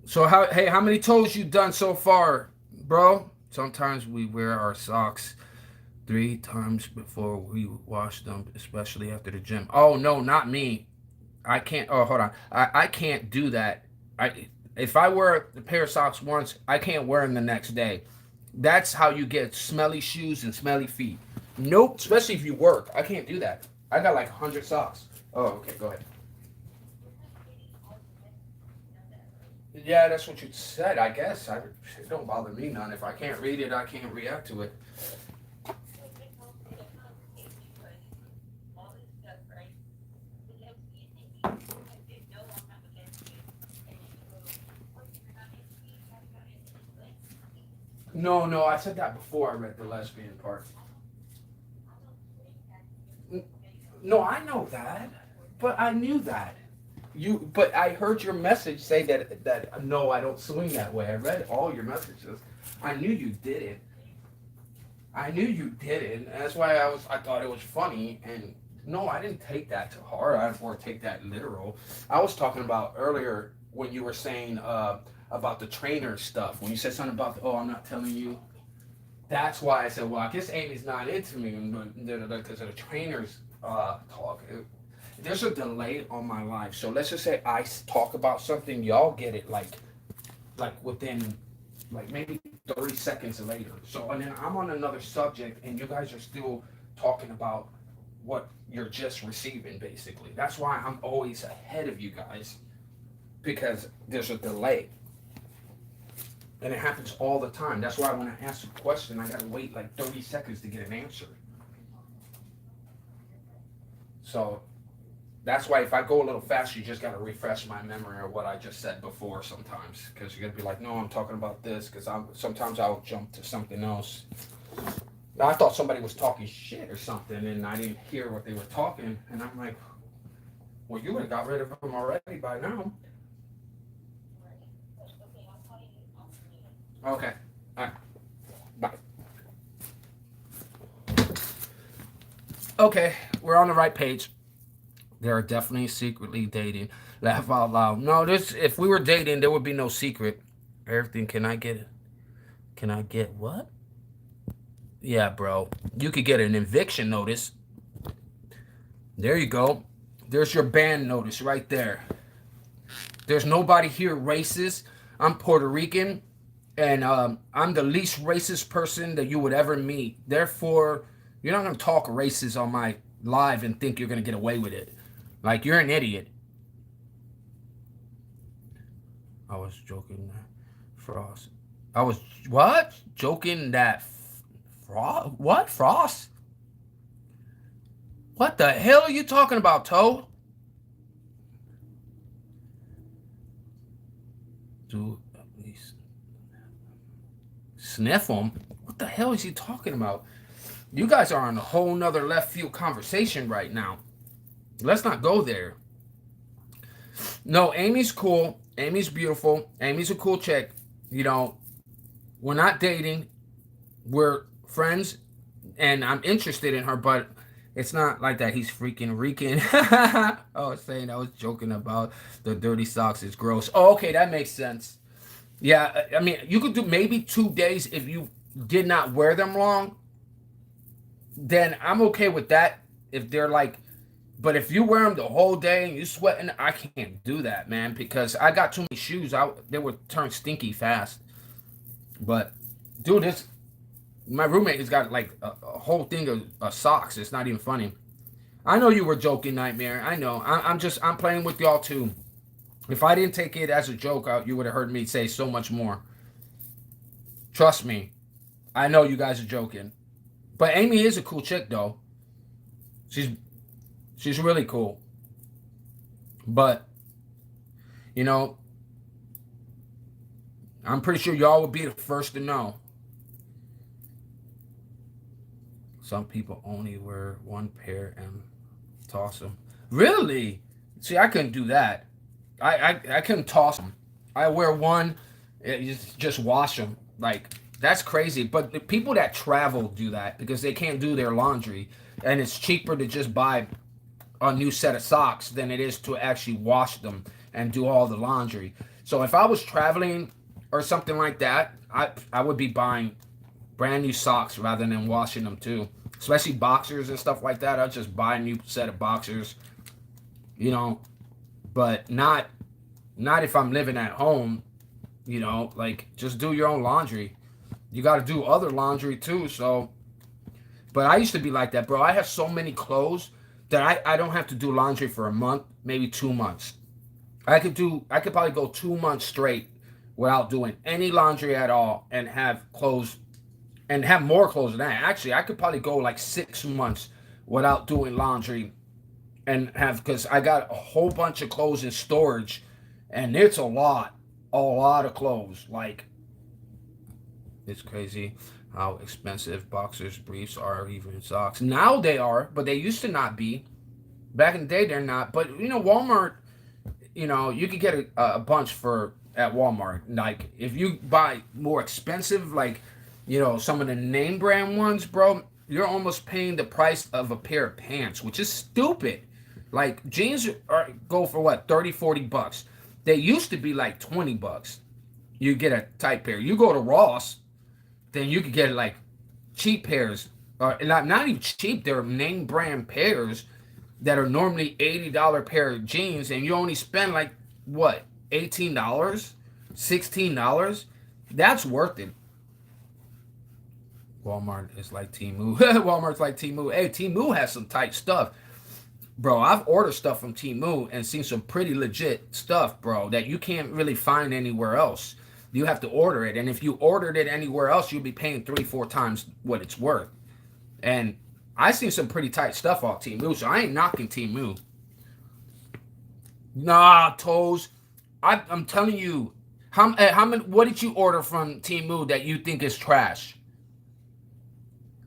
A: So how many toes you done so far, bro? Sometimes we wear our socks 3 times before we wash them, especially after the gym. Oh no, not me. I can't. Oh, hold on. I can't do that. I If I wear a pair of socks once, I can't wear them the next day. That's how you get smelly shoes and smelly feet. Nope. Especially if you work, I can't do that. I got like 100 socks. Oh, okay. Go ahead. Yeah, that's what you said. I guess it don't bother me none. If I can't read it, I can't react to it. No, no, I said that before I read the lesbian part. No, I know that, but I knew that. But I heard your message say that no, I don't swing that way. I read all your messages. I knew you did it. I knew you did it. And that's why I thought it was funny. And no, I didn't take that to heart. I didn't take that literal. I was talking about earlier when you were saying about the trainer stuff. When you said something about oh, I'm not telling you. That's why I said, well, I guess Amy's not into me because of the trainers talk. There's a delay on my life. So let's just say I talk about something, y'all get it like within like maybe 30 seconds later. So and then I'm on another subject and you guys are still talking about what you're just receiving basically. That's why I'm always ahead of you guys because there's a delay. And it happens all the time. That's why when I ask a question, I gotta wait like 30 seconds to get an answer. So that's why if I go a little fast, you just gotta refresh my memory of what I just said before sometimes, because you're gonna be like, no, I'm talking about this, because sometimes I'll jump to something else. Now, I thought somebody was talking shit or something, and I didn't hear what they were talking, and I'm like, well, you would have got rid of them already by now. Okay, all right, bye. Okay, we're on the right page. They are definitely secretly dating. Laugh out loud. No, this if we were dating, there would be no secret. Everything. Can I get it? Can I get what? Yeah, bro. You could get an eviction notice. There you go. There's your ban notice right there. There's nobody here racist. I'm Puerto Rican, and I'm the least racist person that you would ever meet. Therefore, you're not gonna talk racist on my live and think you're gonna get away with it. Like you're an idiot. I was joking, Frost. I was what? Joking that Frost? What Frost? What the hell are you talking about, Toe? Do at least sniff him. What the hell is he talking about? You guys are on a whole nother left field conversation right now. Let's not go there. No, Amy's cool. Amy's beautiful. Amy's a cool chick. You know, we're not dating. We're friends, and I'm interested in her, but it's not like that. He's freaking reeking. I was saying I was joking about the dirty socks. It's gross. Oh, okay, that makes sense. Yeah, I mean, you could do maybe 2 days if you did not wear them long. then I'm okay with that. If they're like, but if you wear them the whole day and you sweating, I can't do that, man, because I got too many shoes. They would turn stinky fast. But dude, this my roommate has got like a whole thing of socks. It's not even funny. I know you were joking, Nightmare. I know. I'm playing with y'all too. If I didn't take it as a joke, you would have heard me say so much more. Trust me. I know you guys are joking. But Amy is a cool chick though. She's she's really cool. But you know, I'm pretty sure y'all would be the first to know. Some people only wear one pair and toss them. Really? See, I couldn't do that. I couldn't toss them. I wear one, just wash them. Like that's crazy. But the people that travel do that because they can't do their laundry, and it's cheaper to just buy a new set of socks than it is to actually wash them and do all the laundry. So if I was traveling or something like that, I would be buying brand new socks rather than washing them too. Especially boxers and stuff like that. I'd just buy a new set of boxers, you know, but not if I'm living at home, like just do your own laundry. You got to do other laundry too. So, but I used to be like that, bro. I have so many clothes that I don't have to do laundry for a month, maybe 2 months. I could probably go 2 months straight without doing any laundry at all and have clothes and have more clothes than that. Actually, I could probably go like 6 months without doing laundry and have because I got a whole bunch of clothes in storage, and it's a lot of clothes. Like it's crazy how expensive boxers, briefs are, even socks. Now they are, but they used to not be. Back in the day, they're not. But Walmart. You could get a bunch for at Walmart. Like if you buy more expensive, like some of the name brand ones, bro, you're almost paying the price of a pair of pants, which is stupid. Like jeans go for what, 30, $40. They used to be like $20. You get a tight pair. You go to Ross, then you could get like cheap pairs, or not even cheap. They're name brand pairs that are normally $80 pair of jeans, and you only spend like what, $18, $16. That's worth it. Walmart is like Temu. Walmart's like Temu. Hey, Temu has some tight stuff. Bro, I've ordered stuff from Temu and seen some pretty legit stuff, bro, that you can't really find anywhere else. You have to order it. And if you ordered it anywhere else, you'll be paying 3, 4 times what it's worth. And I seen some pretty tight stuff off Temu, so I ain't knocking Temu. Nah, Toes. I'm telling you, how many? What did you order from Temu that you think is trash?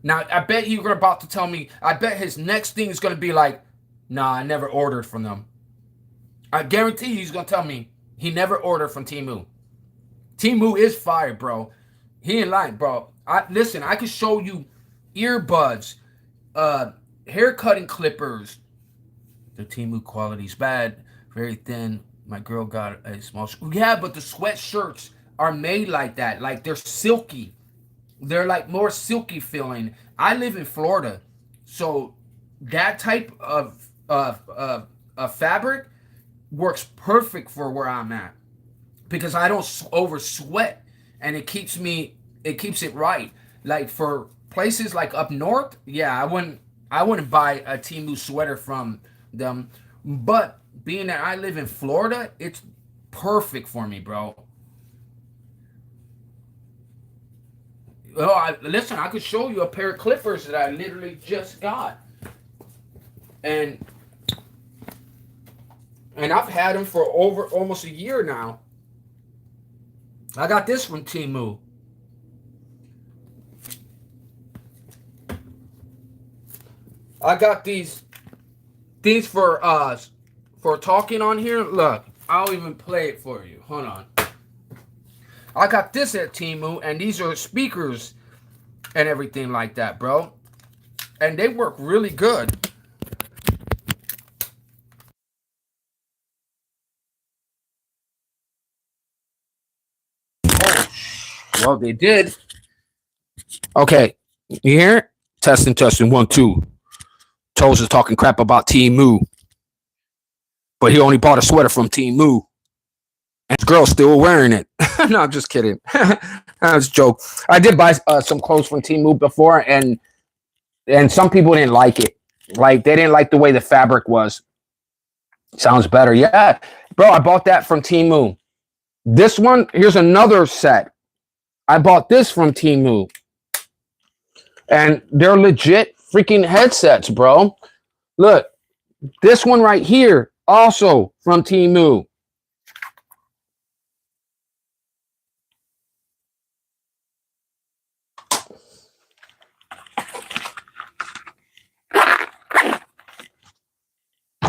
A: Now, I bet you're about to tell me. I bet his next thing is gonna be like, nah, I never ordered from them. I guarantee you, he's gonna tell me he never ordered from Temu. Temu is fire, bro. He ain't lying, bro. Listen. I could show you earbuds, hair cutting clippers. The Temu quality's bad, very thin. My girl got a small. Yeah, but the sweatshirts are made like that. Like they're silky. They're like more silky feeling. I live in Florida, so that type of fabric works perfect for where I'm at because I don't over sweat, and it keeps it right. Like for places like up north, yeah, I wouldn't buy a Temu sweater from them, but being that I live in Florida, it's perfect for me, bro. Oh, listen, I could show you a pair of clippers that I literally just got, and I've had them for over almost a year now. I got this from Temu. I got these for talking on here. Look, I'll even play it for you. Hold on. I got this at Temu, and these are speakers and everything like that, bro. And they work really good. Oh, well, they did. Okay, you hear it? Testing, testing, 1, 2. Toes is talking crap about Team Moo, but he only bought a sweater from Team Moo, and his girl's still wearing it. No, I'm just kidding. That's a joke. I did buy some clothes from Team Moo before, and some people didn't like it. Like, they didn't like the way the fabric was. Sounds better. Yeah, bro, I bought that from Team Moo. This one, here's another set. I bought this from Team Moo. And they're legit freaking headsets, bro. Look, this one right here, also from Team Moo.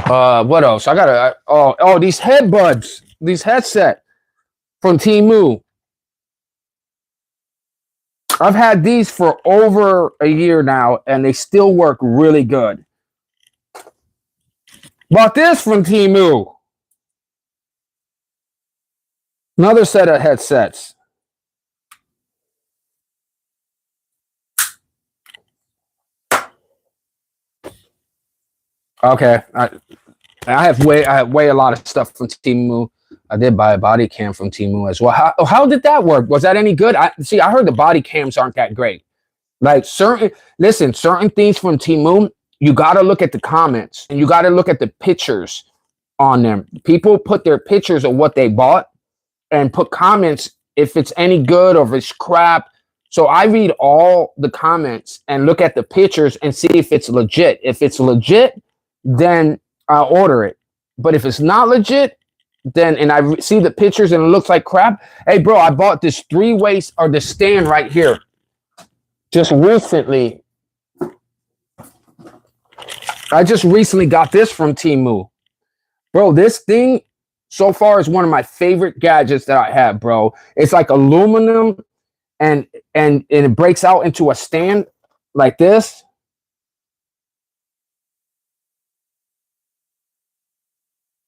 A: What else? I gotta. Oh, these headbuds, these headset from Team Moo. I've had these for over a year now, and they still work really good. Bought this from Team Moo. Another set of headsets. Okay, I have way a lot of stuff from Team Moo. I did buy a body cam from Team Moo as well. How did that work? Was that any good? I heard the body cams aren't that great. Like certain things from Team Moo, you got to look at the comments and you got to look at the pictures on them. People put their pictures of what they bought and put comments if it's any good or if it's crap. So I read all the comments and look at the pictures and see if it's legit. If it's legit, then I'll order it. But if it's not legit, then and I see the pictures and it looks like crap. Hey, bro, I bought this 3-way or the stand right here just recently. I just recently got this from Team Moo. Bro, this thing so far is one of my favorite gadgets that I have, bro. It's like aluminum and it breaks out into a stand like this.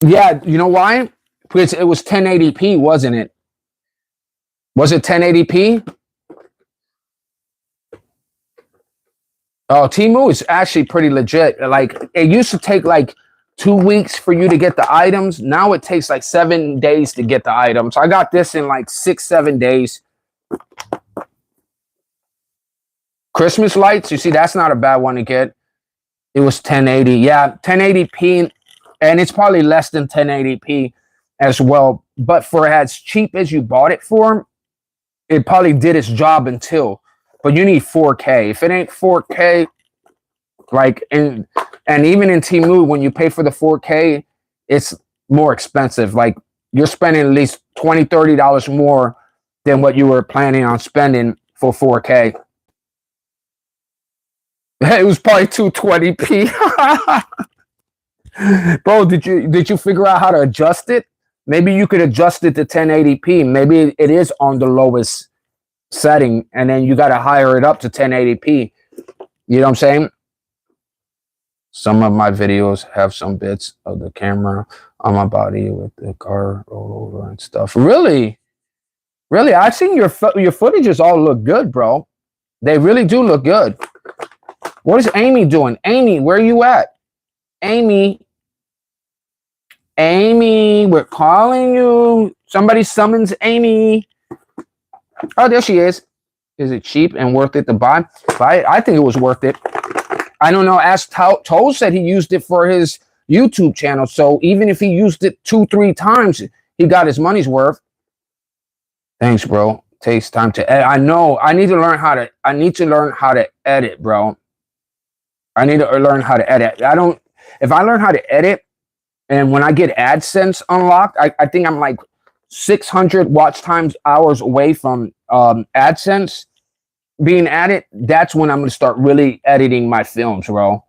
A: Yeah, you know why? Because it was 1080p, wasn't it? Was it 1080p? Oh, Temu is actually pretty legit. Like, it used to take like 2 weeks for you to get the items. Now it takes like 7 days to get the items. I got this in like 6-7 days. Christmas lights, you see, that's not a bad one to get. It was 1080. Yeah, 1080p, and it's probably less than 1080p as well. But for as cheap as you bought it for, it probably did its job until. But you need 4K. If it ain't 4K, like and even in Temu, when you pay for the 4K, it's more expensive. Like you're spending at least $20-$30 more than what you were planning on spending for 4K. It was probably 220p. Bro, did you figure out how to adjust it? Maybe you could adjust it to 1080p. Maybe it is on the lowest setting, and then you got to hire it up to 1080p. You know what I'm saying? Some of my videos have some bits of the camera on my body with the car roll over and stuff. Really? I've seen your footages all look good, bro. They really do look good. What is Amy doing? Amy, where are you at? Amy, we're calling you. Somebody summons Amy. Oh, there she is. Is it cheap and worth it to buy? I think it was worth it. I don't know. As Toes said, he used it for his YouTube channel. So even if he used it 2-3 times, he got his money's worth. Thanks, bro. Takes time to edit. I know. I need to learn how to edit, bro. I need to learn how to edit. If I learn how to edit, and when I get AdSense unlocked, I think I'm like 600 watch times hours away from AdSense being added. That's when I'm going to start really editing my films, bro.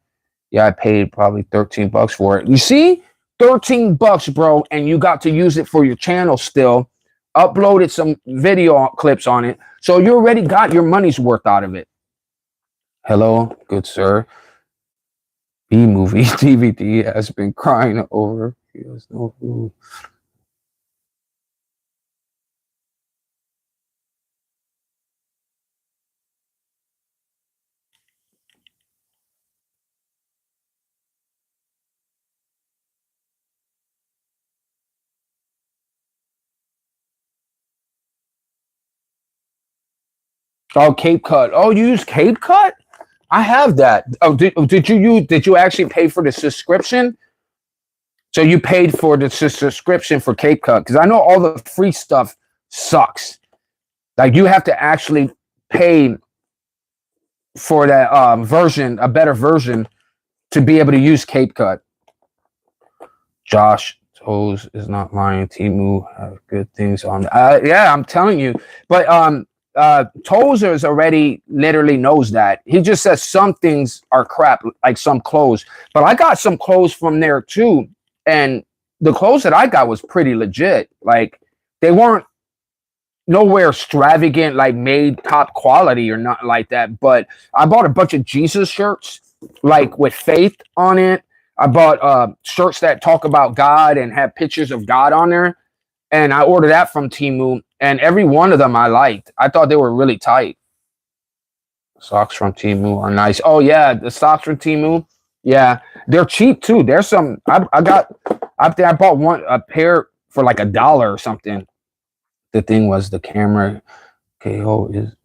A: Yeah, I paid probably $13 for it. You see? $13, bro, and you got to use it for your channel still. Uploaded some video clips on it. So you already got your money's worth out of it. Hello, good sir. B-movie DVD has been crying over. He has no food. Oh, Cape Cut. Oh, you use Cape Cut? I have that. Oh, did you actually pay for the subscription? So you paid for the subscription for Cape Cut? Because I know all the free stuff sucks. Like you have to actually pay for that version, a better version, to be able to use Cape Cut. Josh Toes is not lying. Temu have good things on. Yeah, I'm telling you. But Tozers already literally knows that. He just says some things are crap, like some clothes. But I got some clothes from there too, and the clothes that I got was pretty legit. Like they weren't nowhere extravagant, like made top quality or not like that. But I bought a bunch of Jesus shirts, like with faith on it. I bought shirts that talk about God and have pictures of God on there. And I ordered that from Temu. And every one of them I liked. I thought they were really tight. Socks from Temu are nice. Oh, yeah. The socks from Temu. Yeah. They're cheap, too. There's some. I bought a pair for like $1 or something. The thing was the camera KO is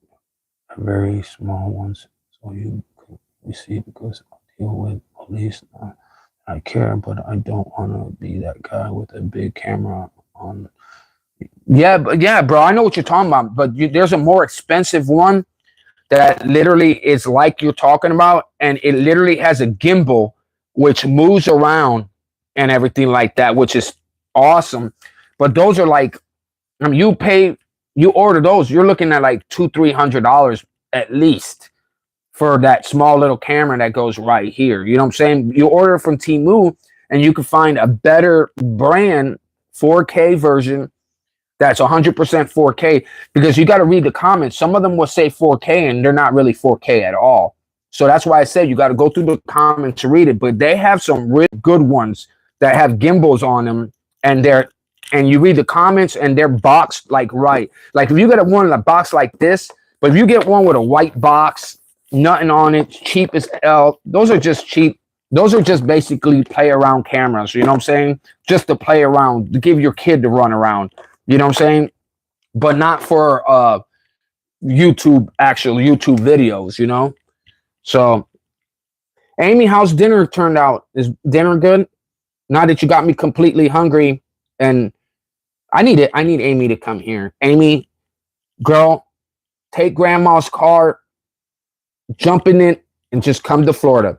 A: a very small ones. So you see, because I deal with police. I care, but I don't want to be that guy with a big camera on. Yeah, bro. I know what you're talking about, but there's a more expensive one that literally is like you're talking about, and it literally has a gimbal which moves around and everything like that, which is awesome. But those are like, I mean, you order those, you're looking at like $200-300 at least for that small little camera that goes right here. You know what I'm saying? You order from Temu and you can find a better brand 4K version that's 100% 4K, because you got to read the comments. Some of them will say 4K and they're not really 4K at all. So that's why I said you got to go through the comments to read it. But they have some really good ones that have gimbals on them, and you read the comments and they're boxed like right. Like if you get one in a box like this, but if you get one with a white box, nothing on it, cheap as hell, those are just cheap. Those are just basically play around cameras. You know what I'm saying? Just to play around, to give your kid to run around. You know what I'm saying? But not for actual YouTube videos, you know? So, Amy, how's dinner turned out? Is dinner good? Now that you got me completely hungry, and I need Amy to come here. Amy, girl, take grandma's car, jump in it, and just come to Florida.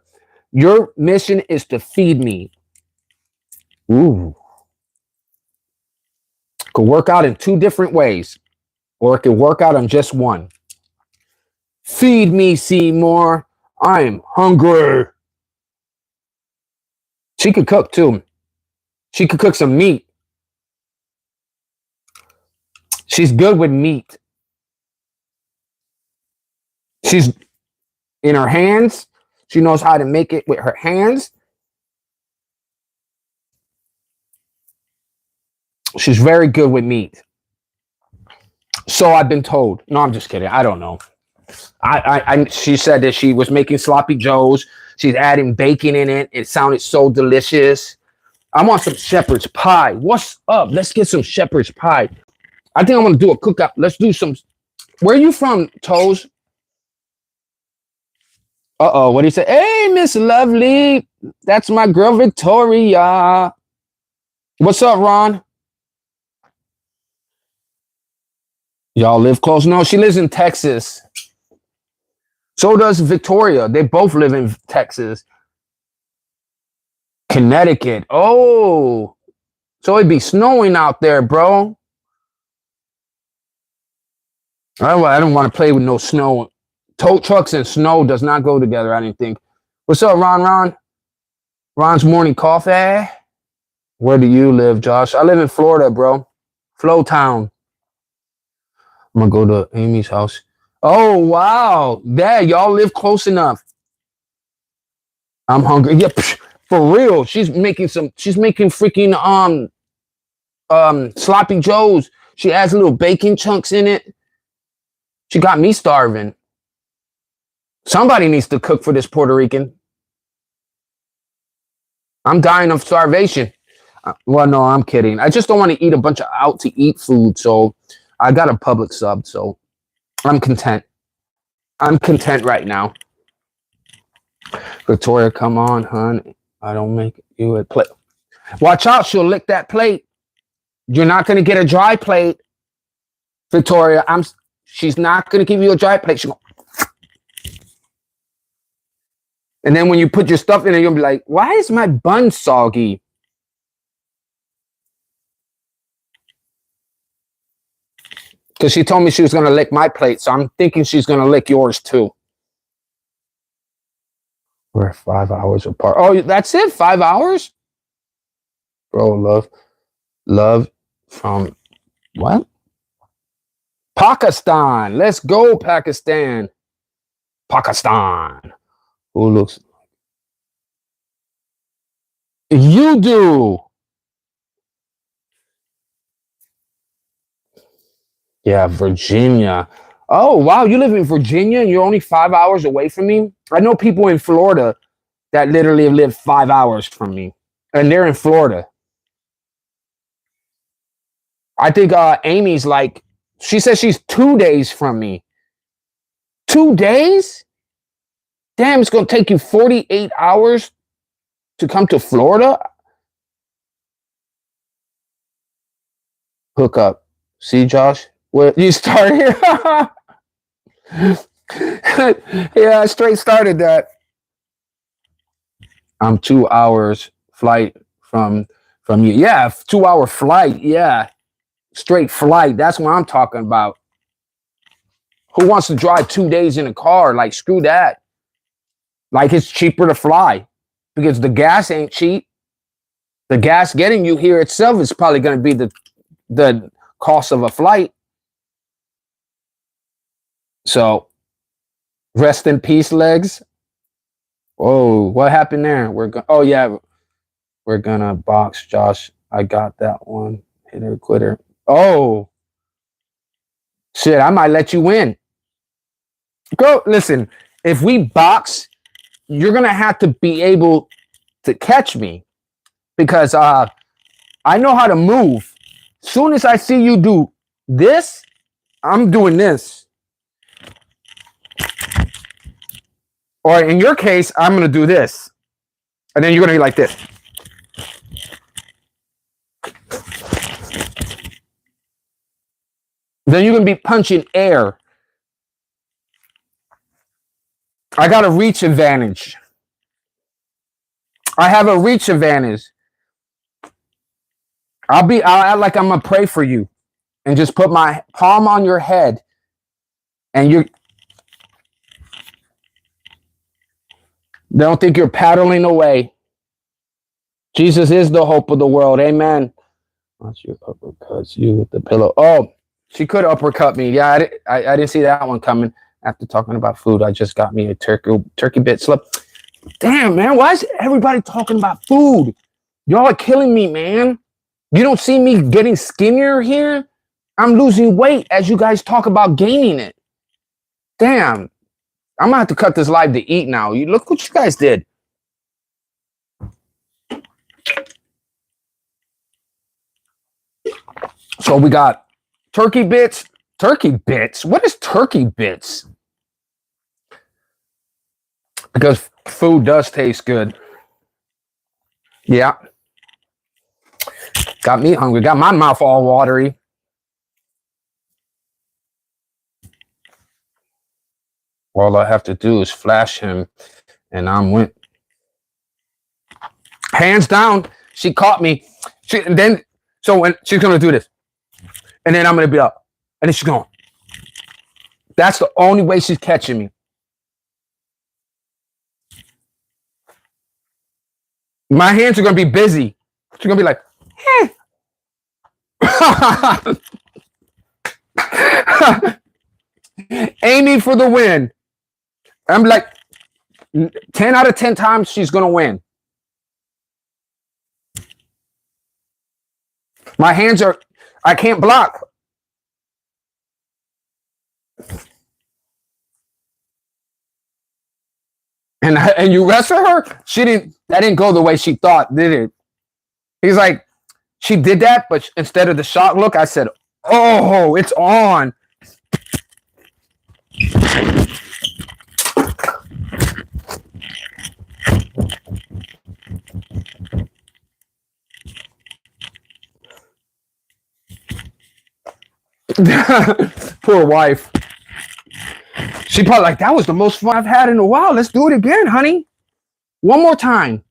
A: Your mission is to feed me. Ooh. Could work out in 2 different ways, or it could work out on just one. Feed me, Seymour. I'm hungry. She could cook too. She could cook some meat. She's good with meat. She's in her hands. She knows how to make it with her hands. She's very good with meat. So I've been told. No, I'm just kidding. I don't know. She said that she was making sloppy joes. She's adding bacon in it. It sounded so delicious. I want some shepherd's pie. What's up? Let's get some shepherd's pie. I think I'm going to do a cookout. Let's do some. Where are you from, Toes? Uh-oh, what do you say? Hey, Miss Lovely. That's my girl, Victoria. What's up, Ron? Y'all live close? No, she lives in Texas. So does Victoria. They both live in Texas. Connecticut. Oh, so it'd be snowing out there, bro. I don't want to play with no snow. Tow trucks and snow does not go together, I didn't think. What's up, Ron? Ron's morning coffee. Where do you live, Josh? I live in Florida, bro. Flowtown. I'm going to go to Amy's house. Oh, wow. Yeah, y'all live close enough. I'm hungry. Yeah, for real. She's making freaking sloppy joes. She adds little bacon chunks in it. She got me starving. Somebody needs to cook for this Puerto Rican. I'm dying of starvation. Well, no, I'm kidding. I just don't want to eat a bunch of out-to-eat food, so I got a public sub, so I'm content. I'm content right now. Victoria, come on, hon. I don't make you a plate. Watch out, she'll lick that plate. You're not gonna get a dry plate, Victoria. She's not gonna give you a dry plate. And then when you put your stuff in it, you'll be like, why is my bun soggy? Because she told me she was gonna lick my plate, so I'm thinking she's gonna lick yours too. We're 5 hours apart. Oh, that's it? 5 hours? Bro, love from what? Pakistan. Let's go, Pakistan. Pakistan. Who looks like you do? Yeah, Virginia. Oh, wow. You live in Virginia and you're only 5 hours away from me? I know people in Florida that literally live 5 hours from me, and they're in Florida. I think Amy's like, she says she's 2 days from me. 2 days? Damn, it's going to take you 48 hours to come to Florida? Hook up. See, Josh? Well, you start here. Yeah, I straight started that. I'm 2 hours flight from you. Yeah, 2 hour flight. Yeah, straight flight. That's what I'm talking about. Who wants to drive 2 days in a car? Like, screw that. Like, it's cheaper to fly because the gas ain't cheap. The gas getting you here itself is probably going to be the cost of a flight. So, rest in peace, legs. Oh, what happened there? Oh yeah, we're gonna box Josh. I got that one. Hitter quitter. Oh shit, I might let you win. Go listen. If we box, you're gonna have to be able to catch me because I know how to move. Soon as I see you do this, I'm doing this. Or in your case, I'm going to do this. And then you're going to be like this. Then you're going to be punching air. I got a reach advantage. I have a reach advantage. I'll act like I'm going to pray for you and just put my palm on your head and they don't think you're paddling away. Jesus is the hope of the world. Amen. Watch your uppercuts you with the pillow. Oh, she could uppercut me. Yeah, I didn't see that one coming. After talking about food, I just got me a turkey bit slip. Damn, man. Why is everybody talking about food? Y'all are killing me, man. You don't see me getting skinnier here? I'm losing weight as you guys talk about gaining it. Damn. I'm going to have to cut this live to eat now. You look what you guys did. So we got turkey bits. Turkey bits? What is turkey bits? Because food does taste good. Yeah. Got me hungry. Got my mouth all watery. All I have to do is flash him, and I'm went. Hands down, she caught me. So when she's gonna do this, and then I'm gonna be up, and then she's going. That's the only way she's catching me. My hands are gonna be busy. She's gonna be like, hey. Amy for the win. I'm like 10 out of 10 times she's gonna win. My hands are, I can't block. And you wrestle her? That didn't go the way she thought, did it? He's like, she did that, but instead of the shock look, I said, oh, it's on. Poor wife. She probably like, that was the most fun I've had in a while. Let's do it again, honey. One more time.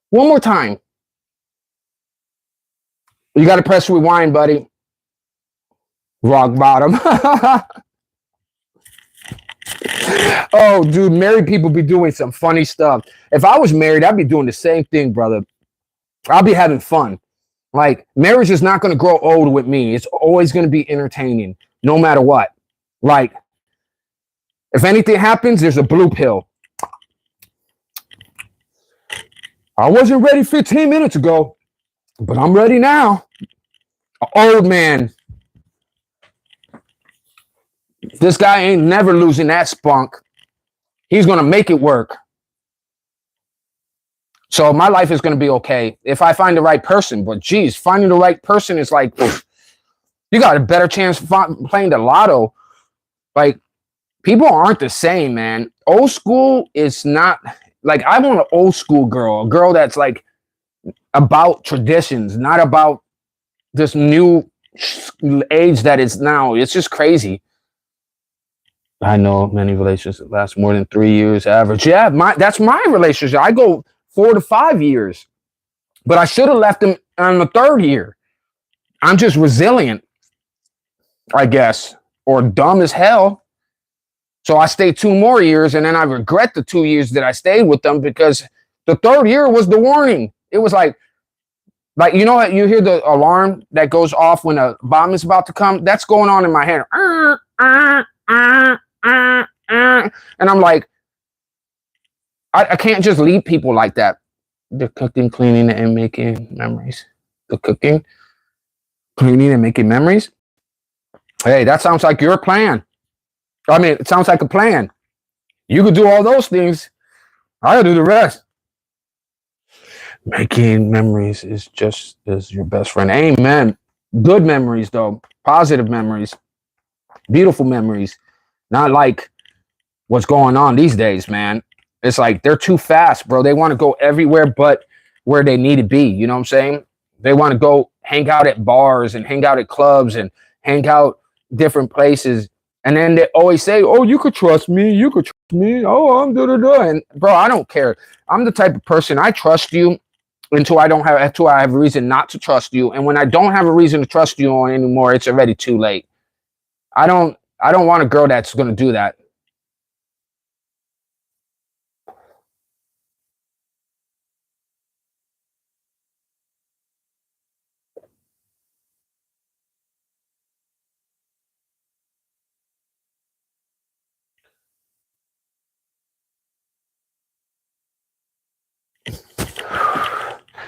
A: One more time. You got to press rewind, buddy. Rock bottom. Oh, dude, married people be doing some funny stuff. If I was married, I'd be doing the same thing, brother. I'll be having fun. Like, marriage is not going to grow old with me. It's always going to be entertaining, no matter what. Like, if anything happens, there's a blue pill. I wasn't ready 15 minutes ago, but I'm ready now. Old man. This guy ain't never losing that spunk. He's going to make it work. So my life is going to be okay if I find the right person. But geez, finding the right person is like, you got a better chance of playing the lotto. Like, people aren't the same, man. Old school is not, like, I want an old school girl, a girl that's like about traditions, not about this new age that is now. It's just crazy. I know many relationships last more than 3 years average. Yeah, that's my relationship. I go 4 to 5 years, but I should have left them on the 3rd year. I'm just resilient, I guess, or dumb as hell. So I stayed 2 more years, and then I regret the 2 years that I stayed with them because the 3rd year was the warning. It was like, you know what? You hear the alarm that goes off when a bomb is about to come? That's going on in my head. And I'm like, I can't just leave people like that. The cooking, cleaning, and making memories. The cooking, cleaning, and making memories. Hey, that sounds like your plan. I mean, it sounds like a plan. You could do all those things. I'll do the rest. Making memories is just as your best friend. Amen. Good memories, though. Positive memories. Beautiful memories. Not like what's going on these days, man. It's like they're too fast, bro. They want to go everywhere but where they need to be. You know what I'm saying? They want to go hang out at bars and hang out at clubs and hang out different places. And then they always say, oh, you could trust me. You could trust me. Oh, I'm da-da-da. And bro, I don't care. I'm the type of person, I trust you until I have a reason not to trust you. And when I don't have a reason to trust you on anymore, it's already too late. I don't want a girl that's going to do that.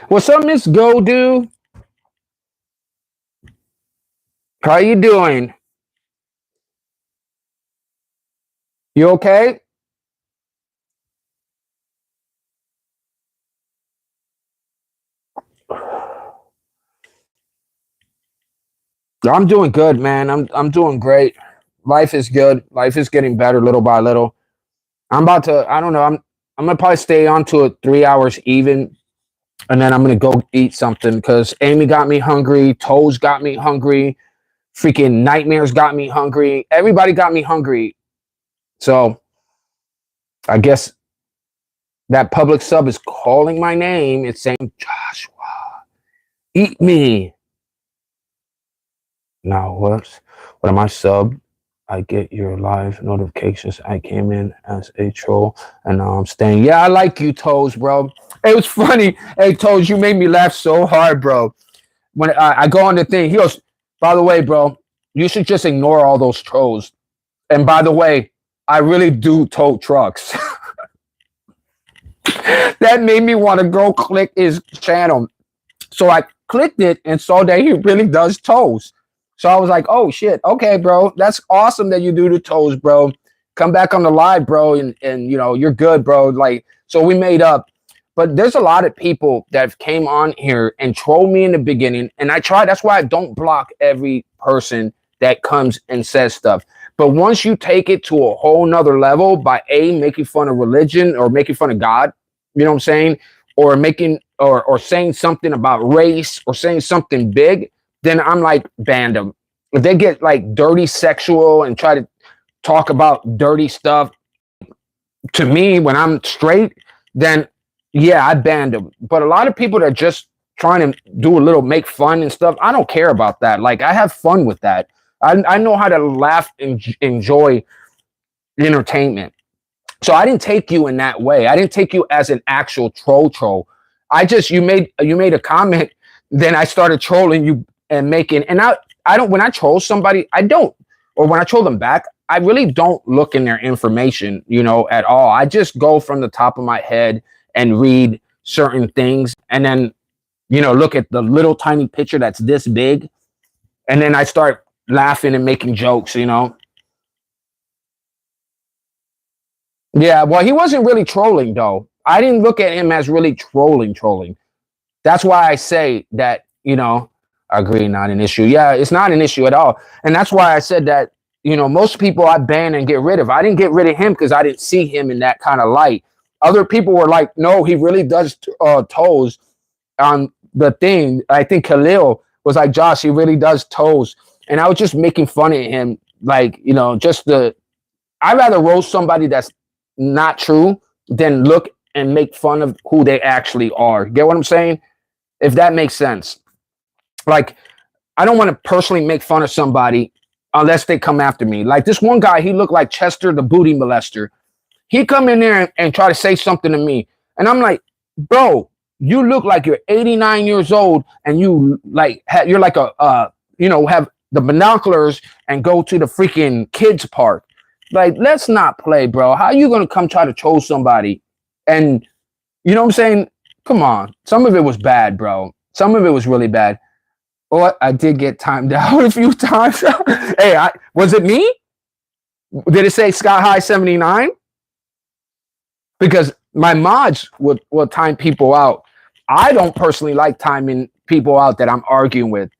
A: What's up, Miss Go-Do? How you doing? You okay? I'm doing good, man. I'm doing great. Life is good. Life is getting better little by little. I'm about to, I don't know, I'm gonna probably stay on to it 3 hours even, and then I'm gonna go eat something because Amy got me hungry, Toes got me hungry, freaking Nightmares got me hungry. Everybody got me hungry. So I guess that public sub is calling my name. It's saying, Joshua, eat me. Now what am I sub? I get your live notifications. I came in as a troll and now I'm staying. Yeah, I like you, Toes, bro. It was funny. Hey, Toes, you made me laugh so hard, bro. When I go on the thing, he goes, by the way, bro, you should just ignore all those trolls. And by the way, I really do tow trucks. That made me want to go click his channel. So I clicked it and saw that he really does tows. So I was like, oh, shit. Okay, bro. That's awesome that you do the toes, bro. Come back on the live, bro. And you know, you're good, bro. Like, so we made up. But there's a lot of people that came on here and trolled me in the beginning. And I try. That's why I don't block every person that comes and says stuff. But once you take it to a whole nother level by making fun of religion or making fun of God, you know what I'm saying? Or making or saying something about race or saying something big, then I'm like, ban them. if they get like dirty sexual and try to talk about dirty stuff to me when I'm straight, then yeah, I banned them. But a lot of people that are just trying to do a little make fun and stuff, I don't care about that. Like I have fun with that. I know how to laugh and enjoy entertainment. So I didn't take you in that way. I didn't take you as an actual troll. I just you made a comment, then I started trolling you and making and I don't when I troll somebody, I don't or when I troll them back, I really don't look in their information, at all. I just go from the top of my head and read certain things and then, look at the little tiny picture that's this big and then I start laughing and making jokes. Yeah, well, he wasn't really trolling though. I didn't look at him as really trolling. That's why I say that, I agree, not an issue. Yeah, it's not an issue at all. And that's why I said that, most people I ban and get rid of. I didn't get rid of him because I didn't see him in that kind of light. Other people were like, no, he really does toes on the thing. I think Khalil was like, Josh, he really does toes. And I was just making fun of him. Like, I'd rather roast somebody that's not true than look and make fun of who they actually are. Get what I'm saying? If that makes sense. Like, I don't want to personally make fun of somebody unless they come after me. Like this one guy, he looked like Chester the booty molester. He come in there and try to say something to me. And I'm like, bro, you look like you're 89 years old and you like you're like have the binoculars and go to the freaking kids park. Like, let's not play, bro. How are you going to come try to troll somebody? And you know what I'm saying? Come on. Some of it was bad, bro. Some of it was really bad. Oh, I did get timed out a few times. Hey, was it me? Did it say Sky High 79? Because my mods will time people out. I don't personally like timing people out that I'm arguing with.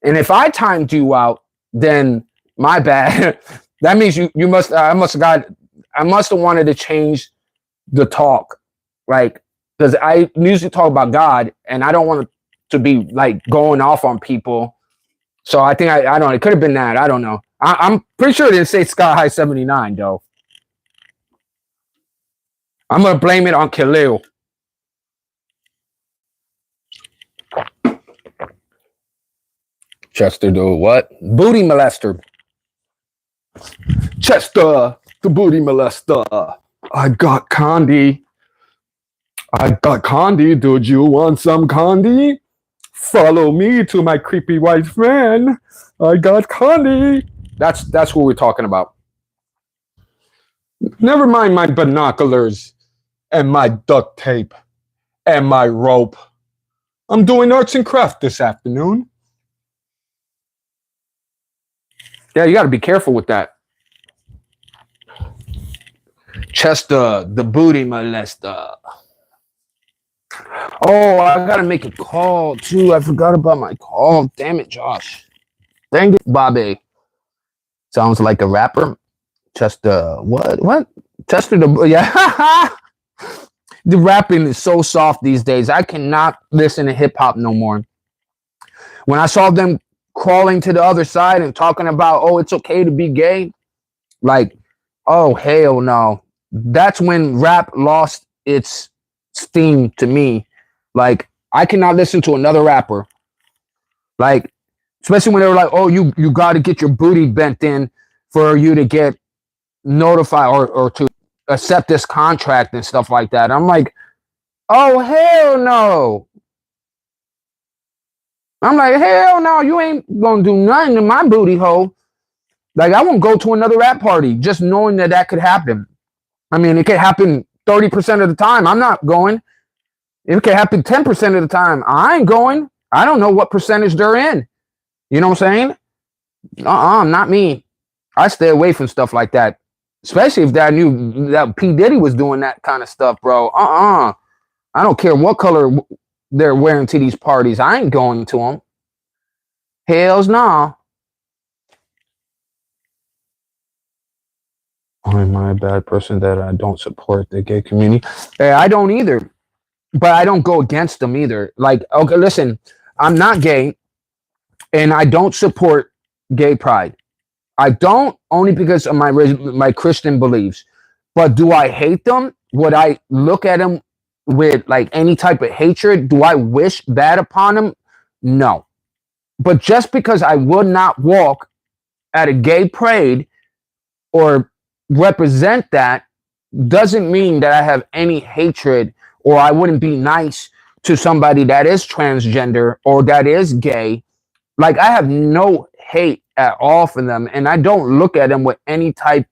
A: And if I timed you out, then my bad. That means you must I must have wanted to change the talk. Like, because I usually talk about God and I don't want to be like going off on people. So I think I don't know. It could have been that. I don't know. I'm pretty sure it didn't say Sky High 79 though. I'm gonna blame it on Khalil. Chester the what? Booty molester. Chester the booty molester. I got candy. Did you want some candy? Follow me to my creepy white friend. I got candy. That's what we're talking about. Never mind my binoculars and my duct tape and my rope. I'm doing arts and crafts this afternoon. Yeah, you got to be careful with that. Chester, the booty molester. Oh, I got to make a call, too. I forgot about my call. Damn it, Josh. Dang it, Bobby. Sounds like a rapper. Chester, what? Chester, yeah. The rapping is so soft these days. I cannot listen to hip-hop no more. When I saw them crawling to the other side and talking about, oh, it's okay to be gay, like, oh, hell no. That's when rap lost its steam to me. Like, I cannot listen to another rapper. Like, especially when they were like, oh, you got to get your booty bent in for you to get notified or to accept this contract and stuff like that. I'm like, oh, hell no. I'm like, hell no, you ain't gonna do nothing to my booty hole. Like, I won't go to another rap party just knowing that could happen. I mean, it could happen 30% of the time. I'm not going. It could happen 10% of the time. I ain't going. I don't know what percentage they're in. You know what I'm saying? Not me. I stay away from stuff like that. Especially if I knew that P. Diddy was doing that kind of stuff, bro. I don't care what color they're wearing to these parties. I ain't going to them. Hells no. Am I a bad person that I don't support the gay community? I don't either. But I don't go against them either. Like, okay, listen, I'm not gay and I don't support gay pride. I don't, only because of my Christian beliefs. But do I hate them? Would I look at them with like any type of hatred? Do I wish bad upon them? No. But just because I would not walk at a gay parade or represent that doesn't mean that I have any hatred, or I wouldn't be nice to somebody that is transgender or that is gay. Like, I have no hate at all for them, and I don't look at them with any type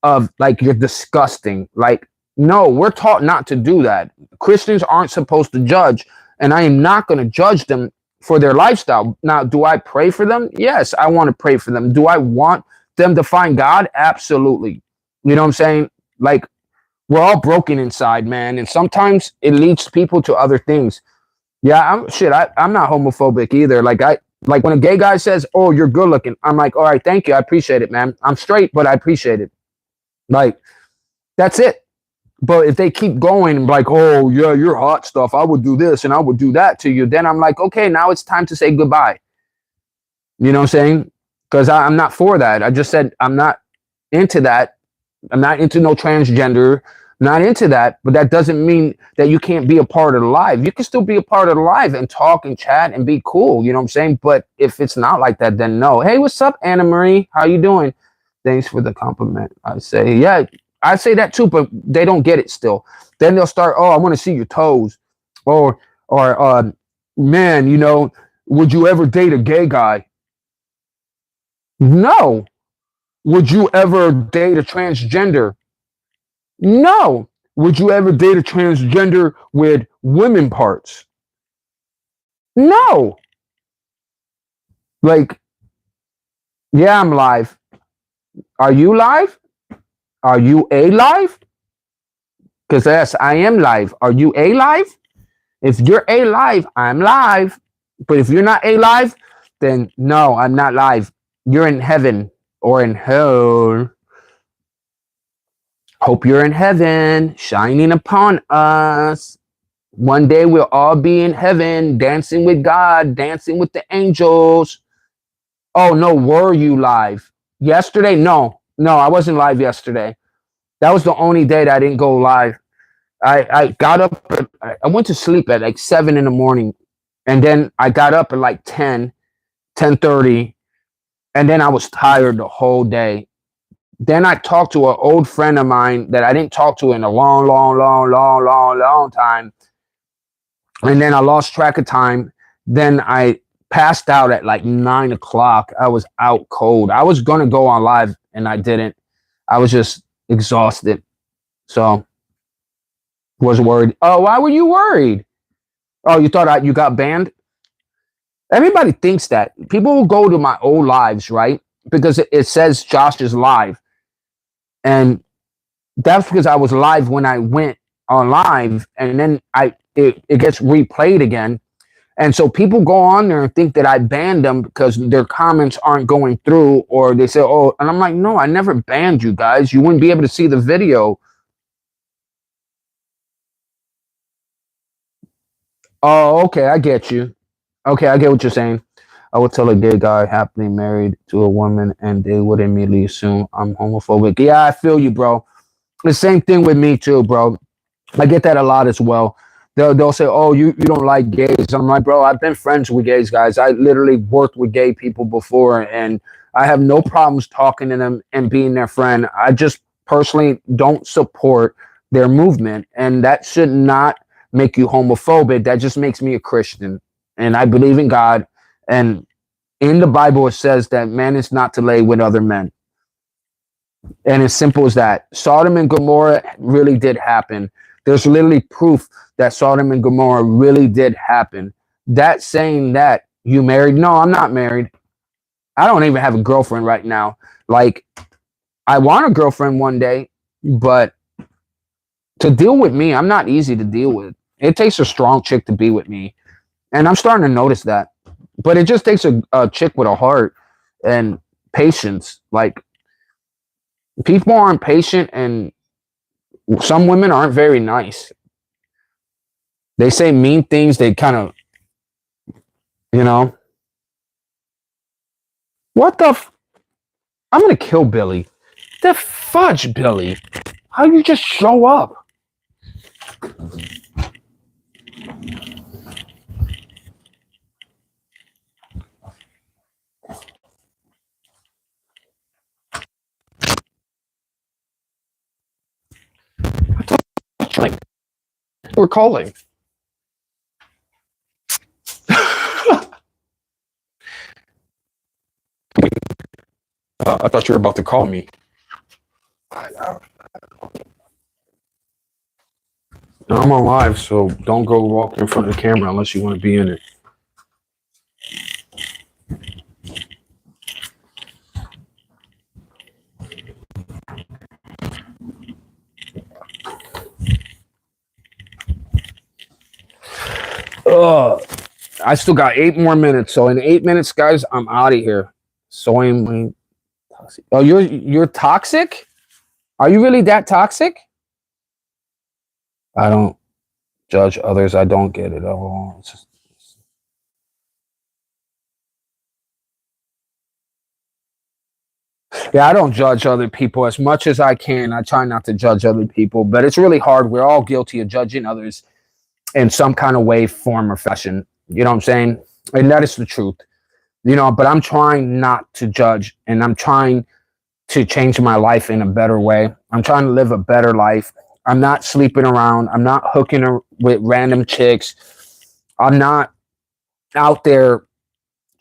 A: of like, you're disgusting. Like, no, we're taught not to do that. Christians aren't supposed to judge, and I am not going to judge them for their lifestyle. Now, do I pray for them? Yes, I want to pray for them. Do I want them to find God? Absolutely. You know what I'm saying? Like, we're all broken inside, man, and sometimes it leads people to other things. Yeah, I'm not homophobic either. Like when a gay guy says, "Oh, you're good looking," I'm like, "All right, thank you, I appreciate it, man. I'm straight, but I appreciate it." Like, that's it. But if they keep going and like, "Oh yeah, you're hot stuff, I would do this and I would do that to you," then I'm like, okay, now it's time to say goodbye. You know what I'm saying? Because I'm not for that. I just said I'm not into that. I'm not into no transgender. Not into that, but that doesn't mean that you can't be a part of the live. You can still be a part of the live and talk and chat and be cool. You know what I'm saying? But if it's not like that, then no. Hey, what's up, Anna Marie? How you doing? Thanks for the compliment. I say, yeah, I say that too, but they don't get it still. Then they'll start, oh, I want to see your toes. Or man, you know, would you ever date a gay guy? No. Would you ever date a transgender? No. Would you ever date a transgender with women parts? No. Like, yeah, I'm live. Are you live? Are you a live? Because yes, I am live. Are you a live? If you're a live, I'm live. But if you're not a live, then no, I'm not live. You're in heaven or in hell. Hope you're in heaven, shining upon us. One day we'll all be in heaven, dancing with God, dancing with the angels. Oh, no, were you live? Yesterday? No, I wasn't live yesterday. That was the only day that I didn't go live. I got up, I went to sleep at like 7 in the morning. And then I got up at like 10:30. And then I was tired the whole day. Then I talked to an old friend of mine that I didn't talk to in a long time. And then I lost track of time. Then I passed out at like 9 o'clock. I was out cold. I was going to go on live and I didn't. I was just exhausted. So was worried. Oh, why were you worried? Oh, you thought you got banned? Everybody thinks that. People will go to my old lives, right? Because it says Josh is live. And that's because I was live when I went on live, and then it gets replayed again. And so people go on there and think that I banned them because their comments aren't going through, or they say, oh, and I'm like, no, I never banned you guys. You wouldn't be able to see the video. Oh, okay, I get you. Okay, I get what you're saying. I would tell a gay guy happily married to a woman and they would immediately assume I'm homophobic. Yeah, I feel you, bro. The same thing with me too, bro. I get that a lot as well. They'll say, oh, you don't like gays. I'm like, bro, I've been friends with gays, guys. I literally worked with gay people before, and I have no problems talking to them and being their friend. I just personally don't support their movement, and that should not make you homophobic. That just makes me a Christian, and I believe in God. And in the Bible, it says that man is not to lay with other men. And as simple as that. Sodom and Gomorrah really did happen. There's literally proof that Sodom and Gomorrah really did happen. That saying that you married? No, I'm not married. I don't even have a girlfriend right now. Like, I want a girlfriend one day, but to deal with me, I'm not easy to deal with. It takes a strong chick to be with me. And I'm starting to notice that. But it just takes a chick with a heart and patience. Like, people aren't patient, and some women aren't very nice. They say mean things. They kind of, you know. What the? I'm gonna kill Billy. The fudge, Billy. How you just show up? Like we're calling. I thought you were about to call me. No, I'm on live, so don't go walk in front of the camera unless you want to be in it. I still got 8 more minutes. So in 8 minutes, guys, I'm out of here. So I'm toxic. Oh, you're toxic? Are you really that toxic? I don't judge others. I don't get it. Oh, it's just, yeah, I don't judge other people as much as I can. I try not to judge other people, but it's really hard. We're all guilty of judging others in some kind of way, form, or fashion. You know what I'm saying? And that is the truth. You know, but I'm trying not to judge, and I'm trying to change my life in a better way. I'm trying to live a better life. I'm not sleeping around. I'm not hooking with random chicks. I'm not out there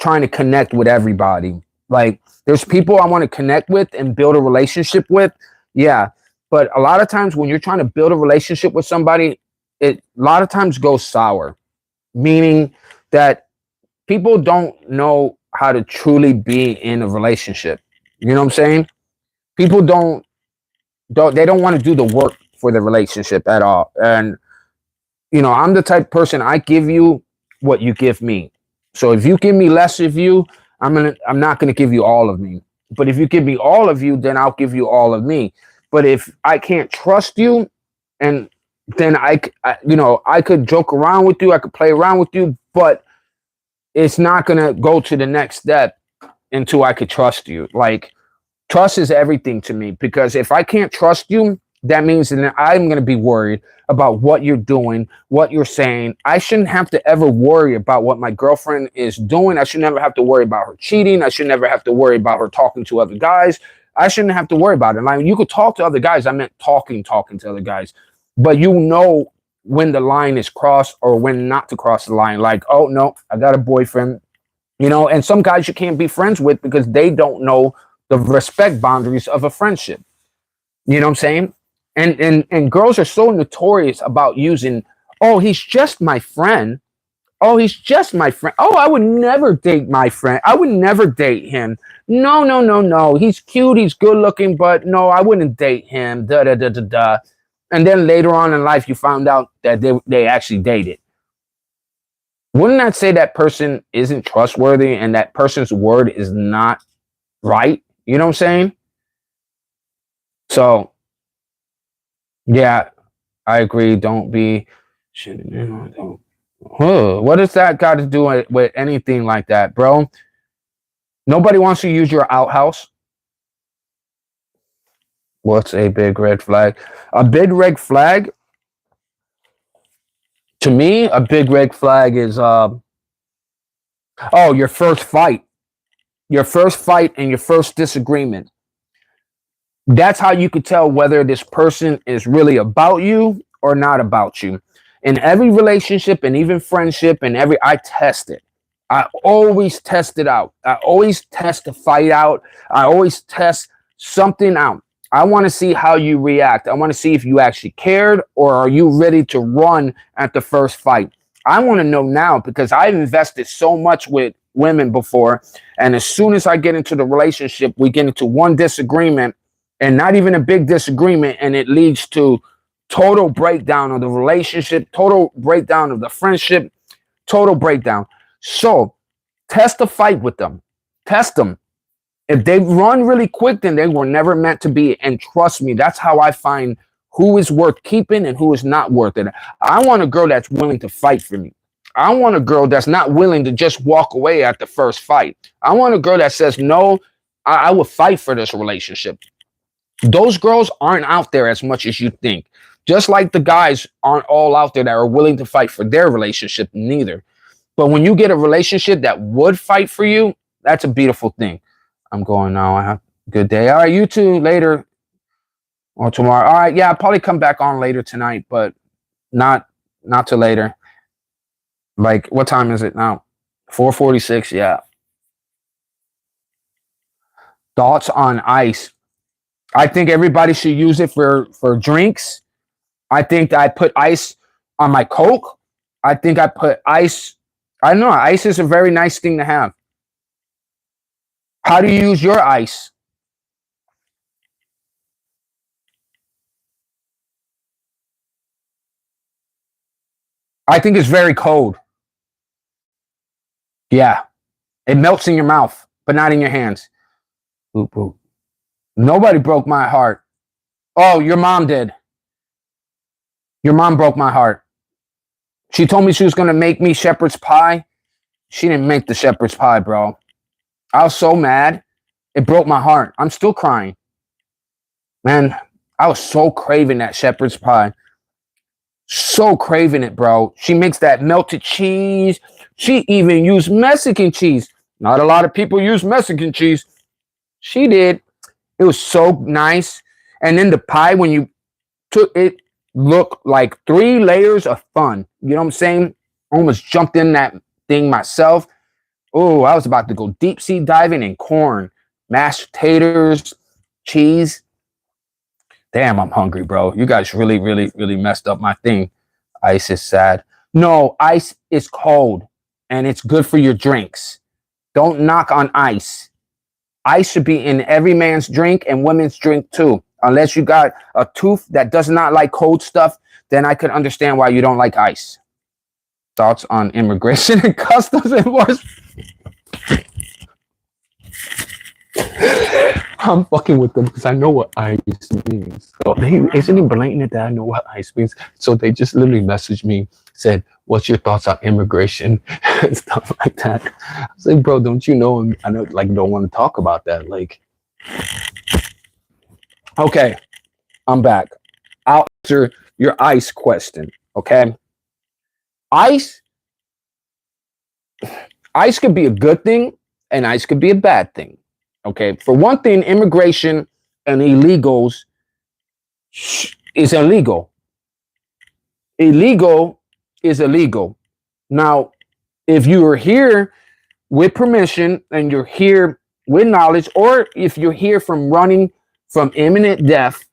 A: trying to connect with everybody. Like, there's people I want to connect with and build a relationship with. Yeah. But a lot of times when you're trying to build a relationship with somebody, it a lot of times goes sour, meaning that people don't know how to truly be in a relationship. You know what I'm saying? People they don't want to do the work for the relationship at all. And you know, I'm the type of person, I give you what you give me. So if you give me less of you, I'm not gonna give you all of me. But if you give me all of you, then I'll give you all of me. But if I can't trust you, and then I could joke around with you, I could play around with you, but it's not gonna go to the next step until I could trust you. Like, trust is everything to me, because if I can't trust you, that means that I'm going to be worried about what you're doing, what you're saying. I shouldn't have to ever worry about what my girlfriend is doing. I should never have to worry about her cheating. I should never have to worry about her talking to other guys. I shouldn't have to worry about it. Like, you could talk to other guys. I meant talking to other guys. But you know when the line is crossed or when not to cross the line. Like, oh, no, I got a boyfriend. You know, and some guys you can't be friends with because they don't know the respect boundaries of a friendship. You know what I'm saying? And girls are so notorious about using, oh, he's just my friend. Oh, he's just my friend. Oh, I would never date my friend. I would never date him. No, no, no, no. He's cute. He's good looking, but no, I wouldn't date him. Da da da da da. And then later on in life, you found out that they actually dated. Wouldn't that say that person isn't trustworthy and that person's word is not right? You know what I'm saying? So, yeah, I agree. Don't be. What does that got to do with anything like that, bro? Nobody wants to use your outhouse. What's a big red flag? A big red flag, to me, a big red flag is your first fight. Your first fight and your first disagreement. That's how you could tell whether this person is really about you or not about you. In every relationship and even friendship I test it. I always test it out. I always test a fight out. I always test something out. I want to see how you react. I want to see if you actually cared or are you ready to run at the first fight. I want to know now because I've invested so much with women before. And as soon as I get into the relationship, we get into one disagreement and not even a big disagreement. And it leads to total breakdown of the relationship, total breakdown of the friendship, total breakdown. So test the fight with them. Test them. If they run really quick, then they were never meant to be. And trust me, that's how I find who is worth keeping and who is not worth it. I want a girl that's willing to fight for me. I want a girl that's not willing to just walk away at the first fight. I want a girl that says, no, I will fight for this relationship. Those girls aren't out there as much as you think. Just like the guys aren't all out there that are willing to fight for their relationship, neither. But when you get a relationship that would fight for you, that's a beautiful thing. I'm going now. I have a good day. All right, you too. Later or tomorrow. All right, yeah, I'll probably come back on later tonight, but not till later. Like, what time is it now? 4:46. Yeah. Thoughts on ice? I think everybody should use it for drinks. I think I put ice on my Coke. I think I put ice. I don't know. Ice is a very nice thing to have. How do you use your ice? I think it's very cold. Yeah. It melts in your mouth, but not in your hands. Boop, boop. Nobody broke my heart. Oh, your mom did. Your mom broke my heart. She told me she was going to make me shepherd's pie. She didn't make the shepherd's pie, bro. I was so mad. It broke my heart. I'm still crying. Man, I was so craving that shepherd's pie. So craving it, bro. She makes that melted cheese. She even used Mexican cheese. Not a lot of people use Mexican cheese. She did. It was so nice. And then the pie, when you took it, looked like 3 layers of fun. You know what I'm saying? Almost jumped in that thing myself. Oh, I was about to go deep sea diving in corn, mashed potatoes, cheese. Damn, I'm hungry, bro. You guys really, really, really messed up my thing. Ice is sad. No, ice is cold and it's good for your drinks. Don't knock on ice. Ice should be in every man's drink and women's drink too. Unless you got a tooth that does not like cold stuff, then I could understand why you don't like ice. Thoughts on immigration and customs enforcement? I'm fucking with them because I know what ice means. So isn't it blatant that I know what ice means? So they just literally messaged me, said, "What's your thoughts on immigration?" and stuff like that. I was like, bro, don't you know? I know, like, don't want to talk about that. Like, okay, I'm back. I'll answer your ice question. Okay, ice could be a good thing, and ice could be a bad thing. Okay, for one thing, immigration and illegals is illegal. Illegal is illegal. Now, if you are here with permission and you're here with knowledge, or if you're here from running from imminent death,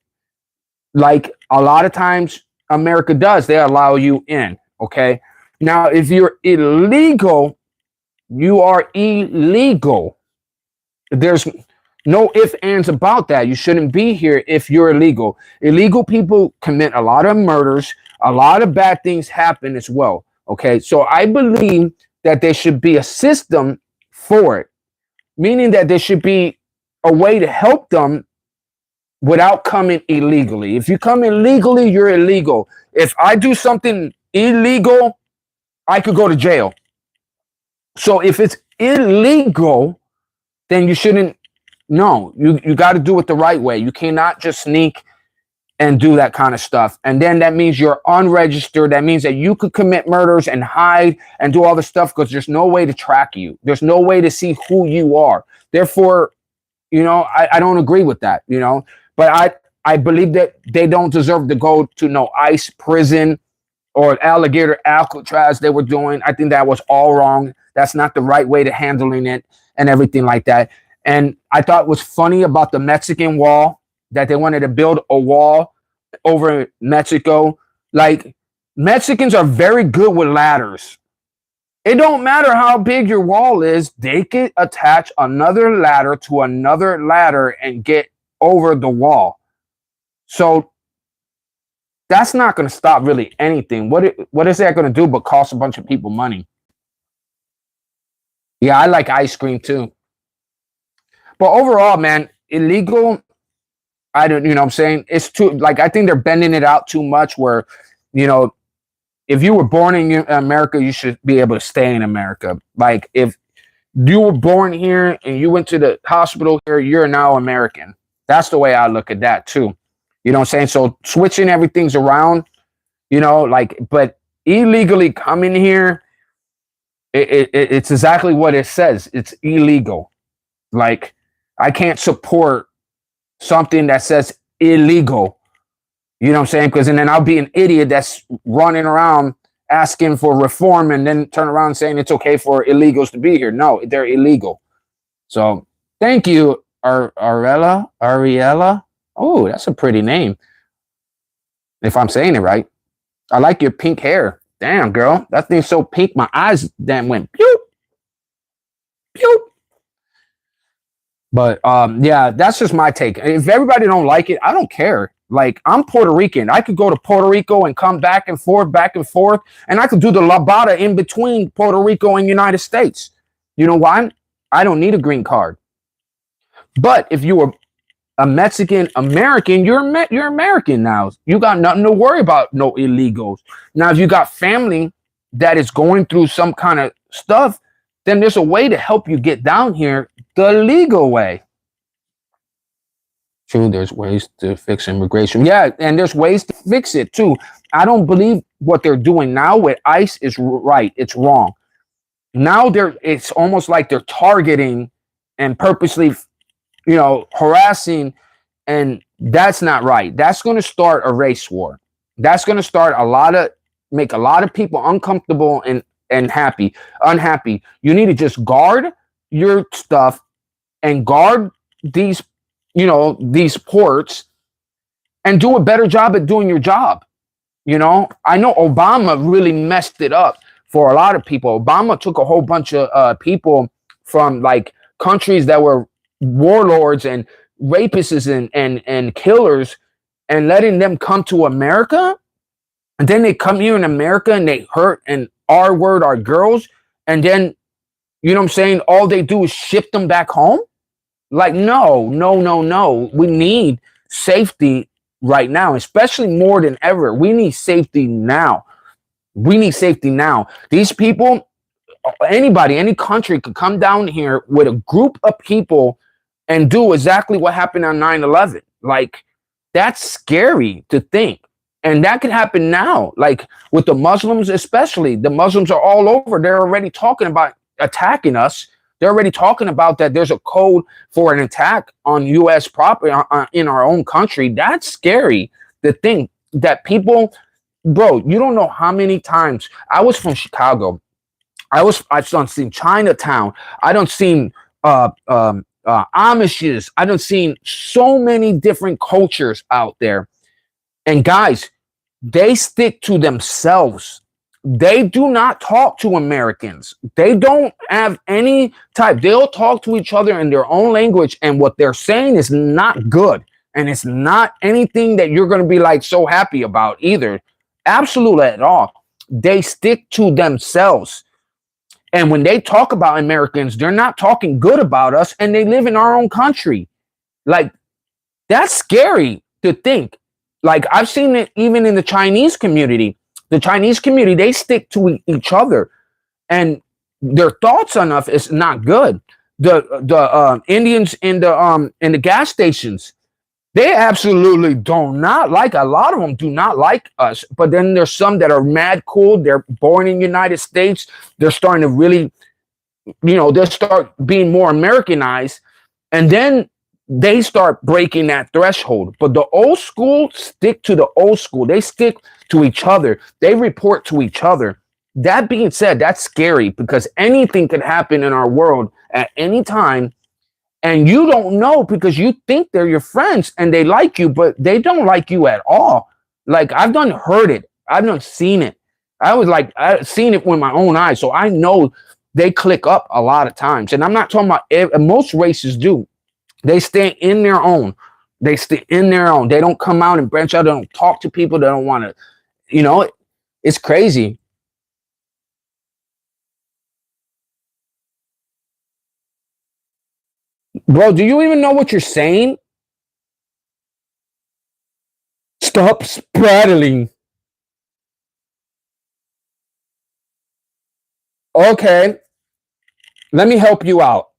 A: like a lot of times America does, they allow you in. Okay, now if you're illegal, you are illegal. There's no ifs, ands about that. You shouldn't be here if you're illegal. Illegal people commit a lot of murders. A lot of bad things happen as well. Okay, so I believe that there should be a system for it, meaning that there should be a way to help them without coming illegally. If you come illegally, you're illegal. If I do something illegal, I could go to jail. So if it's illegal, then you shouldn't. No, you got to do it the right way. You cannot just sneak and do that kind of stuff. And then that means you're unregistered. That means that you could commit murders and hide and do all this stuff because there's no way to track you. There's no way to see who you are. Therefore, I don't agree with that, But I believe that they don't deserve to go to no ICE prison or alligator Alcatraz they were doing. I think that was all wrong. That's not the right way to handling it and everything like that. And I thought it was funny about the Mexican wall, that they wanted to build a wall over Mexico. Like, Mexicans are very good with ladders. It don't matter how big your wall is. They can attach another ladder to another ladder and get over the wall. So that's not going to stop really anything. What is that going to do but cost a bunch of people money? Yeah, I like ice cream too. But overall, man, illegal, I don't, what I'm saying? It's too, like, I think they're bending it out too much where, if if you were born in America, you should be able to stay in America. Like if you were born here and you went to the hospital here, you're now American. That's the way I look at that too. You know what I'm saying? So switching everything's around, like, but illegally coming here, it's exactly what it says. It's illegal. Like, I can't support something that says illegal. You know what I'm saying? Because and then I'll be an idiot that's running around asking for reform and then turn around saying it's okay for illegals to be here. No, they're illegal. So thank you, Ariella. Oh, that's a pretty name. If I'm saying it right. I like your pink hair. Damn, girl. That thing's so pink, my eyes then went pew, pew. But yeah, that's just my take. If everybody don't like it, I don't care. Like, I'm Puerto Rican. I could go to Puerto Rico and come back and forth, and I could do the labada in between Puerto Rico and United States. You know why? I don't need a green card. But if you were a Mexican American, you're American now. You got nothing to worry about, no illegals. Now, if you got family that is going through some kind of stuff, then there's a way to help you get down here the legal way. True, there's ways to fix immigration. Yeah, and there's ways to fix it too. I don't believe what they're doing now with ICE is right. It's wrong. Now it's almost like they're targeting and purposely, harassing, and that's not right. That's going to start a race war. That's going to start make a lot of people uncomfortable and unhappy. You need to just guard your stuff and guard these ports and do a better job at doing your job. I know Obama really messed it up for a lot of people. Obama took a whole bunch of people from like countries that were warlords and rapists and killers and letting them come to America. And then they come here in America and they hurt and R-word our girls. And then, you know what I'm saying? All they do is ship them back home. Like, no. We need safety right now, especially more than ever. We need safety now. These people, anybody, any country could come down here with a group of people and do exactly what happened on 9/11. Like, that's scary to think. And that could happen now. Like with the Muslims, especially. The Muslims are all over. They're already talking about attacking us. They're already talking about that there's a code for an attack on U.S. property in our own country. That's scary to think that people, bro, you don't know how many times. I was from Chicago. I've done seen Chinatown. I don't seen Amishes. I don't seen so many different cultures out there. And guys, they stick to themselves. They do not talk to Americans. They don't have any type. They'll talk to each other in their own language, and what they're saying is not good. And it's not anything that you're going to be like so happy about either. Absolutely at all. They stick to themselves. And when they talk about Americans, they're not talking good about us, and they live in our own country. Like, that's scary to think. Like, I've seen it even in the Chinese community. The Chinese community, they stick to each other, and their thoughts on us is not good. The Indians in the gas stations, they absolutely do not like. A lot of them do not like us. But then there's some that are mad cool. They're born in the United States. They're starting to really, they'll start being more Americanized, and then they start breaking that threshold. But the old school stick to the old school. They stick to each other. They report to each other. That being said, that's scary because anything could happen in our world at any time. And you don't know because you think they're your friends and they like you, but they don't like you at all. Like, I've heard it. I've seen it. I've seen it with my own eyes. So I know they click up a lot of times. And I'm not talking about most races do. They stay in their own. They stay in their own. They don't come out and branch out. They don't talk to people. They don't want to, it's crazy. Bro, do you even know what you're saying? Stop sprattling. Okay, let me help you out.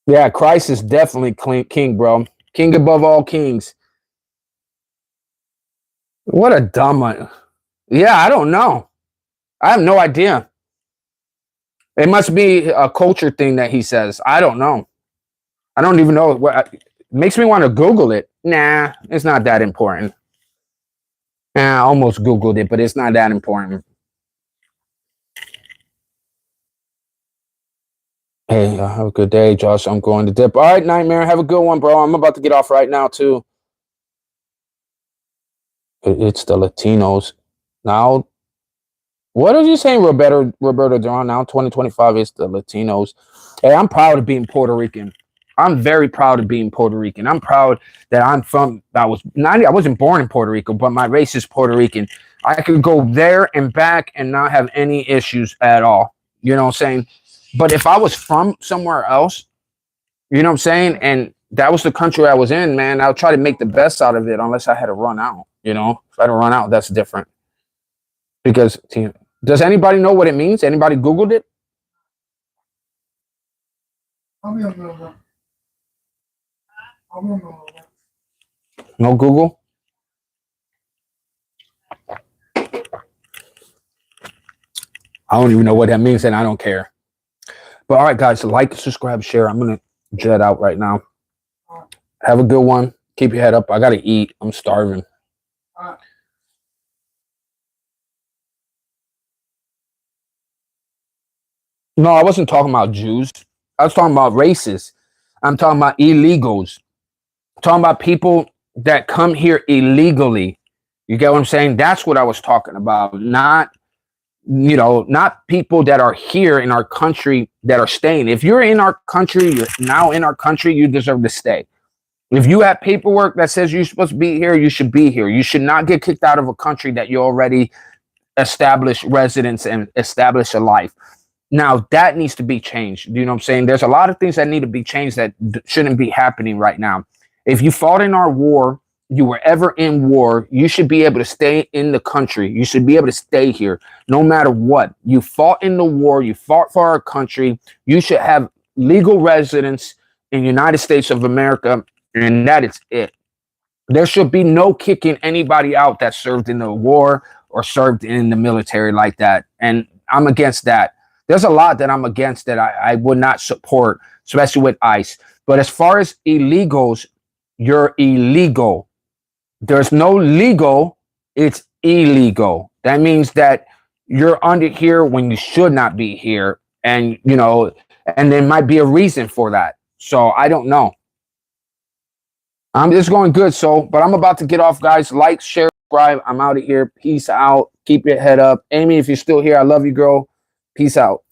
A: Yeah, Christ is definitely king, bro. King above all kings. What a dumb one. Yeah, I don't know. I have no idea. It must be a culture thing that he says. I don't know. I don't even know what makes me want to Google it. Nah, it's not that important. I almost Googled it, but it's not that important. Hey, have a good day, Josh. I'm going to dip. All right, Nightmare. Have a good one, bro. I'm about to get off right now, too. It's the Latinos. Now, what are you saying, Roberto Duran? Now, 2025 is the Latinos. Hey, I'm proud of being Puerto Rican. I'm very proud of being Puerto Rican. I'm proud that I wasn't born in Puerto Rico, but my race is Puerto Rican. I could go there and back and not have any issues at all. You know what I'm saying? But if I was from somewhere else, you know what I'm saying? And that was the country I was in, man. I'll try to make the best out of it unless I had to run out. You know, if I had to run out, that's different. Because does anybody know what it means? Anybody Googled it? No Google? I don't even know what that means, and I don't care. But all right, guys, like, subscribe, share. I'm going to jet out right now. Have a good one. Keep your head up. I got to eat. I'm starving. No, I wasn't talking about Jews. I was talking about races. I'm talking about illegals. I'm talking about people that come here illegally. You get what I'm saying? That's what I was talking about. Not, not people that are here in our country that are staying. If you're in our country, you're now in our country, you deserve to stay. If you have paperwork that says you're supposed to be here, you should be here. You should not get kicked out of a country that you already established residence and establish a life. Now, that needs to be changed. You know what I'm saying? There's a lot of things that need to be changed that shouldn't be happening right now. If you fought in our war, you were ever in war, you should be able to stay in the country. You should be able to stay here no matter what. You fought in the war. You fought for our country. You should have legal residence in the United States of America, and that is it. There should be no kicking anybody out that served in the war or served in the military like that. And I'm against that. There's a lot that I'm against that I would not support, especially with ICE. But as far as illegals, you're illegal. There's no legal, it's illegal. That means that you're under here when you should not be here. And, and there might be a reason for that. So I don't know. It's going good, but I'm about to get off, guys. Like, share, subscribe. I'm out of here. Peace out. Keep your head up. Amy, if you're still here, I love you, girl. Peace out.